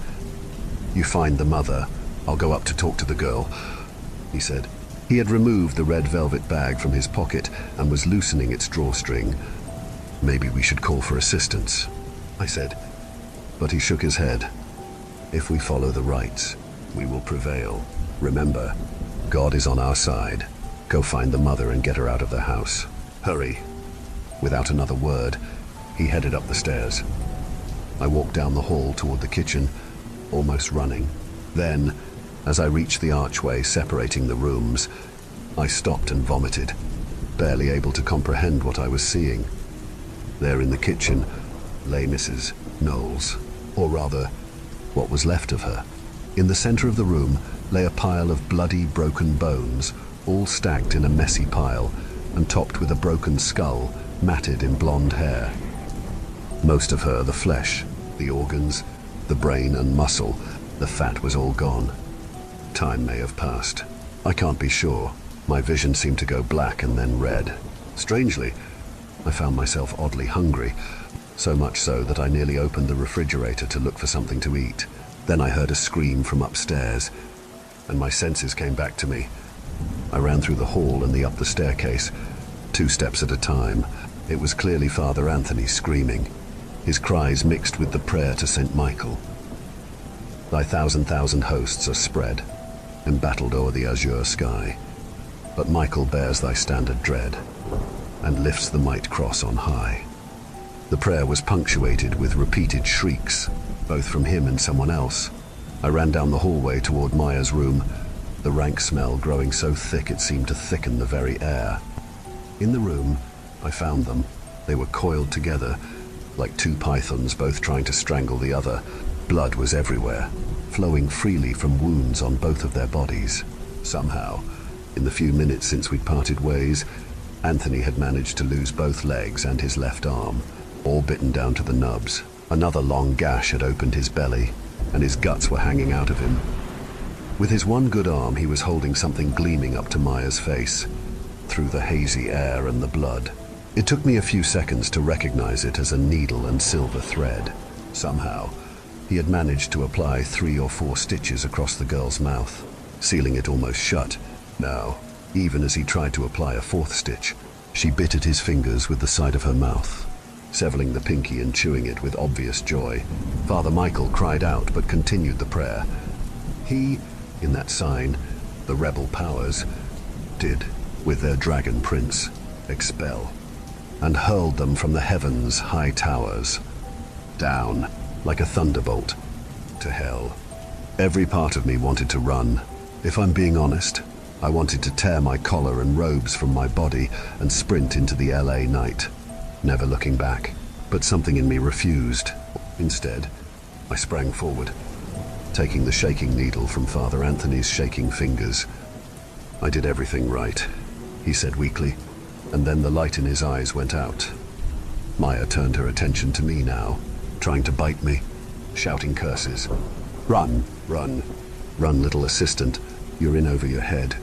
[SPEAKER 1] "You find the mother. I'll go up to talk to the girl," he said. He had removed the red velvet bag from his pocket and was loosening its drawstring. "Maybe we should call for assistance," I said, but he shook his head. If we follow the rites, we will prevail. Remember, God is on our side. Go find the mother and get her out of the house. Hurry." Without another word, he headed up the stairs. I walked down the hall toward the kitchen, almost running. Then, as I reached the archway separating the rooms, I stopped and vomited, barely able to comprehend what I was seeing. There in the kitchen lay Mrs. Knowles, or rather, what was left of her. In the center of the room lay a pile of bloody, broken bones, all stacked in a messy pile, and topped with a broken skull, matted in blonde hair. Most of her, the flesh, the organs, the brain and muscle, the fat was all gone. Time may have passed. I can't be sure. My vision seemed to go black and then red. Strangely, I found myself oddly hungry, so much so that I nearly opened the refrigerator to look for something to eat. Then I heard a scream from upstairs, and my senses came back to me. I ran through the hall and up the staircase, 2 steps at a time. It was clearly Father Anthony screaming, his cries mixed with the prayer to St. Michael. "Thy thousand hosts are spread, embattled o'er the azure sky. But Michael bears thy standard dread, and lifts the might cross on high." The prayer was punctuated with repeated shrieks, both from him and someone else. I ran down the hallway toward Maya's room, the rank smell growing so thick it seemed to thicken the very air. In the room, I found them. They were coiled together, like 2 pythons, both trying to strangle the other. Blood was everywhere, flowing freely from wounds on both of their bodies. Somehow, in the few minutes since we'd parted ways, Anthony had managed to lose both legs and his left arm, all bitten down to the nubs. Another long gash had opened his belly, and his guts were hanging out of him. With his one good arm, he was holding something gleaming up to Maya's face, through the hazy air and the blood. It took me a few seconds to recognize it as a needle and silver thread. Somehow, he had managed to apply 3 or 4 stitches across the girl's mouth, sealing it almost shut. Now, even as he tried to apply a 4th stitch, she bit at his fingers with the side of her mouth, severing the pinky and chewing it with obvious joy. Father Michael cried out but continued the prayer. He, in that sign, the rebel powers, did, with their dragon prince, expel, and hurled them from the heavens' high towers, down, like a thunderbolt, to hell. Every part of me wanted to run. If I'm being honest, I wanted to tear my collar and robes from my body and sprint into the LA night, never looking back. But something in me refused. Instead, I sprang forward, taking the shaking needle from Father Anthony's shaking fingers. "I did everything right," he said weakly, and then the light in his eyes went out. Maya turned her attention to me now, trying to bite me, shouting curses. "Run, run, run, little assistant, you're in over your head."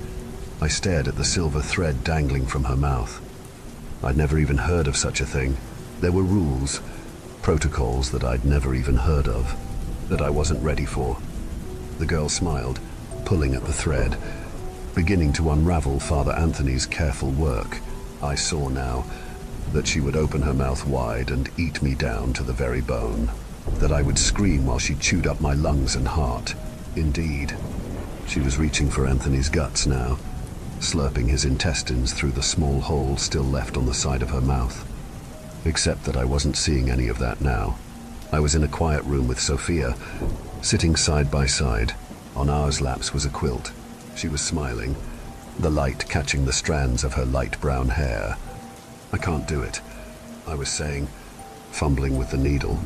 [SPEAKER 1] I stared at the silver thread dangling from her mouth. I'd never even heard of such a thing. There were rules, protocols that I'd never even heard of, that I wasn't ready for. The girl smiled, pulling at the thread, beginning to unravel Father Anthony's careful work. I saw now that she would open her mouth wide and eat me down to the very bone, that I would scream while she chewed up my lungs and heart. Indeed, she was reaching for Anthony's guts now, slurping his intestines through the small hole still left on the side of her mouth. Except that I wasn't seeing any of that now. I was in a quiet room with Sophia, sitting side by side. On ours laps was a quilt. She was smiling, the light catching the strands of her light brown hair. "I can't do it," I was saying, fumbling with the needle.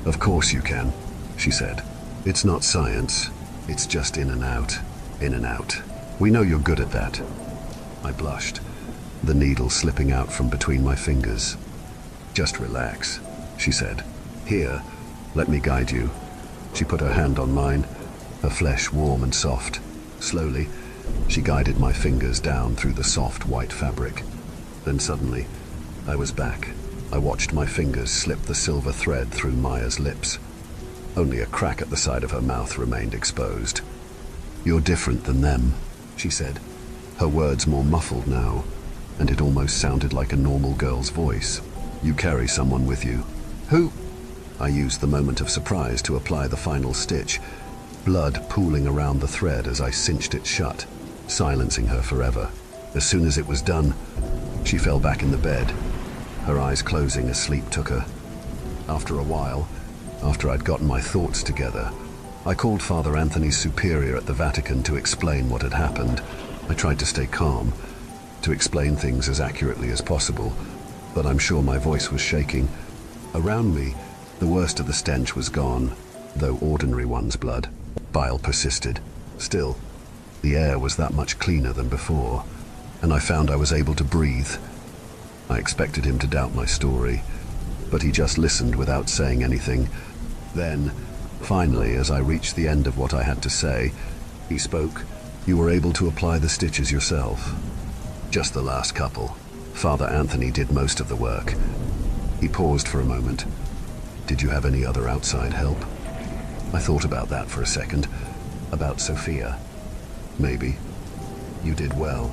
[SPEAKER 1] "Of course you can," she said. "It's not science. It's just in and out, in and out. We know you're good at that." I blushed, the needle slipping out from between my fingers. "Just relax," she said. "Here, let me guide you." She put her hand on mine, her flesh warm and soft. Slowly, she guided my fingers down through the soft white fabric. Then suddenly, I was back. I watched my fingers slip the silver thread through Maya's lips. Only a crack at the side of her mouth remained exposed. "You're different than them," she said, her words more muffled now, and it almost sounded like a normal girl's voice. "You carry someone with you." "Who?" I used the moment of surprise to apply the final stitch, blood pooling around the thread as I cinched it shut, silencing her forever. As soon as it was done, she fell back in the bed, her eyes closing as sleep took her. After a while, after I'd gotten my thoughts together, I called Father Anthony's superior at the Vatican to explain what had happened. I tried to stay calm, to explain things as accurately as possible, but I'm sure my voice was shaking. Around me, the worst of the stench was gone, though ordinary one's blood. Bile persisted. Still, the air was that much cleaner than before, and I found I was able to breathe. I expected him to doubt my story, but he just listened without saying anything. Then, finally, as I reached the end of what I had to say, he spoke. "You were able to apply the stitches yourself?" "Just the last couple. Father Anthony did most of the work." He paused for a moment. "Did you have any other outside help?" I thought about that for a second. About Sophia. "Maybe." "You did well,"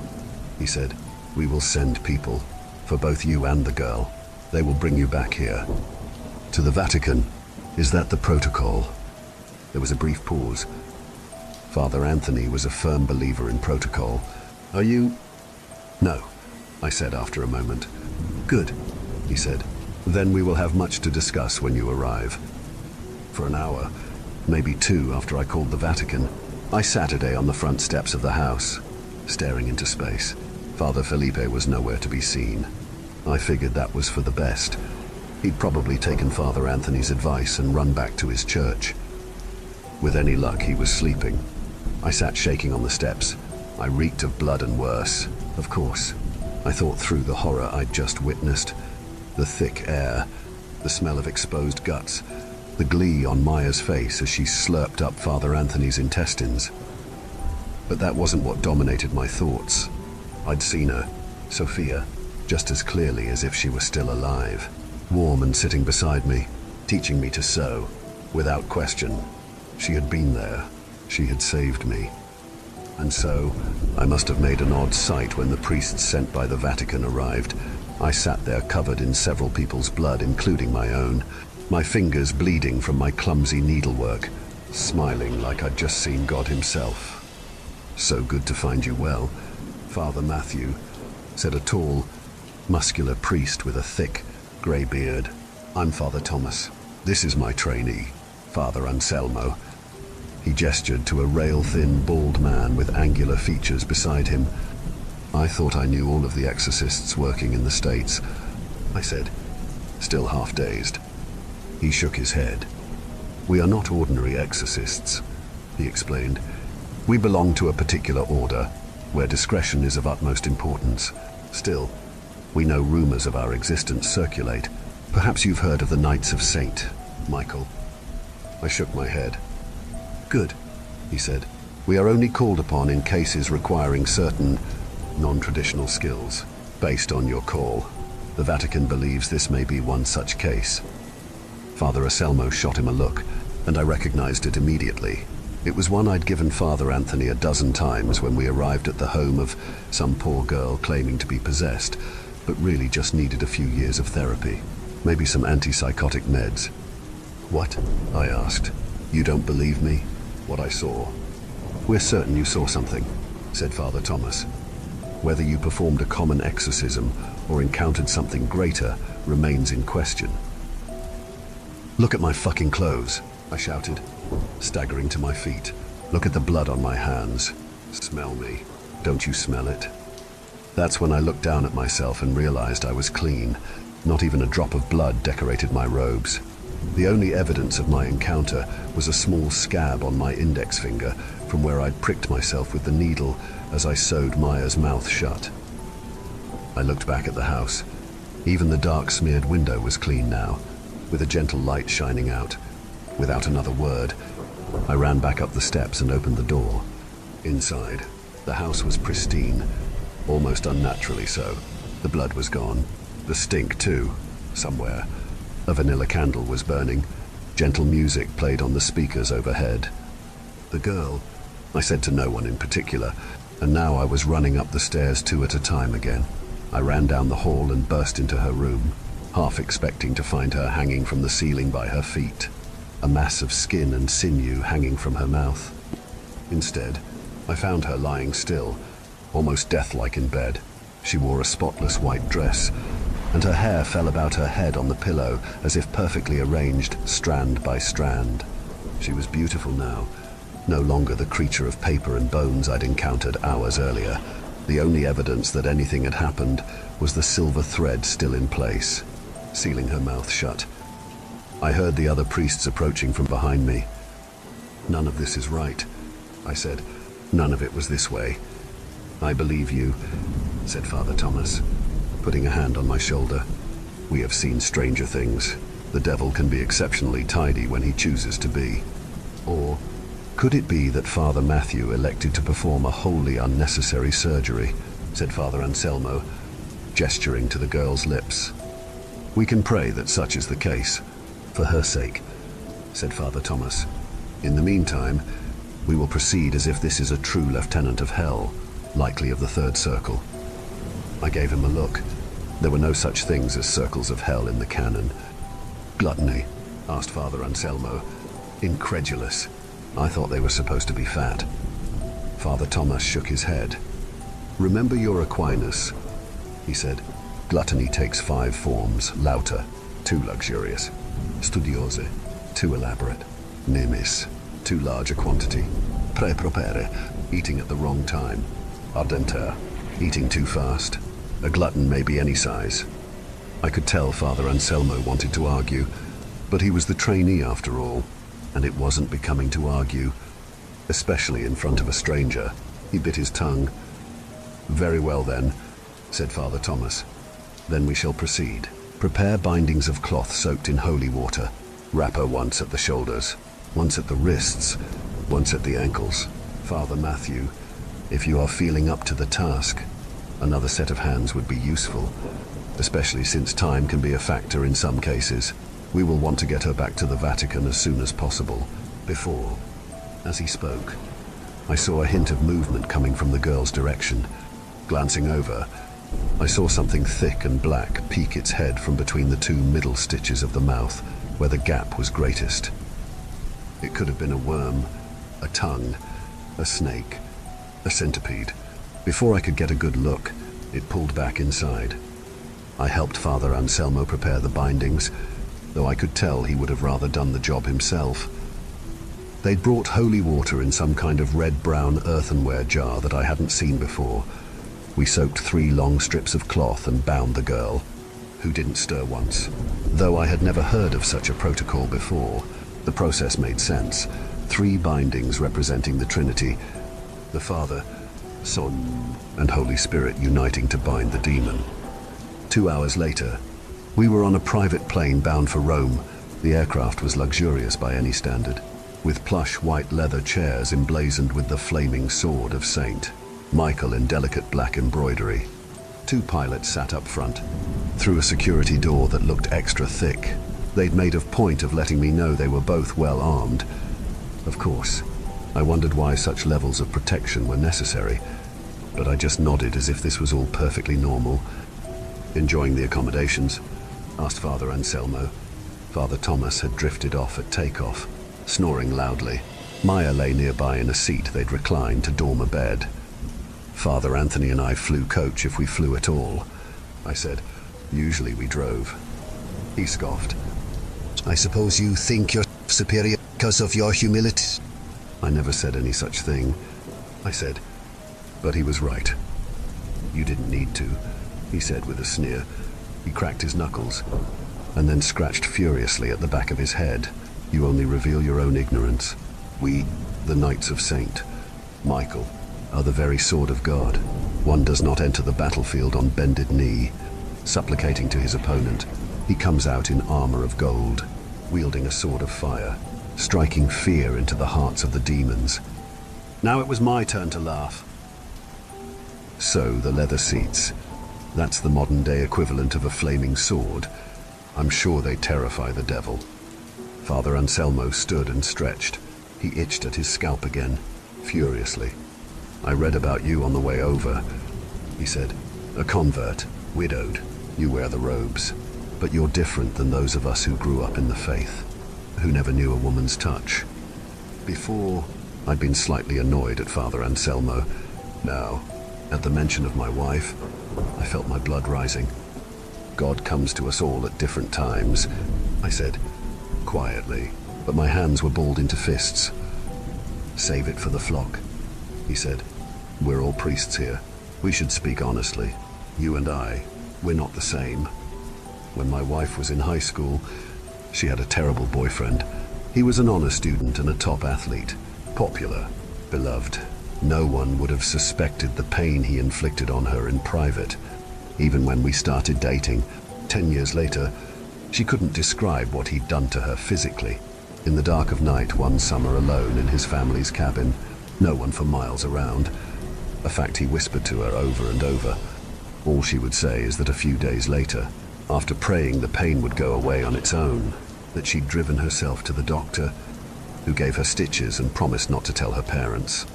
[SPEAKER 1] he said. "We will send people, for both you and the girl. They will bring you back here." "To the Vatican? Is that the protocol?" There was a brief pause. Father Anthony was a firm believer in protocol. "Are you?" "No," I said after a moment. "Good," he said. "Then we will have much to discuss when you arrive." For an hour, maybe two after I called the Vatican, I sat on the front steps of the house, staring into space. Father Felipe was nowhere to be seen. I figured that was for the best. He'd probably taken Father Anthony's advice and run back to his church. With any luck, he was sleeping. I sat shaking on the steps. I reeked of blood and worse. Of course, I thought through the horror I'd just witnessed. The thick air, the smell of exposed guts, the glee on Maya's face as she slurped up Father Anthony's intestines. But that wasn't what dominated my thoughts. I'd seen her, Sophia, just as clearly as if she were still alive, warm and sitting beside me, teaching me to sew. Without question, she had been there. She had saved me. And so, I must have made an odd sight when the priests sent by the Vatican arrived. I sat there covered in several people's blood, including my own, my fingers bleeding from my clumsy needlework, smiling like I'd just seen God himself. "So good to find you well, Father Matthew," said a tall, muscular priest with a thick, grey beard. "I'm Father Thomas. This is my trainee, Father Anselmo." He gestured to a rail-thin, bald man with angular features beside him. "I thought I knew all of the exorcists working in the States," I said, still half-dazed. He shook his head. "We are not ordinary exorcists," he explained. "We belong to a particular order, where discretion is of utmost importance. Still, we know rumors of our existence circulate. Perhaps you've heard of the Knights of St. Michael." I shook my head. "Good," he said. "We are only called upon in cases requiring certain non-traditional skills. Based on your call, the Vatican believes this may be one such case." Father Anselmo shot him a look, and I recognized it immediately. It was one I'd given Father Anthony a dozen times when we arrived at the home of some poor girl claiming to be possessed, but really just needed a few years of therapy, maybe some antipsychotic meds. "What?" I asked. "You don't believe me? What I saw?" "We're certain you saw something," said Father Thomas. "Whether you performed a common exorcism or encountered something greater remains in question." "Look at my fucking clothes," I shouted, staggering to my feet. "Look at the blood on my hands. Smell me. Don't you smell it?" That's when I looked down at myself and realized I was clean. Not even a drop of blood decorated my robes. The only evidence of my encounter was a small scab on my index finger from where I'd pricked myself with the needle as I sewed Maya's mouth shut. I looked back at the house. Even the dark smeared window was clean now, with a gentle light shining out. Without another word, I ran back up the steps and opened the door. Inside, the house was pristine, almost unnaturally so. The blood was gone. The stink too, somewhere. A vanilla candle was burning. Gentle music played on the speakers overhead. "The girl," I said to no one in particular, and now I was running up the stairs two at a time again. I ran down the hall and burst into her room. half expecting to find her hanging from the ceiling by her feet, a mass of skin and sinew hanging from her mouth. Instead, I found her lying still, almost death-like in bed. She wore a spotless white dress, and her hair fell about her head on the pillow as if perfectly arranged strand by strand. She was beautiful now, no longer the creature of paper and bones I'd encountered hours earlier. The only evidence that anything had happened was the silver thread still in place, sealing her mouth shut. I heard the other priests approaching from behind me. "None of this is right," I said. "None of it was this way." "I believe you," said Father Thomas, putting a hand on my shoulder. "We have seen stranger things. The devil can be exceptionally tidy when he chooses to be." Or could it be that Father Matthew elected to perform a wholly unnecessary surgery, said Father Anselmo, gesturing to the girl's lips. "We can pray that such is the case, for her sake," said Father Thomas. "In the meantime, we will proceed as if this is a true lieutenant of hell, likely of the third circle." I gave him a look. There were no such things as circles of hell in the canon. "Gluttony?" asked Father Anselmo, incredulous. "I thought they were supposed to be fat." Father Thomas shook his head. "Remember your Aquinas," he said. "Gluttony takes 5 forms: lauta, too luxurious; studiose, too elaborate; nemis, too large a quantity; prepropere, eating at the wrong time; ardenter, eating too fast. A glutton may be any size." I could tell Father Anselmo wanted to argue, but he was the trainee after all, and it wasn't becoming to argue, especially in front of a stranger. He bit his tongue. "Very well then," said Father Thomas. "Then we shall proceed. Prepare bindings of cloth soaked in holy water. Wrap her once at the shoulders, once at the wrists, once at the ankles. Father Matthew, if you are feeling up to the task, another set of hands would be useful, especially since time can be a factor in some cases. We will want to get her back to the Vatican as soon as possible. Before." As he spoke, I saw a hint of movement coming from the girl's direction. Glancing over, I saw something thick and black peek its head from between the 2 middle stitches of the mouth, where the gap was greatest. It could have been a worm, a tongue, a snake, a centipede. Before I could get a good look, it pulled back inside. I helped Father Anselmo prepare the bindings, though I could tell he would have rather done the job himself. They'd brought holy water in some kind of red-brown earthenware jar that I hadn't seen before. We soaked 3 long strips of cloth and bound the girl, who didn't stir once. Though I had never heard of such a protocol before, the process made sense. 3 bindings representing the Trinity, the Father, Son, and Holy Spirit uniting to bind the demon. 2 hours later, we were on a private plane bound for Rome. The aircraft was luxurious by any standard, with plush white leather chairs emblazoned with the flaming sword of Saint Michael in delicate black embroidery. 2 pilots sat up front, through a security door that looked extra thick. They'd made a point of letting me know they were both well armed. Of course, I wondered why such levels of protection were necessary, but I just nodded as if this was all perfectly normal. "Enjoying the accommodations?" asked Father Anselmo. Father Thomas had drifted off at takeoff, snoring loudly. Maya lay nearby in a seat they'd reclined to dorm a bed. "Father Anthony and I flew coach if we flew at all," I said. "Usually we drove." He scoffed.
[SPEAKER 2] I suppose you think you're superior because of your humility?
[SPEAKER 1] "I never said any such thing," I said. But he was right. "You didn't need to," he said with a sneer. He cracked his knuckles, and then scratched furiously at the back of his head. "You only reveal your own ignorance. We, the Knights of Saint Michael, are the very sword of God. One does not enter the battlefield on bended knee, supplicating to his opponent. He comes out in armor of gold, wielding a sword of fire, striking fear into the hearts of the demons." Now it was my turn to laugh. "So the leather seats, that's the modern-day equivalent of a flaming sword. I'm sure they terrify the devil." Father Anselmo stood and stretched. He itched at his scalp again, furiously. "I read about you on the way over," he said. "A convert, widowed. You wear the robes. But you're different than those of us who grew up in the faith, who never knew a woman's touch. Before, I'd been slightly annoyed at Father Anselmo. Now, at the mention of my wife, I felt my blood rising. God comes to us all at different times, I said, quietly, but my hands were balled into fists. Save it for the flock, he said. We're all priests here. We should speak honestly. You and I, we're not the same. When my wife was in high school, she had a terrible boyfriend. He was an honor student and a top athlete. Popular, beloved. No one would have suspected the pain he inflicted on her in private. Even when we started dating, 10 years later, she couldn't describe what he'd done to her physically. In the dark of night one summer alone in his family's cabin, no one for miles around, a fact he whispered to her over and over. All she would say is that a few days later, after praying the pain would go away on its own, that she'd driven herself to the doctor, who gave her stitches and promised not to tell her parents.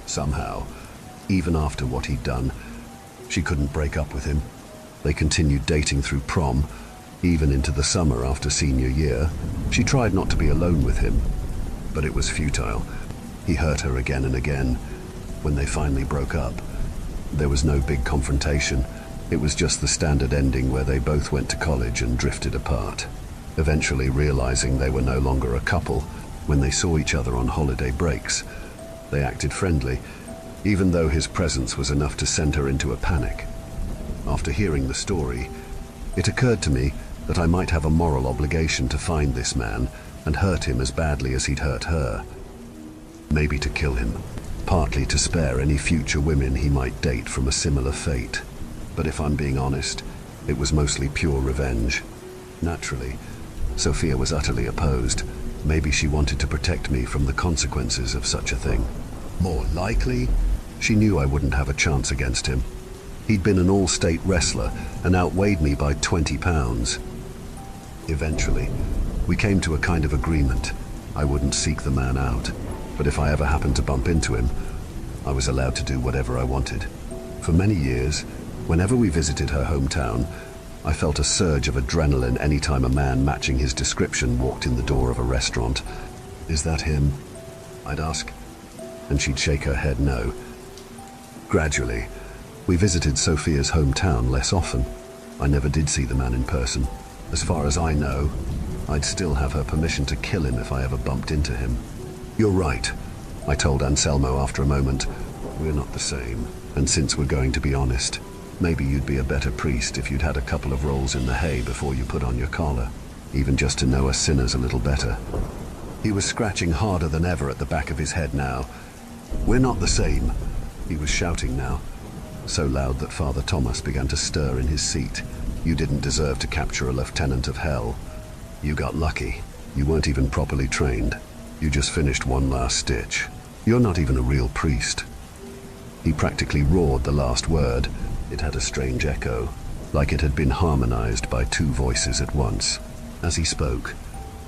[SPEAKER 1] Somehow, even after what he'd done, she couldn't break up with him. They continued dating through prom, even into the summer after senior year. She tried not to be alone with him, but it was futile. He hurt her again and again. When they finally broke up, there was no big confrontation. It was just the standard ending where they both went to college and drifted apart. Eventually realizing they were no longer a couple, when they saw each other on holiday breaks, they acted friendly, even though his presence was enough to send her into a panic. After hearing the story, it occurred to me that I might have a moral obligation to find this man and hurt him as badly as he'd hurt her. Maybe to kill him, partly to spare any future women he might date from a similar fate. But if I'm being honest, it was mostly pure revenge. Naturally, Sophia was utterly opposed. Maybe she wanted to protect me from the consequences of such a thing. More likely, she knew I wouldn't have a chance against him. He'd been an all-state wrestler and outweighed me by 20 pounds. Eventually, we came to a kind of agreement. I wouldn't seek the man out, but if I ever happened to bump into him, I was allowed to do whatever I wanted. For many years, whenever we visited her hometown, I felt a surge of adrenaline any time a man matching his description walked in the door of a restaurant. Is that him? I'd ask, and she'd shake her head no. Gradually, we visited Sophia's hometown less often. I never did see the man in person. As far as I know, I'd still have her permission to kill him if I ever bumped into him. You're right, I told Anselmo after a moment. We're not the same, and since we're going to be honest, maybe you'd be a better priest if you'd had a couple of rolls in the hay before you put on your collar, even just to know us sinners a little better. He was scratching harder than ever at the back of his head now. We're not the same, he was shouting now, so loud that Father Thomas began to stir in his seat. You didn't deserve to capture a lieutenant of hell. You got lucky. You weren't even properly trained. You just finished one last stitch. You're not even a real priest. He practically roared the last word. It had a strange echo, like it had been harmonized by two voices at once. As he spoke,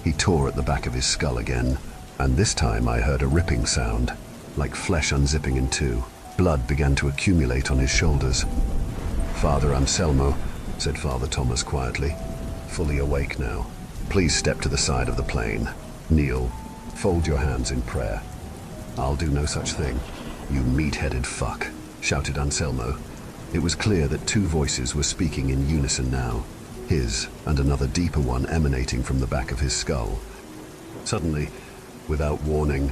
[SPEAKER 1] he tore at the back of his skull again, and this time I heard a ripping sound, like flesh unzipping in two. Blood began to accumulate on his shoulders. Father Anselmo, said Father Thomas quietly, fully awake now. Please step to the side of the plane. Kneel. Fold your hands in prayer. I'll do no such thing. You meat-headed fuck, shouted Anselmo. It was clear that two voices were speaking in unison now, his and another deeper one emanating from the back of his skull. Suddenly, without warning,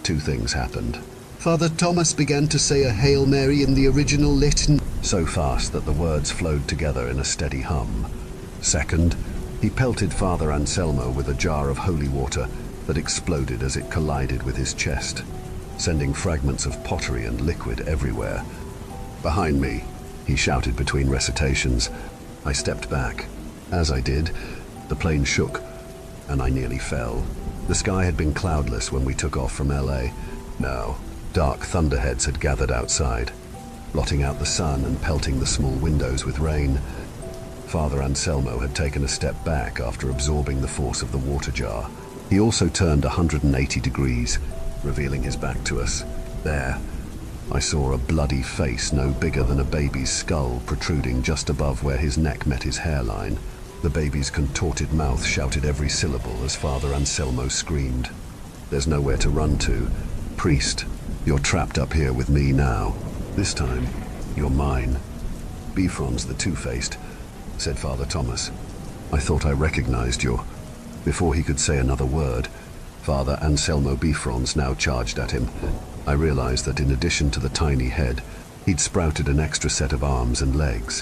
[SPEAKER 1] two things happened.
[SPEAKER 2] Father Thomas began to say a Hail Mary in the original Latin,
[SPEAKER 1] so fast that the words flowed together in a steady hum. Second, he pelted Father Anselmo with a jar of holy water that exploded as it collided with his chest, sending fragments of pottery and liquid everywhere. Behind me, he shouted between recitations. I stepped back. As I did, the plane shook, and I nearly fell. The sky had been cloudless when we took off from LA. Now, dark thunderheads had gathered outside, blotting out the sun and pelting the small windows with rain. Father Anselmo had taken a step back after absorbing the force of the water jar. He also turned 180 degrees, revealing his back to us. There, I saw a bloody face no bigger than a baby's skull protruding just above where his neck met his hairline. The baby's contorted mouth shouted every syllable as Father Anselmo screamed. "There's nowhere to run to. Priest, you're trapped up here with me now. This time, you're mine." "Bifrons the Two-Faced," said Father Thomas. "I thought I recognized you." Before he could say another word, Father Anselmo Bifrons now charged at him. I realized that in addition to the tiny head, he'd sprouted an extra set of arms and legs,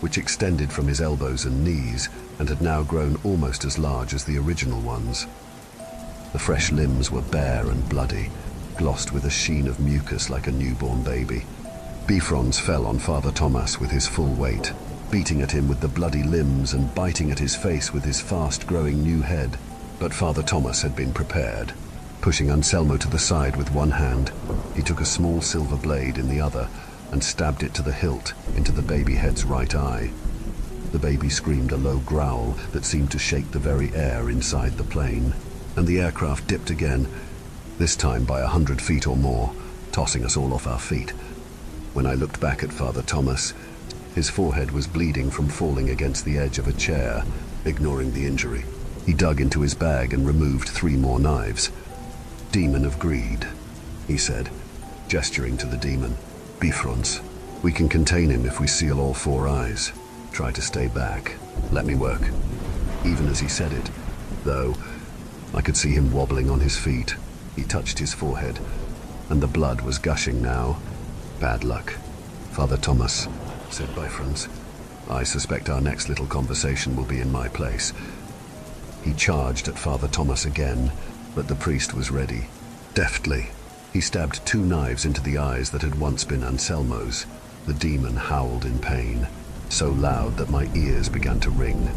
[SPEAKER 1] which extended from his elbows and knees and had now grown almost as large as the original ones. The fresh limbs were bare and bloody, glossed with a sheen of mucus like a newborn baby. Bifrons fell on Father Thomas with his full weight, beating at him with the bloody limbs and biting at his face with his fast-growing new head. But Father Thomas had been prepared. Pushing Anselmo to the side with one hand, he took a small silver blade in the other and stabbed it to the hilt into the baby head's right eye. The baby screamed a low growl that seemed to shake the very air inside the plane, and the aircraft dipped again, this time by 100 feet or more, tossing us all off our feet. When I looked back at Father Thomas, his forehead was bleeding from falling against the edge of a chair. Ignoring the injury, he dug into his bag and removed 3 more knives. "Demon of greed," he said, gesturing to the demon. "Bifrons, we can contain him if we seal all 4 eyes. Try to stay back. Let me work." Even as he said it, though, I could see him wobbling on his feet. He touched his forehead, and the blood was gushing now. "Bad luck, Father Thomas," said Bifrons. "I suspect our next little conversation will be in my place." He charged at Father Thomas again, but the priest was ready. Deftly, he stabbed 2 knives into the eyes that had once been Anselmo's. The demon howled in pain, so loud that my ears began to ring,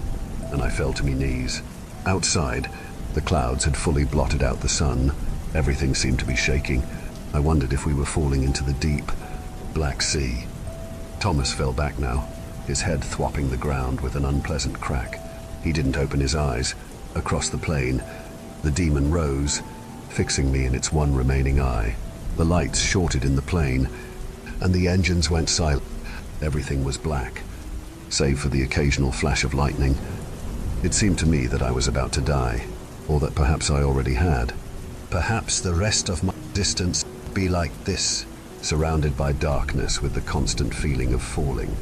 [SPEAKER 1] and I fell to my knees. Outside, the clouds had fully blotted out the sun. Everything seemed to be shaking. I wondered if we were falling into the deep, black sea. Thomas fell back now, his head thwopping the ground with an unpleasant crack. He didn't open his eyes. Across the plain, the demon rose, fixing me in its one remaining eye. The lights shorted in the plain, and the engines went silent. Everything was black, save for the occasional flash of lightning. It seemed to me that I was about to die, or that perhaps I already had. Perhaps the rest of my existence would be like this, surrounded by darkness with the constant feeling of falling.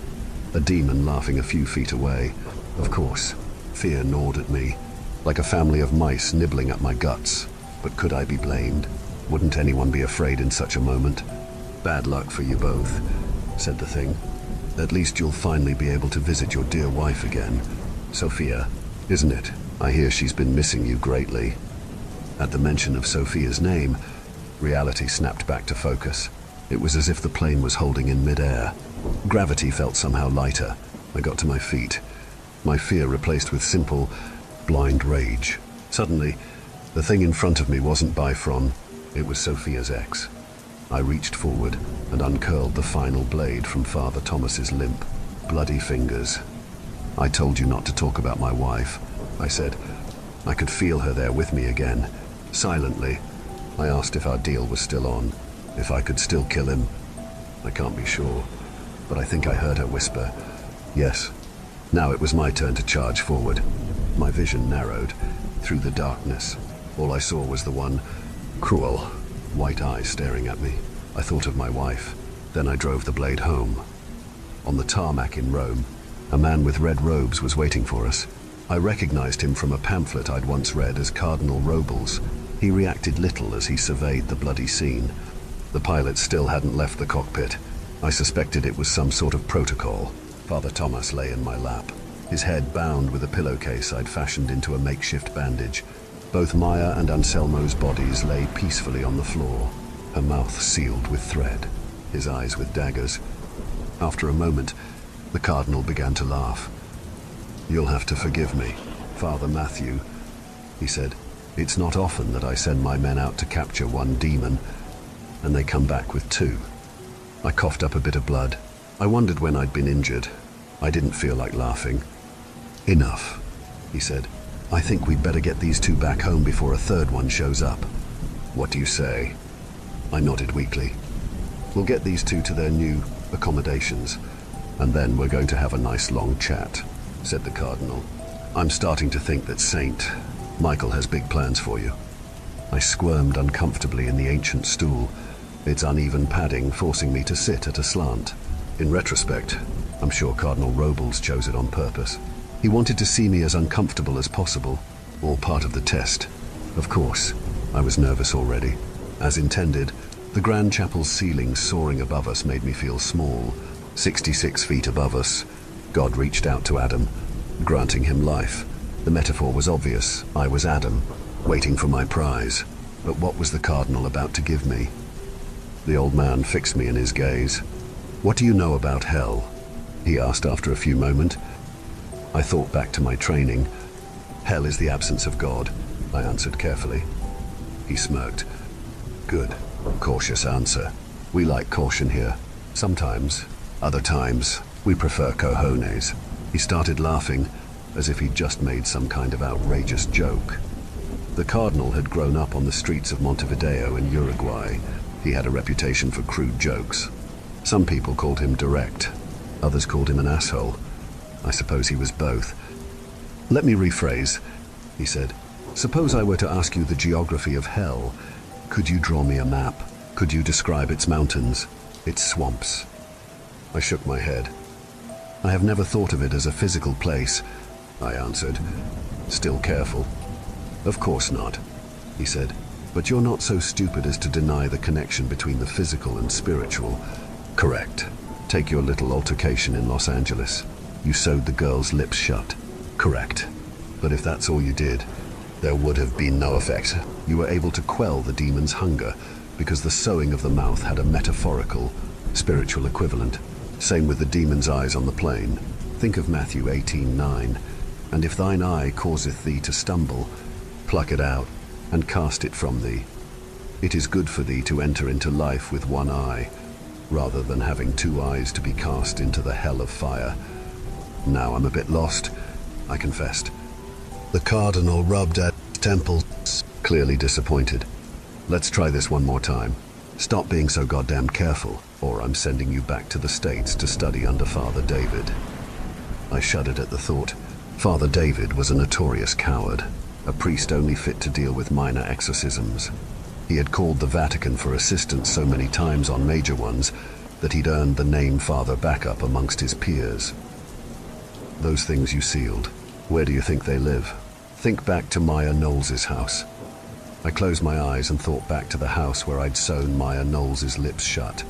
[SPEAKER 1] A demon laughing a few feet away. Of course, fear gnawed at me, like a family of mice nibbling at my guts. But could I be blamed? Wouldn't anyone be afraid in such a moment? "Bad luck for you both," said the thing. "At least you'll finally be able to visit your dear wife again. Sophia, isn't it? I hear she's been missing you greatly." At the mention of Sophia's name, reality snapped back to focus. It was as if the plane was holding in mid-air. Gravity felt somehow lighter. I got to my feet, my fear replaced with simple, blind rage. Suddenly, the thing in front of me wasn't Bifron, it was Sophia's ex. I reached forward and uncurled the final blade from Father Thomas's limp, bloody fingers. "I told you not to talk about my wife," I said. I could feel her there with me again. Silently, I asked if our deal was still on, if I could still kill him. I can't be sure, but I think I heard her whisper, "Yes." Now it was my turn to charge forward. My vision narrowed. Through the darkness, all I saw was the one cruel, white eye staring at me. I thought of my wife. Then I drove the blade home. On the tarmac in Rome, a man with red robes was waiting for us. I recognized him from a pamphlet I'd once read as Cardinal Robles. He reacted little as he surveyed the bloody scene. The pilot still hadn't left the cockpit. I suspected it was some sort of protocol. Father Thomas lay in my lap, his head bound with a pillowcase I'd fashioned into a makeshift bandage. Both Maya and Anselmo's bodies lay peacefully on the floor, her mouth sealed with thread, his eyes with daggers. After a moment, the Cardinal began to laugh. "You'll have to forgive me, Father Matthew," he said. "It's not often that I send my men out to capture one demon, and they come back with 2. I coughed up a bit of blood. I wondered when I'd been injured. I didn't feel like laughing. "Enough," he said. "I think we'd better get these 2 back home before a 3rd one shows up." "What do you say?" I nodded weakly. "We'll get these 2 to their new accommodations, and then we're going to have a nice long chat," said the Cardinal. I'm starting to think that Saint Michael has big plans for you. I squirmed uncomfortably in the ancient stool, its uneven padding forcing me to sit at a slant. In retrospect, I'm sure Cardinal Robles chose it on purpose. He wanted to see me as uncomfortable as possible, all part of the test. Of course, I was nervous already. As intended, the Grand Chapel's ceiling soaring above us made me feel small. 66 feet above us, God reached out to Adam, granting him life. The metaphor was obvious. I was Adam, waiting for my prize. But what was the Cardinal about to give me? The old man fixed me in his gaze. "What do you know about hell?" he asked after a few moments. I thought back to my training. "Hell is the absence of God," I answered carefully. He smirked. "Good. Cautious answer. We like caution here. Sometimes. Other times, we prefer cojones." He started laughing, as if he'd just made some kind of outrageous joke. The Cardinal had grown up on the streets of Montevideo in Uruguay. He had a reputation for crude jokes. Some people called him direct. Others called him an asshole. I suppose he was both. "Let me rephrase," he said. "Suppose I were to ask you the geography of hell. Could you draw me a map? Could you describe its mountains, its swamps?" I shook my head. "I have never thought of it as a physical place," I answered, still careful. "Of course not," he said, "but you're not so stupid as to deny the connection between the physical and spiritual." "Correct. Take your little altercation in Los Angeles. You sewed the girl's lips shut." "Correct. But if that's all you did, there would have been no effect. You were able to quell the demon's hunger because the sewing of the mouth had a metaphorical, spiritual equivalent. Same with the demon's eyes on the plain. Think of Matthew 18:9. "And if thine eye causeth thee to stumble, pluck it out, and cast it from thee. It is good for thee to enter into life with one eye, rather than having two eyes to be cast into the hell of fire." "Now I'm a bit lost," I confessed.
[SPEAKER 2] The Cardinal rubbed at his temples,
[SPEAKER 1] Clearly disappointed. "Let's try this one more time. Stop being so goddamn careful, or I'm sending you back to the States to study under Father David." I shuddered at the thought. Father David was a notorious coward, a priest only fit to deal with minor exorcisms. He had called the Vatican for assistance so many times on major ones that he'd earned the name Father Backup amongst his peers. "Those things you sealed, where do you think they live?" "Think back to Maya Knowles's house." I closed my eyes and thought back to the house where I'd sewn Maya Knowles's lips shut.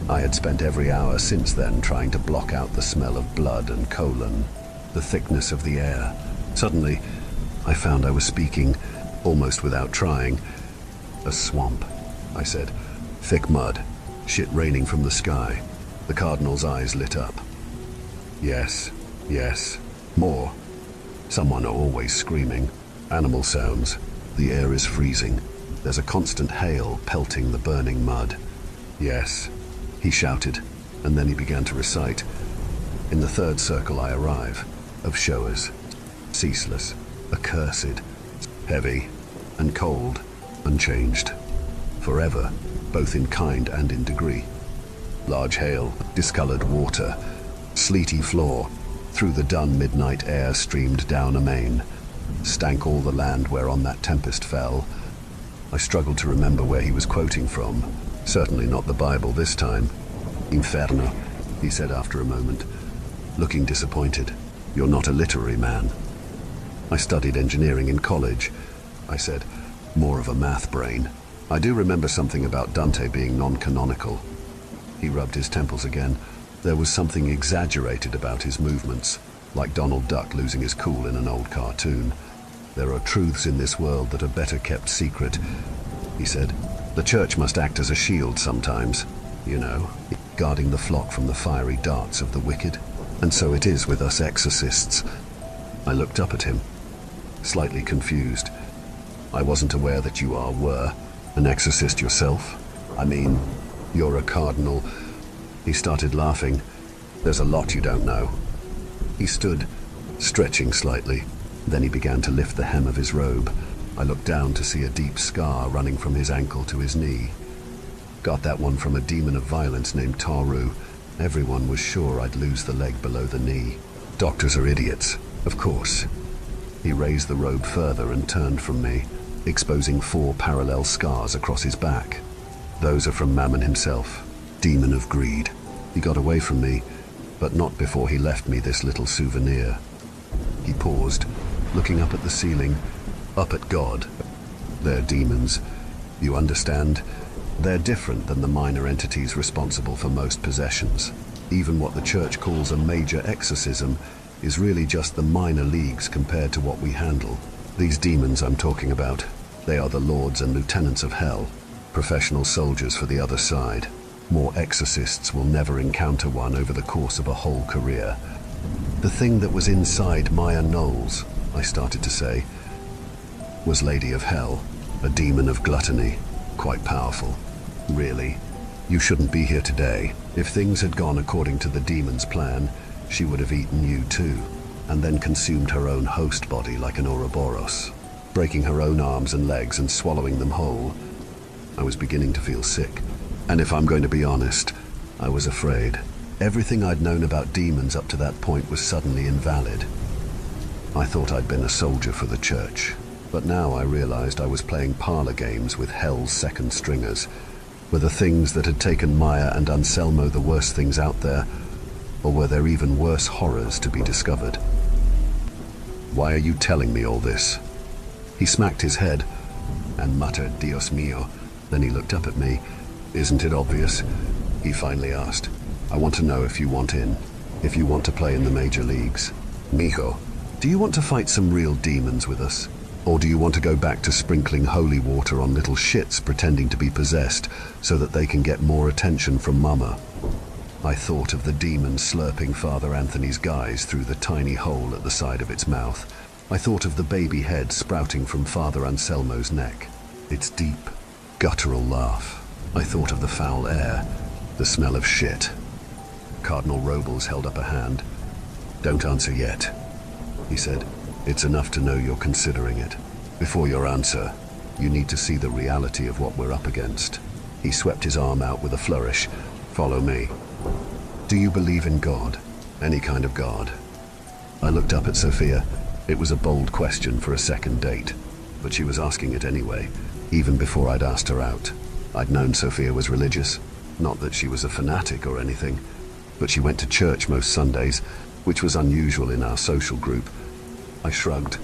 [SPEAKER 1] I had spent every hour since then trying to block out the smell of blood and colon, the thickness of the air. Suddenly, I found I was speaking, almost without trying. "A swamp," I said. "Thick mud, shit raining from the sky." The Cardinal's eyes lit up. "Yes, yes, more. Someone are always screaming. Animal sounds. The air is freezing. There's a constant hail pelting the burning mud." "Yes," he shouted, and then he began to recite. "In the third circle I arrive, of showers. Ceaseless, accursed, heavy, and cold, unchanged. Forever, both in kind and in degree. Large hail, discolored water, sleety floor. Through the dun midnight air streamed down amain. Stank all the land whereon that tempest fell." I struggled to remember where he was quoting from. Certainly not the Bible this time. "Inferno," he said after a moment, looking disappointed. "You're not a literary man." "I studied engineering in college," I said, more of a math brain. "I do remember something about Dante being non-canonical." He rubbed his temples again. There was something exaggerated about his movements, like Donald Duck losing his cool in an old cartoon. "There are truths in this world that are better kept secret," he said. "The church must act as a shield sometimes, you know, guarding the flock from the fiery darts of the wicked. And so it is with us exorcists." I looked up at him, slightly confused. "I wasn't aware that you were an exorcist yourself. I mean, you're a cardinal." He started laughing. "There's a lot you don't know." He stood, stretching slightly. Then he began to lift the hem of his robe. I looked down to see a deep scar running from his ankle to his knee. "Got that one from a demon of violence named Taru. Everyone was sure I'd lose the leg below the knee. Doctors are idiots, of course. He raised the robe further and turned from me, exposing 4 parallel scars across his back. Those are from Mammon himself, demon of greed. He got away from me, but not before he left me this little souvenir. He paused, looking up at the ceiling, up at God. They're demons. You understand? They're different than the minor entities responsible for most possessions. Even what the church calls a major exorcism is really just the minor leagues compared to what we handle. These demons I'm talking about, they are the lords and lieutenants of hell, professional soldiers for the other side. More exorcists will never encounter one over the course of a whole career. The thing that was inside Maya Knowles, I started to say, was Lady of Hell, a demon of gluttony, quite powerful. Really, you shouldn't be here today. If things had gone according to the demon's plan, she would have eaten you too, and then consumed her own host body like an Ouroboros, breaking her own arms and legs and swallowing them whole. I was beginning to feel sick, and if I'm going to be honest, I was afraid. Everything I'd known about demons up to that point was suddenly invalid. I thought I'd been a soldier for the church, but now I realized I was playing parlor games with hell's second stringers. Were the things that had taken Maya and Anselmo the worst things out there, or were there even worse horrors to be discovered? Why are you telling me all this? He smacked his head and muttered, Dios mío. Then he looked up at me. Isn't it obvious? He finally asked. I want to know if you want in, if you want to play in the major leagues. Mijo, do you want to fight some real demons with us? Or do you want to go back to sprinkling holy water on little shits pretending to be possessed so that they can get more attention from Mama? I thought of the demon slurping Father Anthony's guys through the tiny hole at the side of its mouth. I thought of the baby head sprouting from Father Anselmo's neck. Its deep, guttural laugh. I thought of the foul air, the smell of shit. Cardinal Robles held up a hand. Don't answer yet, he said. It's enough to know you're considering it. Before your answer, you need to see the reality of what we're up against. He swept his arm out with a flourish. Follow me. Do you believe in God? Any kind of God? I looked up at Sophia. It was a bold question for a second date, but she was asking it anyway, even before I'd asked her out. I'd known Sophia was religious. Not that she was a fanatic or anything, but she went to church most Sundays, which was unusual in our social group. I shrugged,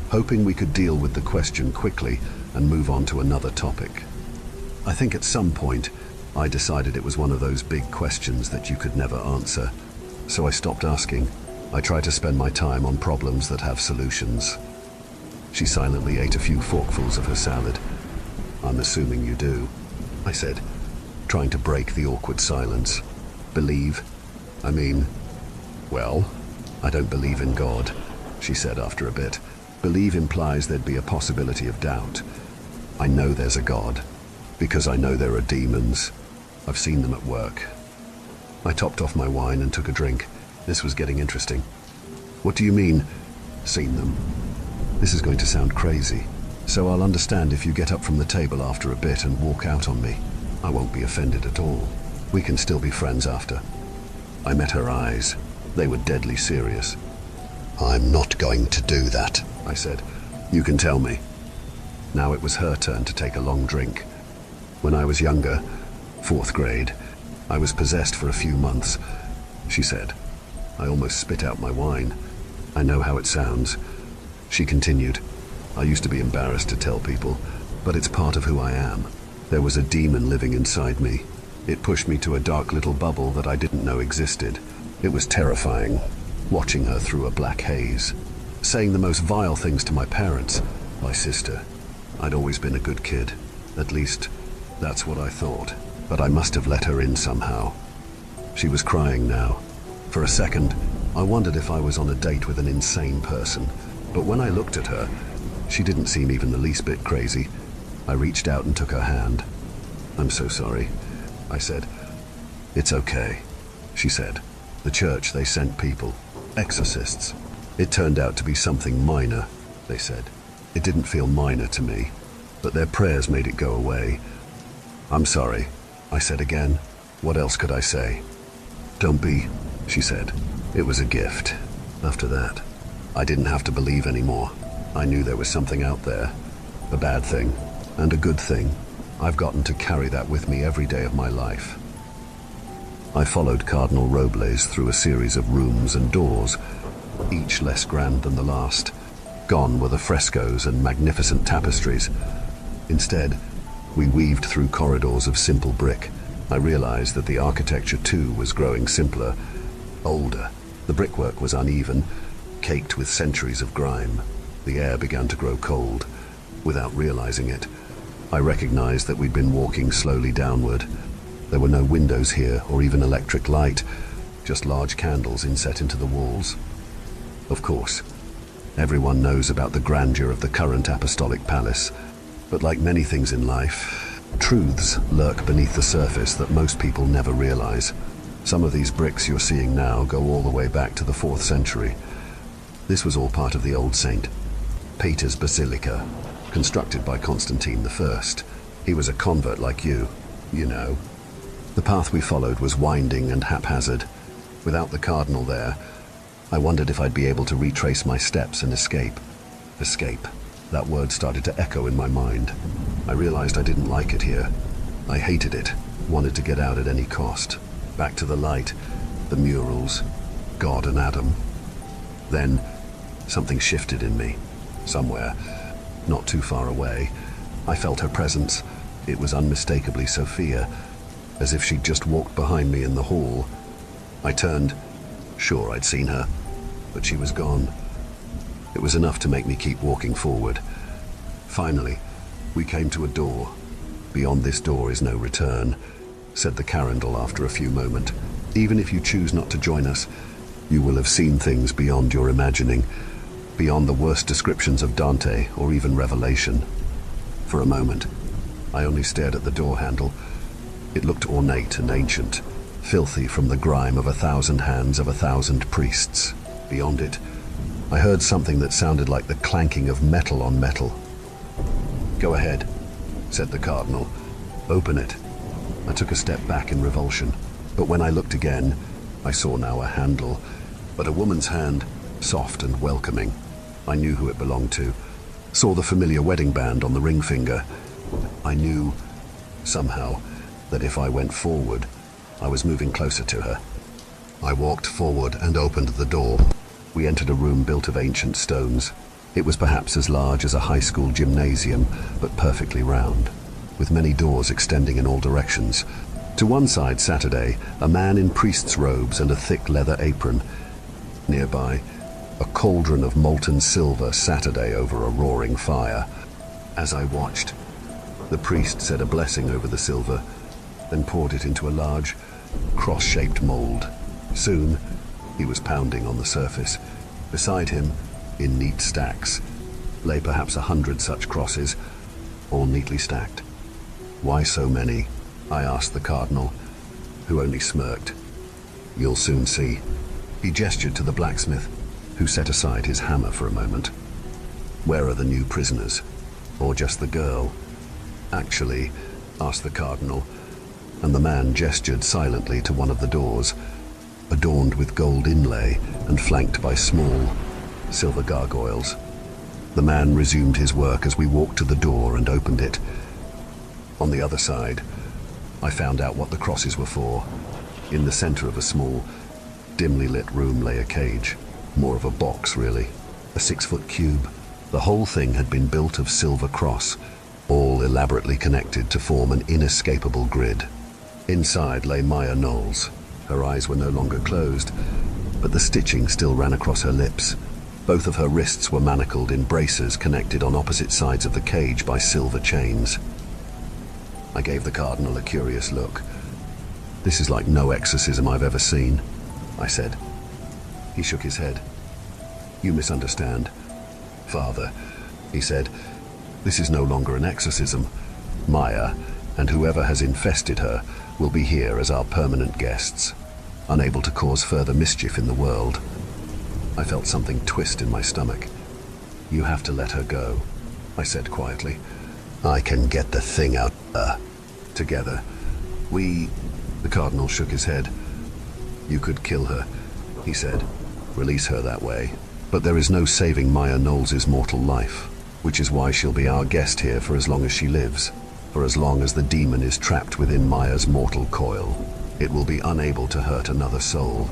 [SPEAKER 1] hoping we could deal with the question quickly and move on to another topic. I think at some point, I decided it was one of those big questions that you could never answer, so I stopped asking. I try to spend my time on problems that have solutions. She silently ate a few forkfuls of her salad. I'm assuming you do, I said, trying to break the awkward silence. Believe? Well, I don't believe in God, she said after a bit. Believe implies there'd be a possibility of doubt. I know there's a God, because I know there are demons. I've seen them at work. I topped off my wine and took a drink. This was getting interesting. What do you mean, seen them? This is going to sound crazy, so I'll understand if you get up from the table after a bit and walk out on me. I won't be offended at all. We can still be friends after. I met her eyes. They were deadly serious. I'm not going to do that, I said. You can tell me. Now it was her turn to take a long drink. When I was younger, 4th grade, I was possessed for a few months, she said. I almost spit out my wine. I know how it sounds. She continued. I used to be embarrassed to tell people, but it's part of who I am. There was a demon living inside me. It pushed me to a dark little bubble that I didn't know existed. It was terrifying, watching her through a black haze, saying the most vile things to my parents, my sister. I'd always been a good kid. At least, that's what I thought. But I must have let her in somehow. She was crying now. For a second, I wondered if I was on a date with an insane person. But when I looked at her, she didn't seem even the least bit crazy. I reached out and took her hand. I'm so sorry, I said. It's okay, she said. The church, they sent people, exorcists. It turned out to be something minor, they said. It didn't feel minor to me, but their prayers made it go away. I'm sorry, I said again. What else could I say? Don't be, she said. It was a gift. After that, I didn't have to believe anymore. I knew there was something out there, a bad thing and a good thing. I've gotten to carry that with me every day of my life. I followed Cardinal Robles through a series of rooms and doors, each less grand than the last. Gone were the frescoes and magnificent tapestries. Instead, we weaved through corridors of simple brick. I realized that the architecture too was growing simpler, older. The brickwork was uneven, caked with centuries of grime. The air began to grow cold. Without realizing it, I recognized that we'd been walking slowly downward. There were no windows here or even electric light, just large candles inset into the walls. Of course, everyone knows about the grandeur of the current apostolic palace, but like many things in life, truths lurk beneath the surface that most people never realize. Some of these bricks you're seeing now go all the way back to the 4th century. This was all part of the old St. Peter's Basilica, constructed by Constantine I. He was a convert like you know. The path we followed was winding and haphazard. Without the cardinal there, I wondered if I'd be able to retrace my steps and escape. Escape. That word started to echo in my mind. I realized I didn't like it here. I hated it, wanted to get out at any cost. Back to the light, the murals, God and Adam. Then, something shifted in me. Somewhere, not too far away, I felt her presence. It was unmistakably Sophia, as if she'd just walked behind me in the hall. I turned. Sure, I'd seen her, but she was gone. It was enough to make me keep walking forward. Finally, we came to a door. Beyond this door is no return, said the Carindle after a few moments. Even if you choose not to join us, you will have seen things beyond your imagining, beyond the worst descriptions of Dante or even Revelation. For a moment, I only stared at the door handle. It looked ornate and ancient, filthy from the grime of 1,000 hands of 1,000 priests. Beyond it, I heard something that sounded like the clanking of metal on metal. Go ahead, said the Cardinal. Open it. I took a step back in revulsion, but when I looked again, I saw now a handle, but a woman's hand, soft and welcoming. I knew who it belonged to. Saw the familiar wedding band on the ring finger. I knew, somehow, that if I went forward, I was moving closer to her. I walked forward and opened the door. We entered a room built of ancient stones. It was perhaps as large as a high school gymnasium, but perfectly round, with many doors extending in all directions. To one side sat a man in priest's robes and a thick leather apron. Nearby, a cauldron of molten silver sat over a roaring fire. As I watched, the priest said a blessing over the silver, then poured it into a large, cross-shaped mold. Soon, he was pounding on the surface. Beside him, in neat stacks, lay perhaps 100 such crosses, all neatly stacked. Why so many? I asked the Cardinal, who only smirked. You'll soon see. He gestured to the blacksmith, who set aside his hammer for a moment. Where are the new prisoners? Or just the girl? Actually, asked the Cardinal, and the man gestured silently to one of the doors, adorned with gold inlay and flanked by small, silver gargoyles. The man resumed his work as we walked to the door and opened it. On the other side, I found out what the crosses were for. In the center of a small, dimly lit room lay a cage, more of a box really, a 6-foot cube. The whole thing had been built of silver cross, all elaborately connected to form an inescapable grid. Inside lay Maya Knowles. Her eyes were no longer closed, but the stitching still ran across her lips. Both of her wrists were manacled in braces connected on opposite sides of the cage by silver chains. I gave the Cardinal a curious look. This is like no exorcism I've ever seen, I said. He shook his head. You misunderstand. Father, he said, this is no longer an exorcism. Maya, and whoever has infested her, will be here as our permanent guests, unable to cause further mischief in the world. I felt something twist in my stomach. You have to let her go, I said quietly. I can get the thing out together. The Cardinal shook his head. You could kill her, he said. Release her that way. But there is no saving Maya Knowles' mortal life, which is why she'll be our guest here for as long as she lives. For as long as the demon is trapped within Maya's mortal coil, it will be unable to hurt another soul.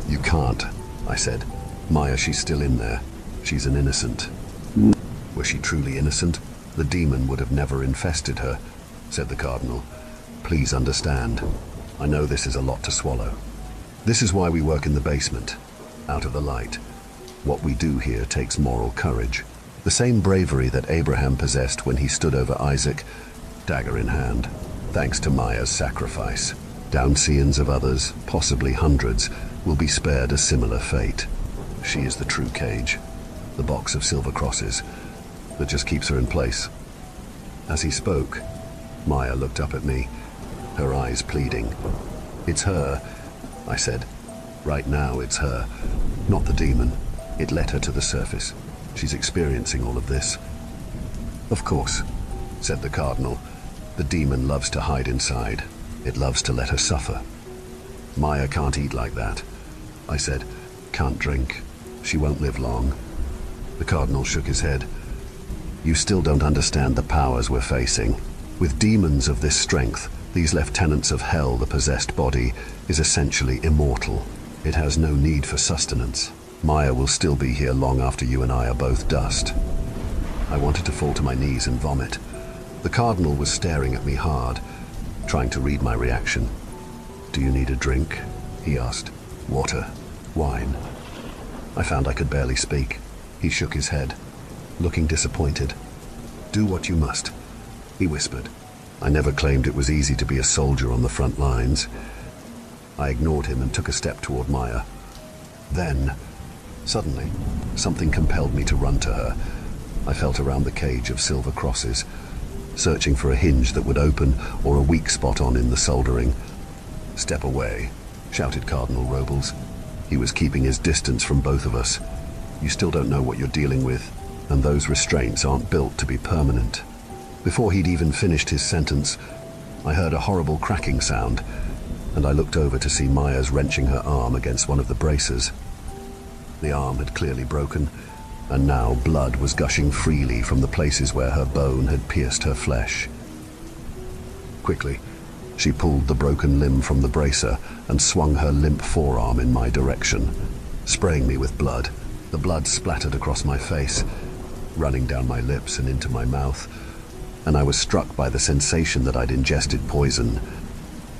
[SPEAKER 1] You can't, I said. Maya, she's still in there. She's an innocent. Were she truly innocent, the demon would have never infested her, said the Cardinal. Please understand. I know this is a lot to swallow. This is why we work in the basement, out of the light. What we do here takes moral courage. The same bravery that Abraham possessed when he stood over Isaac, dagger in hand, thanks to Maya's sacrifice. Downseans of others, possibly hundreds, will be spared a similar fate. She is the true cage, the box of silver crosses, that just keeps her in place. As he spoke, Maya looked up at me, her eyes pleading. It's her, I said. Right now it's her, not the demon. It led her to the surface. She's experiencing all of this. Of course, said the Cardinal. The demon loves to hide inside. It loves to let her suffer. Maya can't eat like that, I said. Can't drink. She won't live long. The Cardinal shook his head. You still don't understand the powers we're facing. With demons of this strength, these lieutenants of hell, the possessed body, is essentially immortal. It has no need for sustenance. Maya will still be here long after you and I are both dust. I wanted to fall to my knees and vomit. The Cardinal was staring at me hard, trying to read my reaction. Do you need a drink? He asked. Water? Wine? I found I could barely speak. He shook his head, looking disappointed. Do what you must, he whispered. I never claimed it was easy to be a soldier on the front lines. I ignored him and took a step toward Maya. Then, suddenly, something compelled me to run to her. I felt around the cage of silver crosses, searching for a hinge that would open or a weak spot in the soldering. Step away, shouted Cardinal Robles. He was keeping his distance from both of us. You still don't know what you're dealing with, and those restraints aren't built to be permanent. Before he'd even finished his sentence, I heard a horrible cracking sound, and I looked over to see Maya's wrenching her arm against one of the braces. The arm had clearly broken, and now blood was gushing freely from the places where her bone had pierced her flesh. Quickly, she pulled the broken limb from the bracer and swung her limp forearm in my direction, spraying me with blood. The blood splattered across my face, running down my lips and into my mouth, and I was struck by the sensation that I'd ingested poison.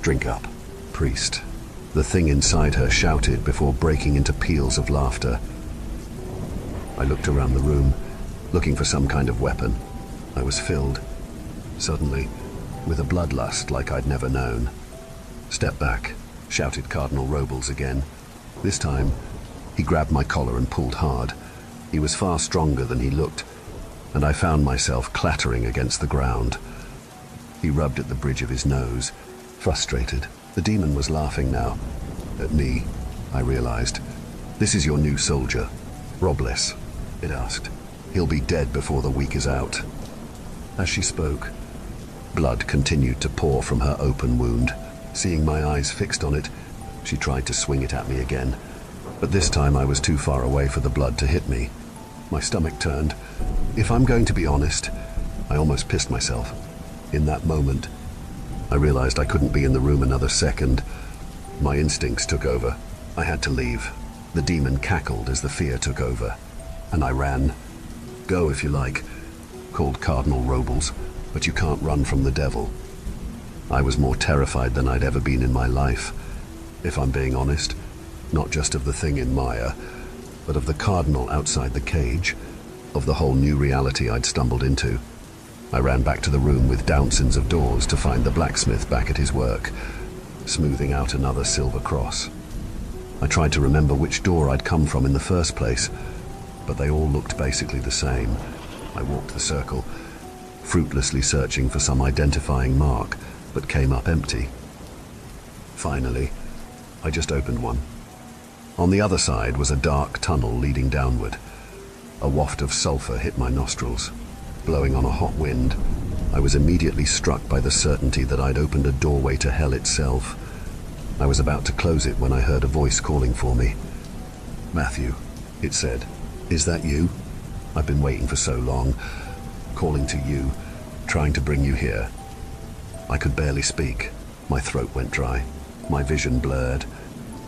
[SPEAKER 1] Drink up, priest. The thing inside her shouted before breaking into peals of laughter. I looked around the room, looking for some kind of weapon. I was filled, suddenly, with a bloodlust like I'd never known. Step back, shouted Cardinal Robles again. This time, he grabbed my collar and pulled hard. He was far stronger than he looked, and I found myself clattering against the ground. He rubbed at the bridge of his nose, frustrated. The demon was laughing now. At me, I realized. This is your new soldier, Robles, it asked. He'll be dead before the week is out. As she spoke, blood continued to pour from her open wound. Seeing my eyes fixed on it, she tried to swing it at me again. But this time I was too far away for the blood to hit me. My stomach turned. If I'm going to be honest, I almost pissed myself. In that moment, I realized I couldn't be in the room another second. My instincts took over. I had to leave. The demon cackled as the fear took over, and I ran. Go if you like, called Cardinal Robles, but you can't run from the devil. I was more terrified than I'd ever been in my life, if I'm being honest, not just of the thing in Maya, but of the Cardinal outside the cage, of the whole new reality I'd stumbled into. I ran back to the room with dozens of doors to find the blacksmith back at his work, smoothing out another silver cross. I tried to remember which door I'd come from in the first place, but they all looked basically the same. I walked the circle, fruitlessly searching for some identifying mark, but came up empty. Finally, I just opened one. On the other side was a dark tunnel leading downward. A waft of sulfur hit my nostrils. Blowing on a hot wind, I was immediately struck by the certainty that I'd opened a doorway to hell itself. I was about to close it when I heard a voice calling for me. Matthew, It said. "Is that you? I've been waiting for so long, calling to you, trying to bring you here." I could barely speak. My throat went dry. My vision blurred.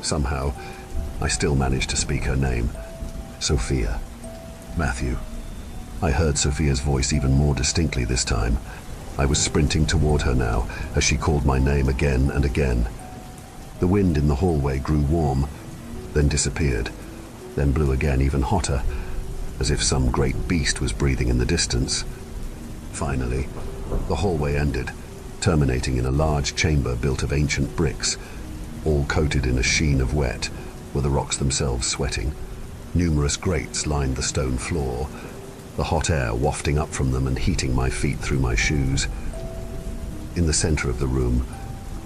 [SPEAKER 1] Somehow, I still managed to speak her name. Sophia. Matthew. I heard Sophia's voice even more distinctly this time. I was sprinting toward her now, as she called my name again and again. The wind in the hallway grew warm, then disappeared, then blew again, even hotter, as if some great beast was breathing in the distance. Finally, the hallway ended, terminating in a large chamber built of ancient bricks, all coated in a sheen of wet, with the rocks themselves sweating. Numerous grates lined the stone floor, the hot air wafting up from them and heating my feet through my shoes. In the center of the room,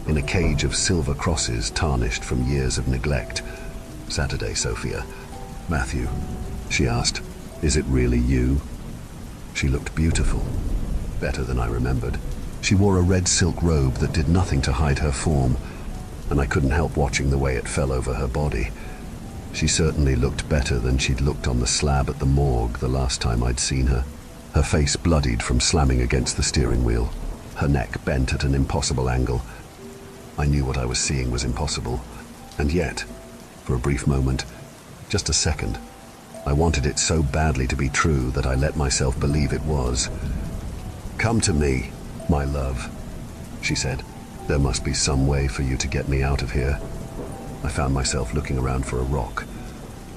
[SPEAKER 1] in a cage of silver crosses tarnished from years of neglect, "Saturday, Sophia." "Matthew," she asked, "is it really you?" She looked beautiful, better than I remembered. She wore a red silk robe that did nothing to hide her form, and I couldn't help watching the way it fell over her body. She certainly looked better than she'd looked on the slab at the morgue the last time I'd seen her. Her face bloodied from slamming against the steering wheel, her neck bent at an impossible angle. I knew what I was seeing was impossible, and yet, for a brief moment, just a second, I wanted it so badly to be true that I let myself believe it was. "Come to me, my love," she said. "There must be some way for you to get me out of here." I found myself looking around for a rock,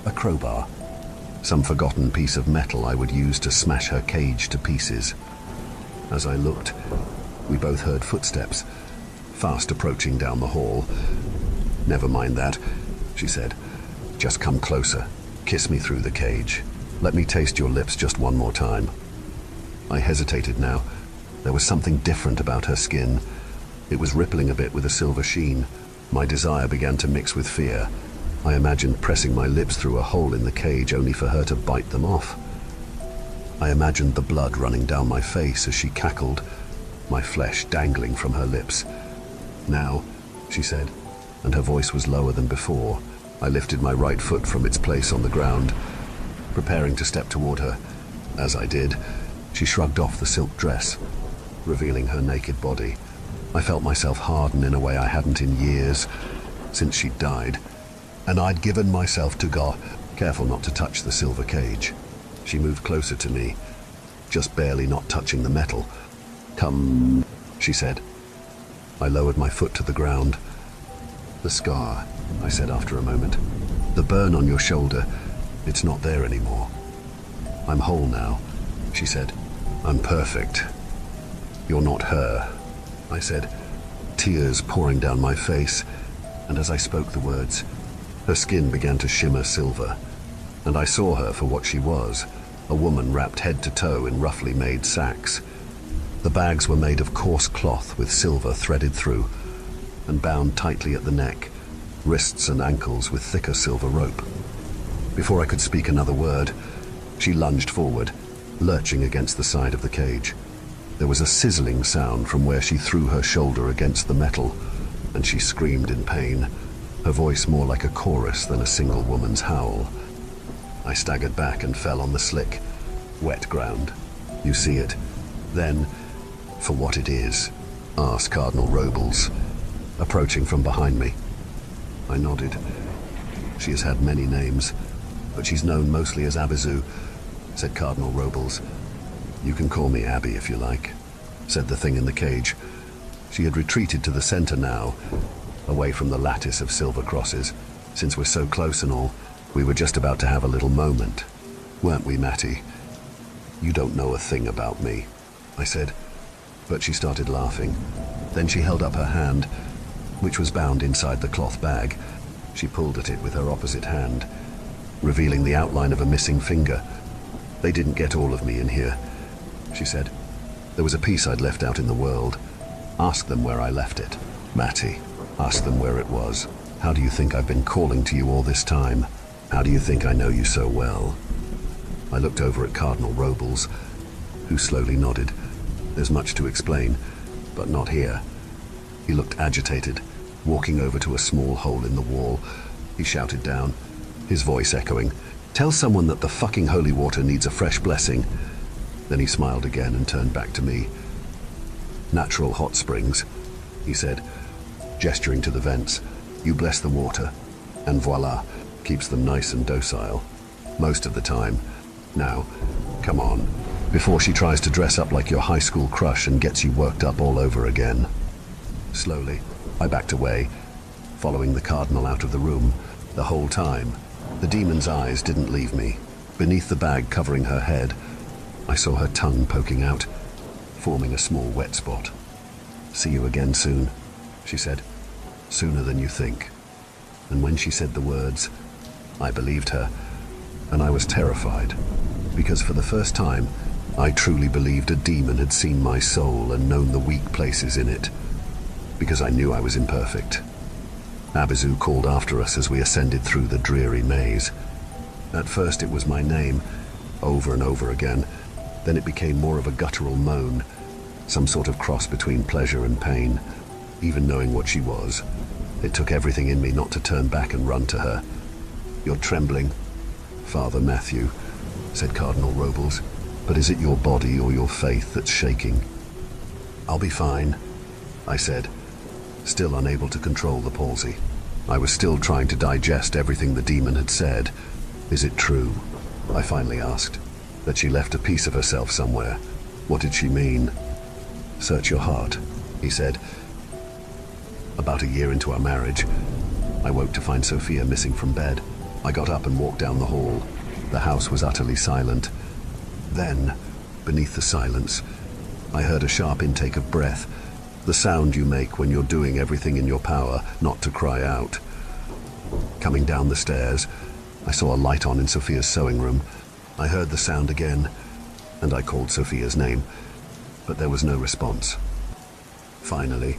[SPEAKER 1] a crowbar, some forgotten piece of metal I would use to smash her cage to pieces. As I looked, we both heard footsteps, fast approaching down the hall. "Never mind that," she said. "Just come closer. Kiss me through the cage. Let me taste your lips just one more time." I hesitated now. There was something different about her skin. It was rippling a bit with a silver sheen. My desire began to mix with fear. I imagined pressing my lips through a hole in the cage only for her to bite them off. I imagined the blood running down my face as she cackled, my flesh dangling from her lips. "Now," she said, and her voice was lower than before. I lifted my right foot from its place on the ground, preparing to step toward her. As I did, she shrugged off the silk dress, revealing her naked body. I felt myself harden in a way I hadn't in years, since she'd died, and I'd given myself to God, careful not to touch the silver cage. She moved closer to me, just barely not touching the metal. "Come," she said. I lowered my foot to the ground. "The scar," I said after a moment. "The burn on your shoulder, it's not there anymore." "I'm whole now," she said. "I'm perfect." "You're not her," I said, tears pouring down my face, and as I spoke the words, her skin began to shimmer silver, and I saw her for what she was, a woman wrapped head to toe in roughly made sacks. The bags were made of coarse cloth with silver threaded through, and bound tightly at the neck, wrists and ankles with thicker silver rope. Before I could speak another word, she lunged forward, lurching against the side of the cage. There was a sizzling sound from where she threw her shoulder against the metal, and she screamed in pain, her voice more like a chorus than a single woman's howl. I staggered back and fell on the slick, wet ground. "You see it, then, for what it is?" asked Cardinal Robles, approaching from behind me. I nodded. "She has had many names, but she's known mostly as Abizu," said Cardinal Robles. "You can call me Abby if you like," said the thing in the cage. She had retreated to the center now, away from the lattice of silver crosses. "Since we're so close and all, we were just about to have a little moment, weren't we, Matty?" "You don't know a thing about me," I said, but she started laughing. Then she held up her hand, which was bound inside the cloth bag. She pulled at it with her opposite hand, revealing the outline of a missing finger. "They didn't get all of me in here," she said. "There was a piece I'd left out in the world. Ask them where I left it. Matty, ask them where it was. How do you think I've been calling to you all this time? How do you think I know you so well?" I looked over at Cardinal Robles, who slowly nodded. "There's much to explain, but not here." He looked agitated, walking over to a small hole in the wall. He shouted down, his voice echoing, Tell someone that the fucking holy water needs a fresh blessing." Then he smiled again and turned back to me. "Natural hot springs," he said, gesturing to the vents. "You bless the water, and voila, keeps them nice and docile. Most of the time. Now, come on, before she tries to dress up like your high school crush and gets you worked up all over again." Slowly, I backed away, following the cardinal out of the room. The whole time, the demon's eyes didn't leave me. Beneath the bag covering her head, I saw her tongue poking out, forming a small wet spot. "See you again soon," she said. "Sooner than you think." And when she said the words, I believed her, and I was terrified, because for the first time, I truly believed a demon had seen my soul and known the weak places in it, because I knew I was imperfect. Abizu called after us as we ascended through the dreary maze. At first it was my name, over and over again. Then it became more of a guttural moan, some sort of cross between pleasure and pain. Even knowing what she was, it took everything in me not to turn back and run to her. "You're trembling, Father Matthew," said Cardinal Robles. "But is it your body or your faith that's shaking?" "I'll be fine," I said, still unable to control the palsy. I was still trying to digest everything the demon had said. "Is it true?" I finally asked. "That she left a piece of herself somewhere? What did she mean?" "Search your heart," he said. About a year into our marriage, I woke to find Sophia missing from bed. I got up and walked down the hall. The house was utterly silent. Then, beneath the silence, I heard a sharp intake of breath, the sound you make when you're doing everything in your power not to cry out. Coming down the stairs, I saw a light on in Sophia's sewing room. I heard the sound again, and I called Sophia's name, but there was no response. Finally,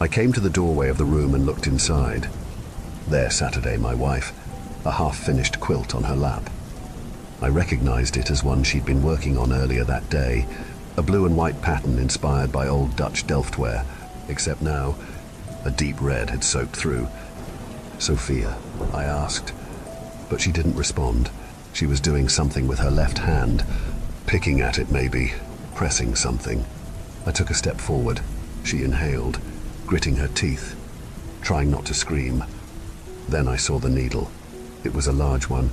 [SPEAKER 1] I came to the doorway of the room and looked inside. There Saturday, my wife, a half-finished quilt on her lap. I recognized it as one she'd been working on earlier that day, a blue and white pattern inspired by old Dutch Delftware, except now a deep red had soaked through. "Sophia?" I asked, but she didn't respond. She was doing something with her left hand, picking at it maybe, pressing something. I took a step forward. She inhaled, gritting her teeth, trying not to scream. Then I saw the needle. It was a large one,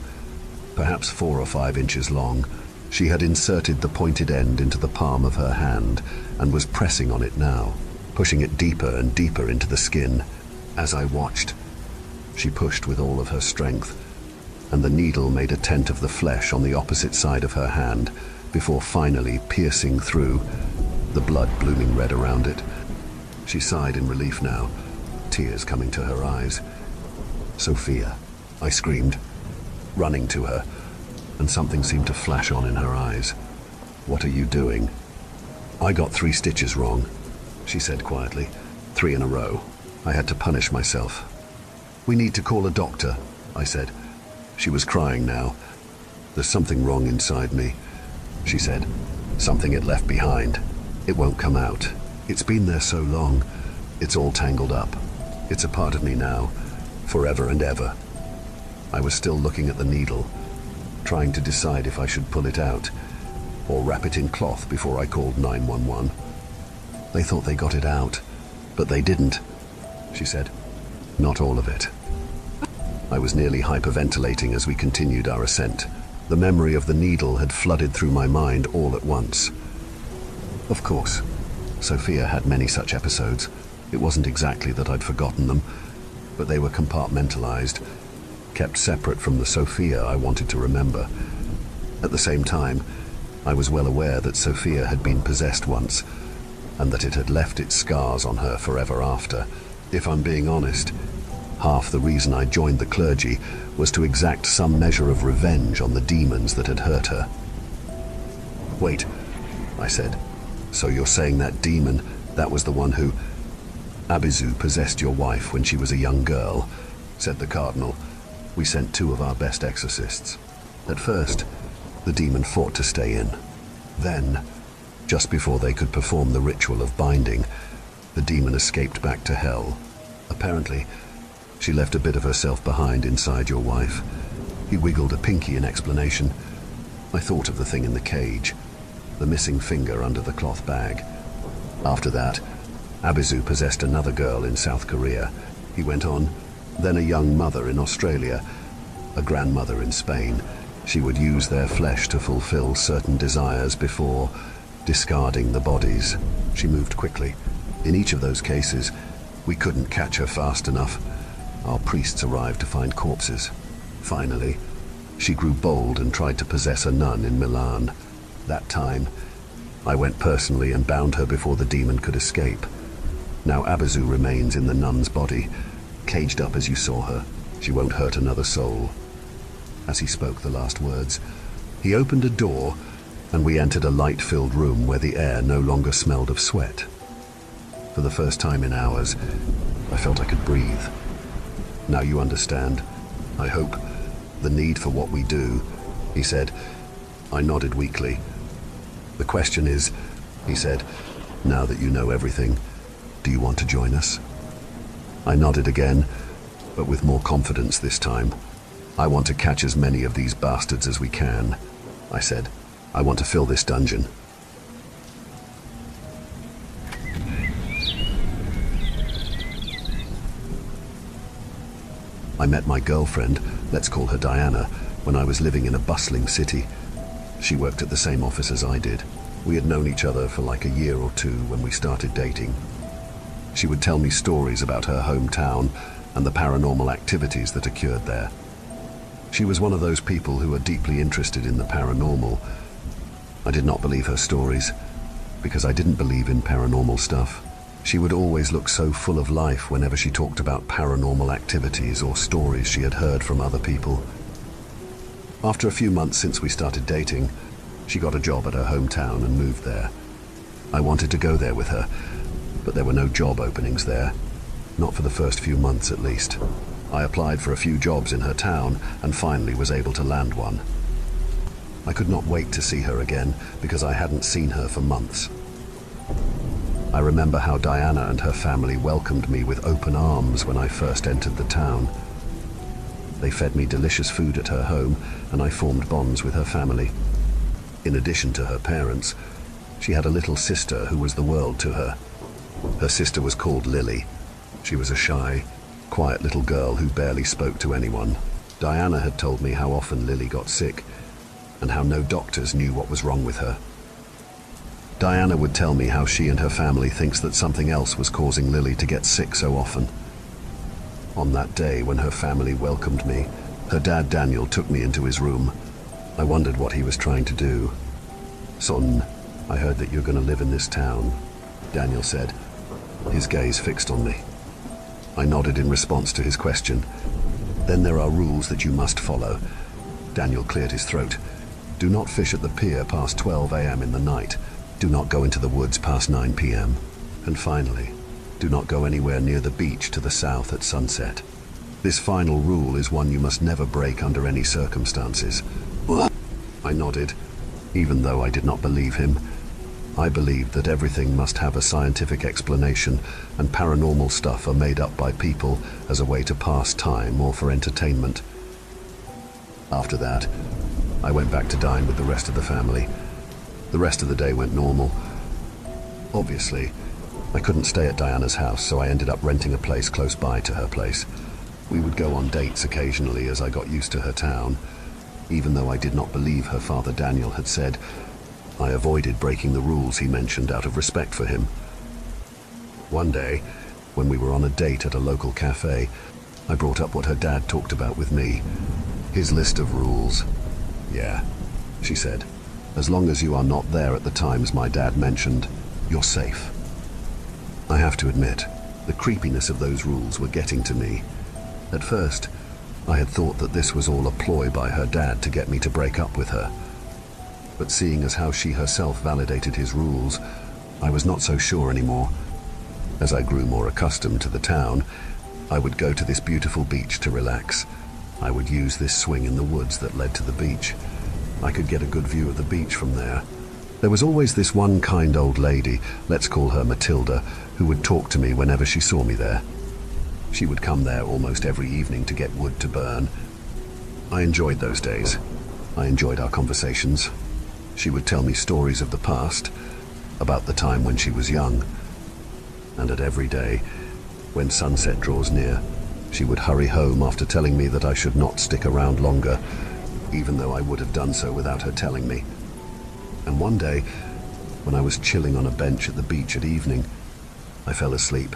[SPEAKER 1] perhaps 4 or 5 inches long. She had inserted the pointed end into the palm of her hand and was pressing on it now, pushing it deeper and deeper into the skin. As I watched, she pushed with all of her strength, and the needle made a tent of the flesh on the opposite side of her hand before finally piercing through, the blood blooming red around it. She sighed in relief now, tears coming to her eyes. "Sophia," I screamed, running to her, and something seemed to flash on in her eyes. "What are you doing?" "I got 3 stitches wrong," she said quietly. 3 in a row. I had to punish myself. "We need to call a doctor," I said. She was crying now. "There's something wrong inside me," she said. "Something it left behind. It won't come out. It's been there so long. It's all tangled up. It's a part of me now, forever and ever." I was still looking at the needle, trying to decide if I should pull it out or wrap it in cloth before I called 911. "They thought they got it out, but they didn't," she said. "Not all of it." I was nearly hyperventilating as we continued our ascent. The memory of the needle had flooded through my mind all at once. Of course, Sophia had many such episodes. It wasn't exactly that I'd forgotten them, but they were compartmentalized, kept separate from the Sophia I wanted to remember. At the same time, I was well aware that Sophia had been possessed once, and that it had left its scars on her forever after. If I'm being honest, half the reason I joined the clergy was to exact some measure of revenge on the demons that had hurt her. "Wait," I said. "So you're saying that demon, that was the one who—" "Abizu possessed your wife when she was a young girl," said the cardinal. "We sent 2 of our best exorcists. At first, the demon fought to stay in. Then, just before they could perform the ritual of binding, the demon escaped back to hell. Apparently, she left a bit of herself behind inside your wife. He wiggled a pinky in explanation. I thought of the thing in the cage, the missing finger under the cloth bag. After that, Abizu possessed another girl in South Korea. He went on, then a young mother in Australia, a grandmother in Spain. She would use their flesh to fulfill certain desires before discarding the bodies. She moved quickly. In each of those cases, we couldn't catch her fast enough. Our priests arrived to find corpses. Finally, she grew bold and tried to possess a nun in Milan. That time, I went personally and bound her before the demon could escape. Now Abizu remains in the nun's body, caged up as you saw her. She won't hurt another soul. As he spoke the last words, he opened a door and we entered a light-filled room where the air no longer smelled of sweat. For the first time in hours, I felt I could breathe. Now you understand, I hope, the need for what we do, he said. I nodded weakly. The question is, he said, now that you know everything, do you want to join us? I nodded again, but with more confidence this time. I want to catch as many of these bastards as we can, I said. I want to fill this dungeon. I met my girlfriend, let's call her Diana, when I was living in a bustling city. She worked at the same office as I did. We had known each other for like a year or two when we started dating. She would tell me stories about her hometown and the paranormal activities that occurred there. She was one of those people who are deeply interested in the paranormal. I did not believe her stories, because I didn't believe in paranormal stuff. She would always look so full of life whenever she talked about paranormal activities or stories she had heard from other people. After a few months since we started dating, she got a job at her hometown and moved there. I wanted to go there with her, but there were no job openings there. Not for the first few months at least. I applied for a few jobs in her town and finally was able to land one. I could not wait to see her again because I hadn't seen her for months. I remember how Diana and her family welcomed me with open arms when I first entered the town. They fed me delicious food at her home and I formed bonds with her family. In addition to her parents, she had a little sister who was the world to her. Her sister was called Lily. She was a shy, quiet little girl who barely spoke to anyone. Diana had told me how often Lily got sick and how no doctors knew what was wrong with her. Diana would tell me how she and her family thinks that something else was causing Lily to get sick so often. On that day when her family welcomed me, her dad Daniel took me into his room. I wondered what he was trying to do. "Son, I heard that you're going to live in this town," Daniel said, his gaze fixed on me. I nodded in response to his question. "Then there are rules that you must follow." Daniel cleared his throat. "Do not fish at the pier past 12 a.m. in the night. Do not go into the woods past 9 p.m. And finally, do not go anywhere near the beach to the south at sunset. This final rule is one you must never break under any circumstances." I nodded, even though I did not believe him. I believed that everything must have a scientific explanation, and paranormal stuff are made up by people as a way to pass time or for entertainment. After that, I went back to dine with the rest of the family. The rest of the day went normal. Obviously, I couldn't stay at Diana's house, so I ended up renting a place close by to her place. We would go on dates occasionally as I got used to her town. Even though I did not believe her father Daniel had said, I avoided breaking the rules he mentioned out of respect for him. One day, when we were on a date at a local cafe, I brought up what her dad talked about with me. His list of rules. "Yeah," she said. "As long as you are not there at the times my dad mentioned, you're safe." I have to admit, the creepiness of those rules were getting to me. At first, I had thought that this was all a ploy by her dad to get me to break up with her. But seeing as how she herself validated his rules, I was not so sure anymore. As I grew more accustomed to the town, I would go to this beautiful beach to relax. I would use this swing in the woods that led to the beach. I could get a good view of the beach from there. There was always this one kind old lady, let's call her Matilda, who would talk to me whenever she saw me there. She would come there almost every evening to get wood to burn. I enjoyed those days. I enjoyed our conversations. She would tell me stories of the past, about the time when she was young. And at every day, when sunset draws near, she would hurry home after telling me that I should not stick around longer, even though I would have done so without her telling me. And one day, when I was chilling on a bench at the beach at evening, I fell asleep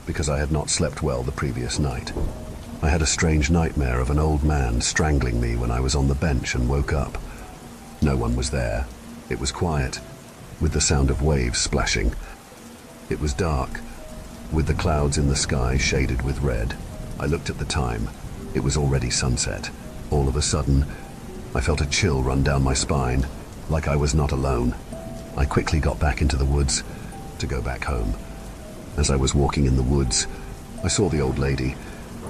[SPEAKER 1] because I had not slept well the previous night. I had a strange nightmare of an old man strangling me when I was on the bench and woke up. No one was there. It was quiet, with the sound of waves splashing. It was dark, with the clouds in the sky shaded with red. I looked at the time. It was already sunset. All of a sudden, I felt a chill run down my spine, like I was not alone. I quickly got back into the woods to go back home. As I was walking in the woods, I saw the old lady,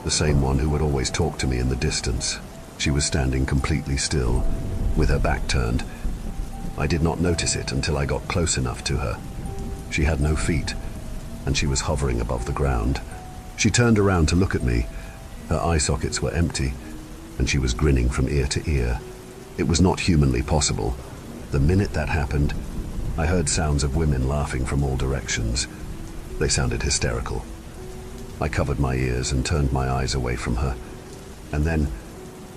[SPEAKER 1] the same one who would always talk to me in the distance. She was standing completely still, with her back turned. I did not notice it until I got close enough to her. She had no feet, and she was hovering above the ground. She turned around to look at me. Her eye sockets were empty, and she was grinning from ear to ear. It was not humanly possible. The minute that happened, I heard sounds of women laughing from all directions. They sounded hysterical. I covered my ears and turned my eyes away from her. And then,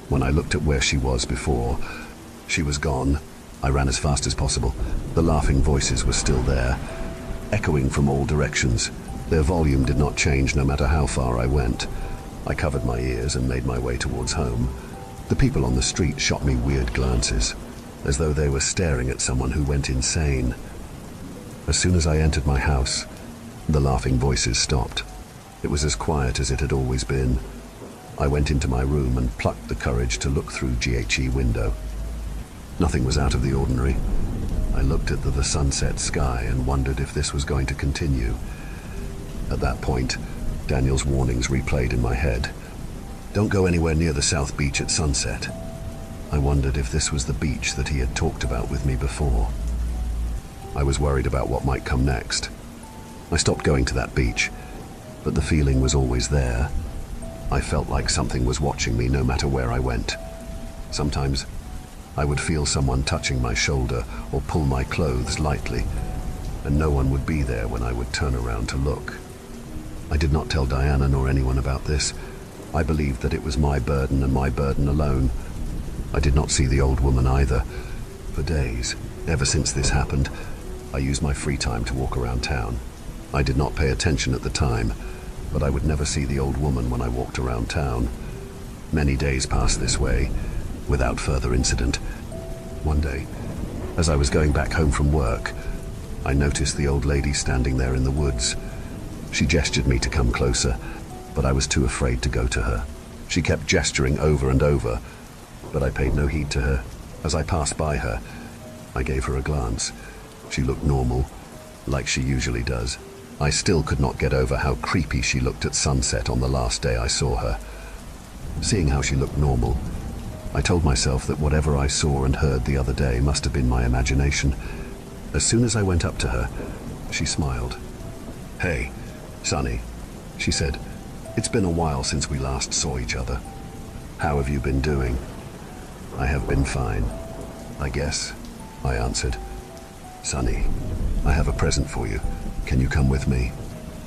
[SPEAKER 1] when I looked at where she was before, she was gone. I ran as fast as possible. The laughing voices were still there, echoing from all directions. Their volume did not change no matter how far I went. I covered my ears and made my way towards home. The people on the street shot me weird glances, as though they were staring at someone who went insane. As soon as I entered my house, the laughing voices stopped. It was as quiet as it had always been. I went into my room and plucked the courage to look through GHE window. Nothing was out of the ordinary. I looked at the sunset sky and wondered if this was going to continue. At that point, Daniel's warnings replayed in my head. Don't go anywhere near the South Beach at sunset. I wondered if this was the beach that he had talked about with me before. I was worried about what might come next. I stopped going to that beach, but the feeling was always there. I felt like something was watching me no matter where I went. Sometimes I would feel someone touching my shoulder or pull my clothes lightly, and no one would be there when I would turn around to look. I did not tell Diana nor anyone about this. I believed that it was my burden and my burden alone. I did not see the old woman either. For days, ever since this happened, I used my free time to walk around town. I did not pay attention at the time, but I would never see the old woman when I walked around town. Many days passed this way, without further incident. One day, as I was going back home from work, I noticed the old lady standing there in the woods. She gestured me to come closer, but I was too afraid to go to her. She kept gesturing over and over, but I paid no heed to her. As I passed by her, I gave her a glance. She looked normal, like she usually does. I still could not get over how creepy she looked at sunset on the last day I saw her. Seeing how she looked normal, I told myself that whatever I saw and heard the other day must have been my imagination. As soon as I went up to her, she smiled. "Hey, Sonny," she said. "It's been a while since we last saw each other. How have you been doing?" "I have been fine, I guess," I answered. "Sonny, I have a present for you. Can you come with me?"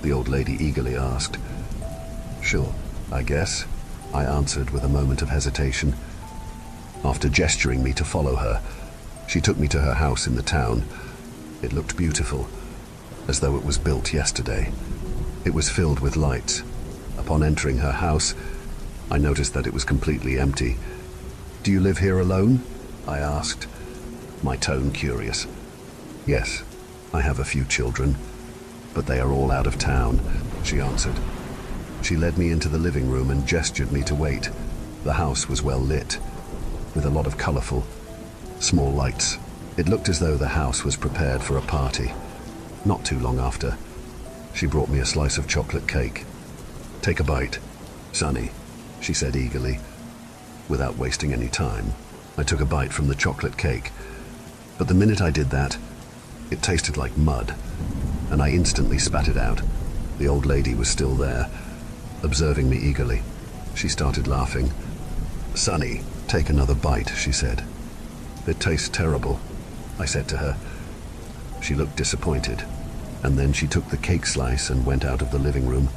[SPEAKER 1] the old lady eagerly asked. "Sure, I guess," I answered with a moment of hesitation. After gesturing me to follow her, she took me to her house in the town. It looked beautiful, as though it was built yesterday. It was filled with lights. Upon entering her house, I noticed that it was completely empty. "Do you live here alone?" I asked, my tone curious. "Yes, I have a few children, but they are all out of town," she answered. She led me into the living room and gestured me to wait. The house was well lit, with a lot of colorful, small lights. It looked as though the house was prepared for a party. Not too long after, she brought me a slice of chocolate cake. "Take a bite, Sonny," she said eagerly. Without wasting any time, I took a bite from the chocolate cake. But the minute I did that, it tasted like mud, and I instantly spat it out. The old lady was still there, observing me eagerly. She started laughing. "Sonny, take another bite," she said. "It tastes terrible," I said to her. She looked disappointed, and then she took the cake slice and went out of the living room.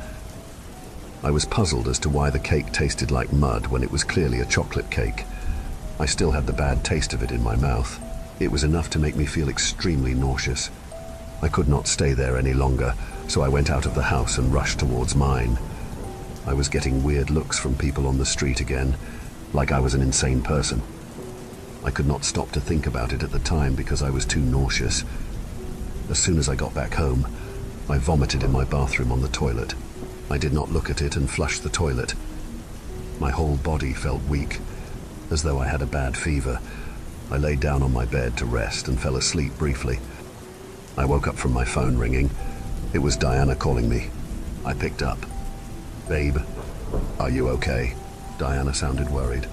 [SPEAKER 1] I was puzzled as to why the cake tasted like mud when it was clearly a chocolate cake. I still had the bad taste of it in my mouth. It was enough to make me feel extremely nauseous. I could not stay there any longer, so I went out of the house and rushed towards mine. I was getting weird looks from people on the street again, like I was an insane person. I could not stop to think about it at the time because I was too nauseous. As soon as I got back home, I vomited in my bathroom on the toilet. I did not look at it and flushed the toilet. My whole body felt weak, as though I had a bad fever. I lay down on my bed to rest and fell asleep briefly. I woke up from my phone ringing. It was Diana calling me. I picked up. "Babe, are you okay?" Diana sounded worried.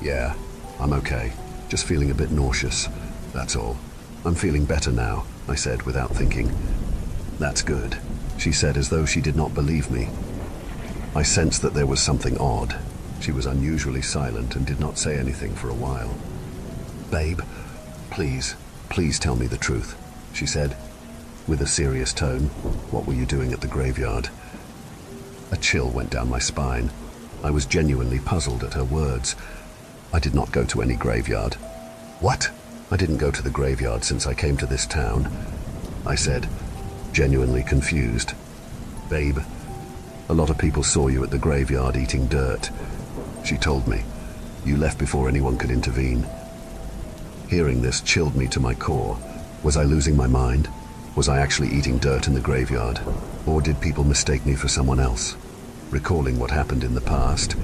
[SPEAKER 1] "Yeah, I'm okay. Just feeling a bit nauseous, that's all. I'm feeling better now," I said without thinking. "That's good," she said as though she did not believe me. I sensed that there was something odd. She was unusually silent and did not say anything for a while. "Babe, please tell me the truth," she said, with a serious tone. "What were you doing at the graveyard?" A chill went down my spine. I was genuinely puzzled at her words. "I did not go to any graveyard." "What?" "I didn't go to the graveyard since I came to this town," I said, genuinely confused. "Babe, a lot of people saw you at the graveyard eating dirt," she told me. "You left before anyone could intervene." Hearing this chilled me to my core. Was I losing my mind? Was I actually eating dirt in the graveyard? Or did people mistake me for someone else? Recalling what happened in the past,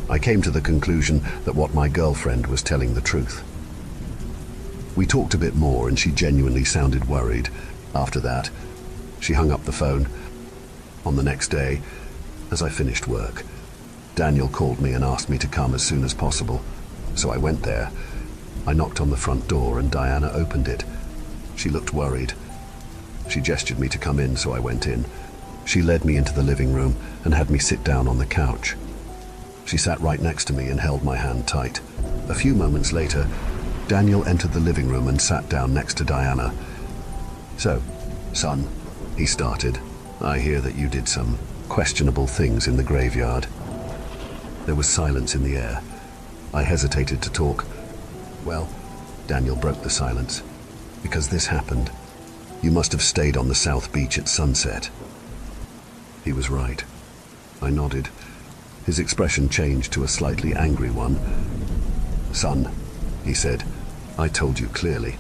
[SPEAKER 1] I came to the conclusion that what my girlfriend was telling the truth. We talked a bit more and she genuinely sounded worried. After that, she hung up the phone. On the next day, as I finished work, Daniel called me and asked me to come as soon as possible. So I went there. I knocked on the front door and Diana opened it. She looked worried. She gestured me to come in, so I went in. She led me into the living room and had me sit down on the couch. She sat right next to me and held my hand tight. A few moments later, Daniel entered the living room and sat down next to Diana. "So, son," he started, "I hear that you did some questionable things in the graveyard." There was silence in the air. I hesitated to talk. "Well," Daniel broke the silence, "because this happened. You must have stayed on the South Beach at sunset." He was right. I nodded. His expression changed to a slightly angry one. "Son," he said, "I told you clearly.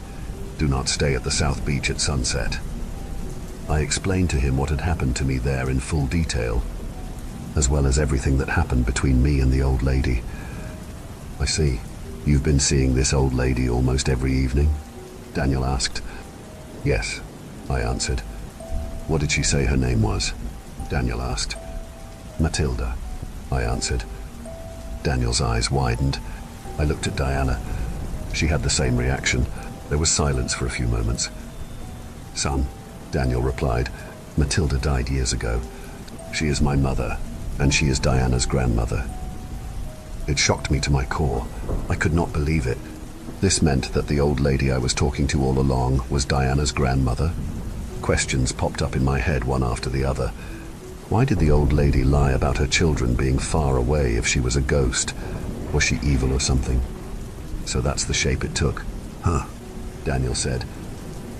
[SPEAKER 1] Do not stay at the South Beach at sunset." I explained to him what had happened to me there in full detail, as well as everything that happened between me and the old lady. "I see. You've been seeing this old lady almost every evening?" Daniel asked. "Yes," I answered. "What did she say her name was?" Daniel asked. "Matilda," I answered. Daniel's eyes widened. I looked at Diana. She had the same reaction. There was silence for a few moments. "Son," Daniel replied, "Matilda died years ago. She is my mother, and she is Diana's grandmother." It shocked me to my core. I could not believe it. This meant that the old lady I was talking to all along was Diana's grandmother. Questions popped up in my head one after the other. Why did the old lady lie about her children being far away if she was a ghost? Was she evil or something? So that's the shape it took. "Huh," Daniel said,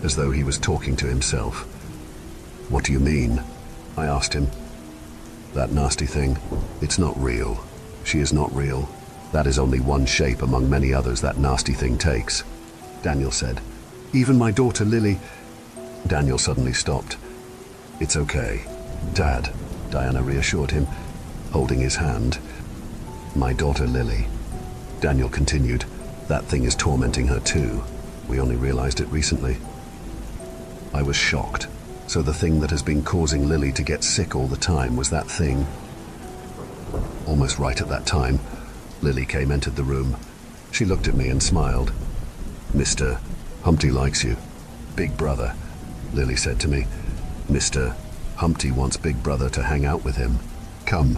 [SPEAKER 1] as though he was talking to himself. "What do you mean?" I asked him. "That nasty thing, it's not real. She is not real. That is only one shape among many others that nasty thing takes," Daniel said. "Even my daughter Lily..." Daniel suddenly stopped. "It's okay, Dad," Diana reassured him, holding his hand. "My daughter Lily," Daniel continued, "that thing is tormenting her too. We only realized it recently." I was shocked. So the thing that has been causing Lily to get sick all the time was that thing. Almost right at that time, Lily entered the room. She looked at me and smiled. "Mr. Humpty likes you. Big brother," Lily said to me. "Mr. Humpty wants Big Brother to hang out with him. Come."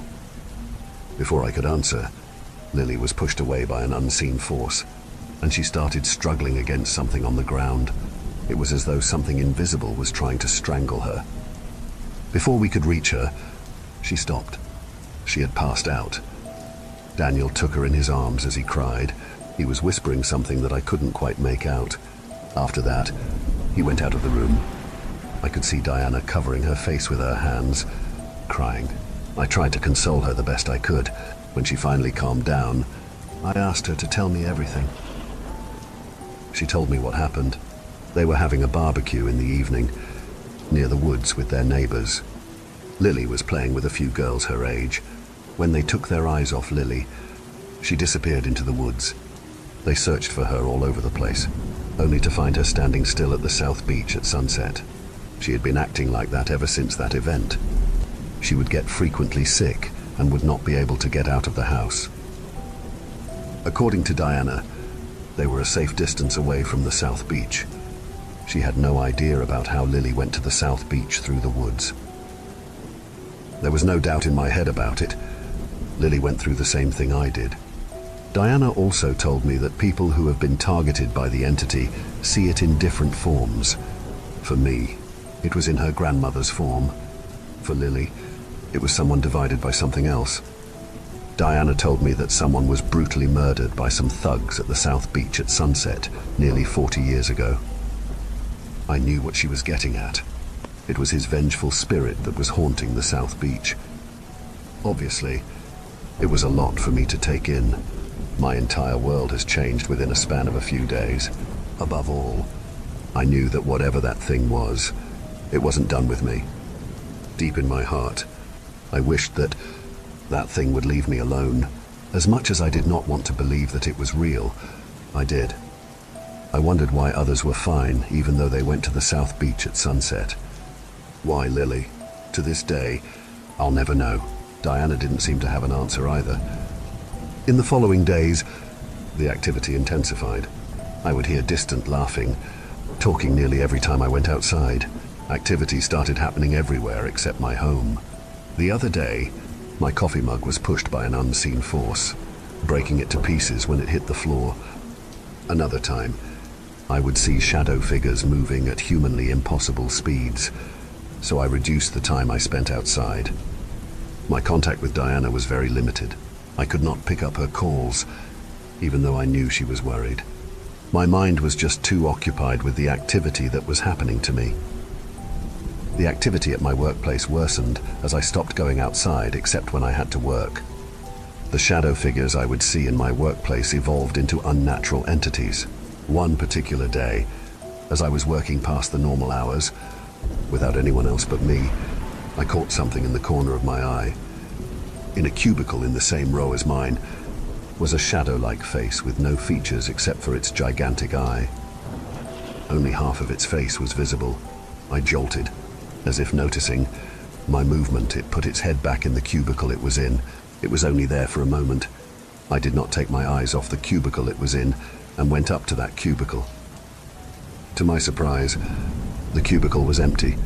[SPEAKER 1] Before I could answer, Lily was pushed away by an unseen force, and she started struggling against something on the ground. It was as though something invisible was trying to strangle her. Before we could reach her, she stopped. She had passed out. Daniel took her in his arms as he cried. He was whispering something that I couldn't quite make out. After that, he went out of the room. I could see Diana covering her face with her hands, crying. I tried to console her the best I could. When she finally calmed down, I asked her to tell me everything. She told me what happened. They were having a barbecue in the evening, near the woods with their neighbors. Lily was playing with a few girls her age. When they took their eyes off Lily, she disappeared into the woods. They searched for her all over the place, only to find her standing still at the South Beach at sunset. She had been acting like that ever since that event. She would get frequently sick and would not be able to get out of the house. According to Diana, they were a safe distance away from the South Beach. She had no idea about how Lily went to the South Beach through the woods. There was no doubt in my head about it. Lily went through the same thing I did. Diana also told me that people who have been targeted by the entity see it in different forms. For me, it was in her grandmother's form. For Lily, it was someone divided by something else. Diana told me that someone was brutally murdered by some thugs at the South Beach at sunset nearly 40 years ago. I knew what she was getting at. It was his vengeful spirit that was haunting the South Beach. Obviously, it was a lot for me to take in. My entire world has changed within a span of a few days. Above all, I knew that whatever that thing was, it wasn't done with me. Deep in my heart, I wished that thing would leave me alone. As much as I did not want to believe that it was real, I did. I wondered why others were fine, even though they went to the South Beach at sunset. Why Lily? To this day, I'll never know. Diana didn't seem to have an answer either. In the following days, the activity intensified. I would hear distant laughing, talking nearly every time I went outside. Activity started happening everywhere except my home. The other day, my coffee mug was pushed by an unseen force, breaking it to pieces when it hit the floor. Another time, I would see shadow figures moving at humanly impossible speeds, so I reduced the time I spent outside. My contact with Diana was very limited. I could not pick up her calls, even though I knew she was worried. My mind was just too occupied with the activity that was happening to me. The activity at my workplace worsened as I stopped going outside except when I had to work. The shadow figures I would see in my workplace evolved into unnatural entities. One particular day, as I was working past the normal hours, without anyone else but me, I caught something in the corner of my eye. In a cubicle in the same row as mine was a shadow-like face with no features except for its gigantic eye. Only half of its face was visible. I jolted. As if noticing my movement, it put its head back in the cubicle it was in. It was only there for a moment. I did not take my eyes off the cubicle it was in and went up to that cubicle. To my surprise, the cubicle was empty.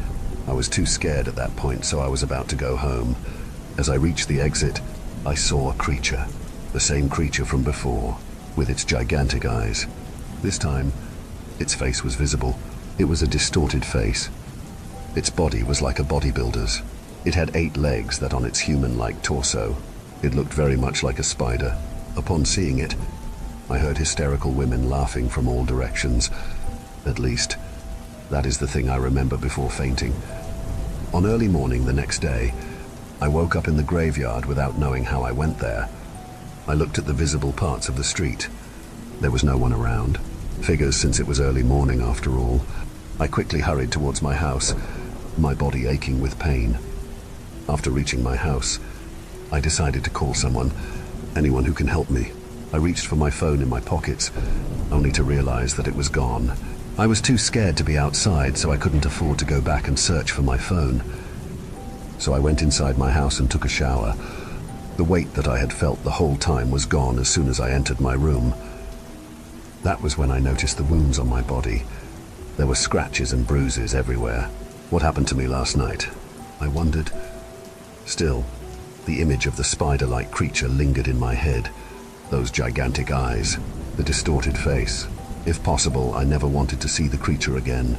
[SPEAKER 1] I was too scared at that point, so I was about to go home. As I reached the exit, I saw a creature, the same creature from before, with its gigantic eyes. This time, its face was visible. It was a distorted face. Its body was like a bodybuilder's. It had 8 legs that on its human-like torso. It looked very much like a spider. Upon seeing it, I heard hysterical women laughing from all directions. At least, that is the thing I remember before fainting. On early morning the next day, I woke up in the graveyard without knowing how I went there. I looked at the visible parts of the street. There was no one around. Figures since it was early morning after all. I quickly hurried towards my house, my body aching with pain. After reaching my house, I decided to call someone, anyone who can help me. I reached for my phone in my pockets, only to realize that it was gone. I was too scared to be outside, so I couldn't afford to go back and search for my phone. So I went inside my house and took a shower. The weight that I had felt the whole time was gone as soon as I entered my room. That was when I noticed the wounds on my body. There were scratches and bruises everywhere. What happened to me last night? I wondered. Still, the image of the spider-like creature lingered in my head. Those gigantic eyes, the distorted face. If possible, I never wanted to see the creature again.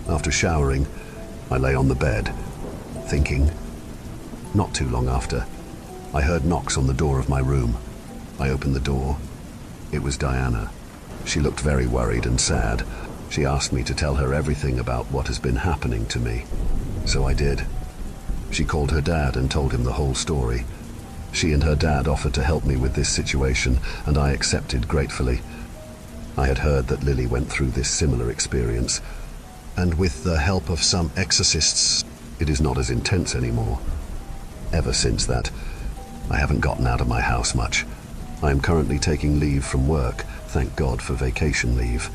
[SPEAKER 1] After showering, I lay on the bed, thinking. Not too long after, I heard knocks on the door of my room. I opened the door. It was Diana. She looked very worried and sad. She asked me to tell her everything about what has been happening to me. So I did. She called her dad and told him the whole story. She and her dad offered to help me with this situation, and I accepted gratefully. I had heard that Lily went through this similar experience,
[SPEAKER 2] And with the help of some exorcists,
[SPEAKER 1] it is not as intense anymore. Ever since that, I haven't gotten out of my house much. I am currently taking leave from work, thank God for vacation leave.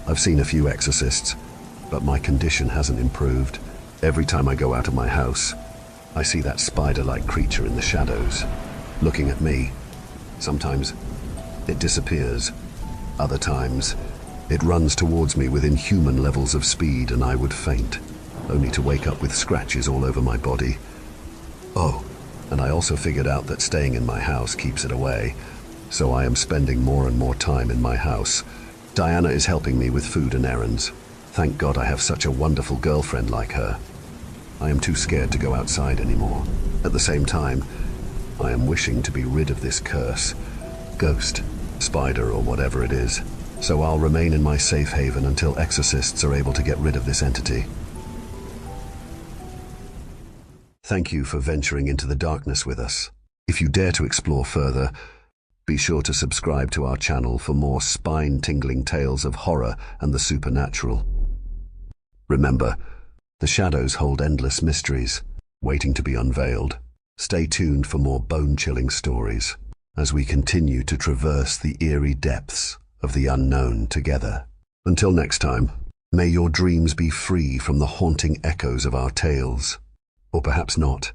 [SPEAKER 1] I've seen a few exorcists, but my condition hasn't improved. Every time I go out of my house, I see that spider-like creature in the shadows, looking at me. Sometimes it disappears. Other times, it runs towards me with inhuman levels of speed and I would faint, only to wake up with scratches all over my body. Oh, and I also figured out that staying in my house keeps it away, so I am spending more and more time in my house. Diana is helping me with food and errands. Thank God I have such a wonderful girlfriend like her. I am too scared to go outside anymore. At the same time, I am wishing to be rid of this curse, ghost, spider, or whatever it is. So I'll remain in my safe haven until exorcists are able to get rid of this entity. Thank you for venturing into the darkness with us. If you dare to explore further, be sure to subscribe to our channel for more spine-tingling tales of horror and the supernatural. Remember, the shadows hold endless mysteries, waiting to be unveiled. Stay tuned for more bone-chilling stories as we continue to traverse the eerie depths of the unknown together. Until next time, may your dreams be free from the haunting echoes of our tales. Or perhaps not.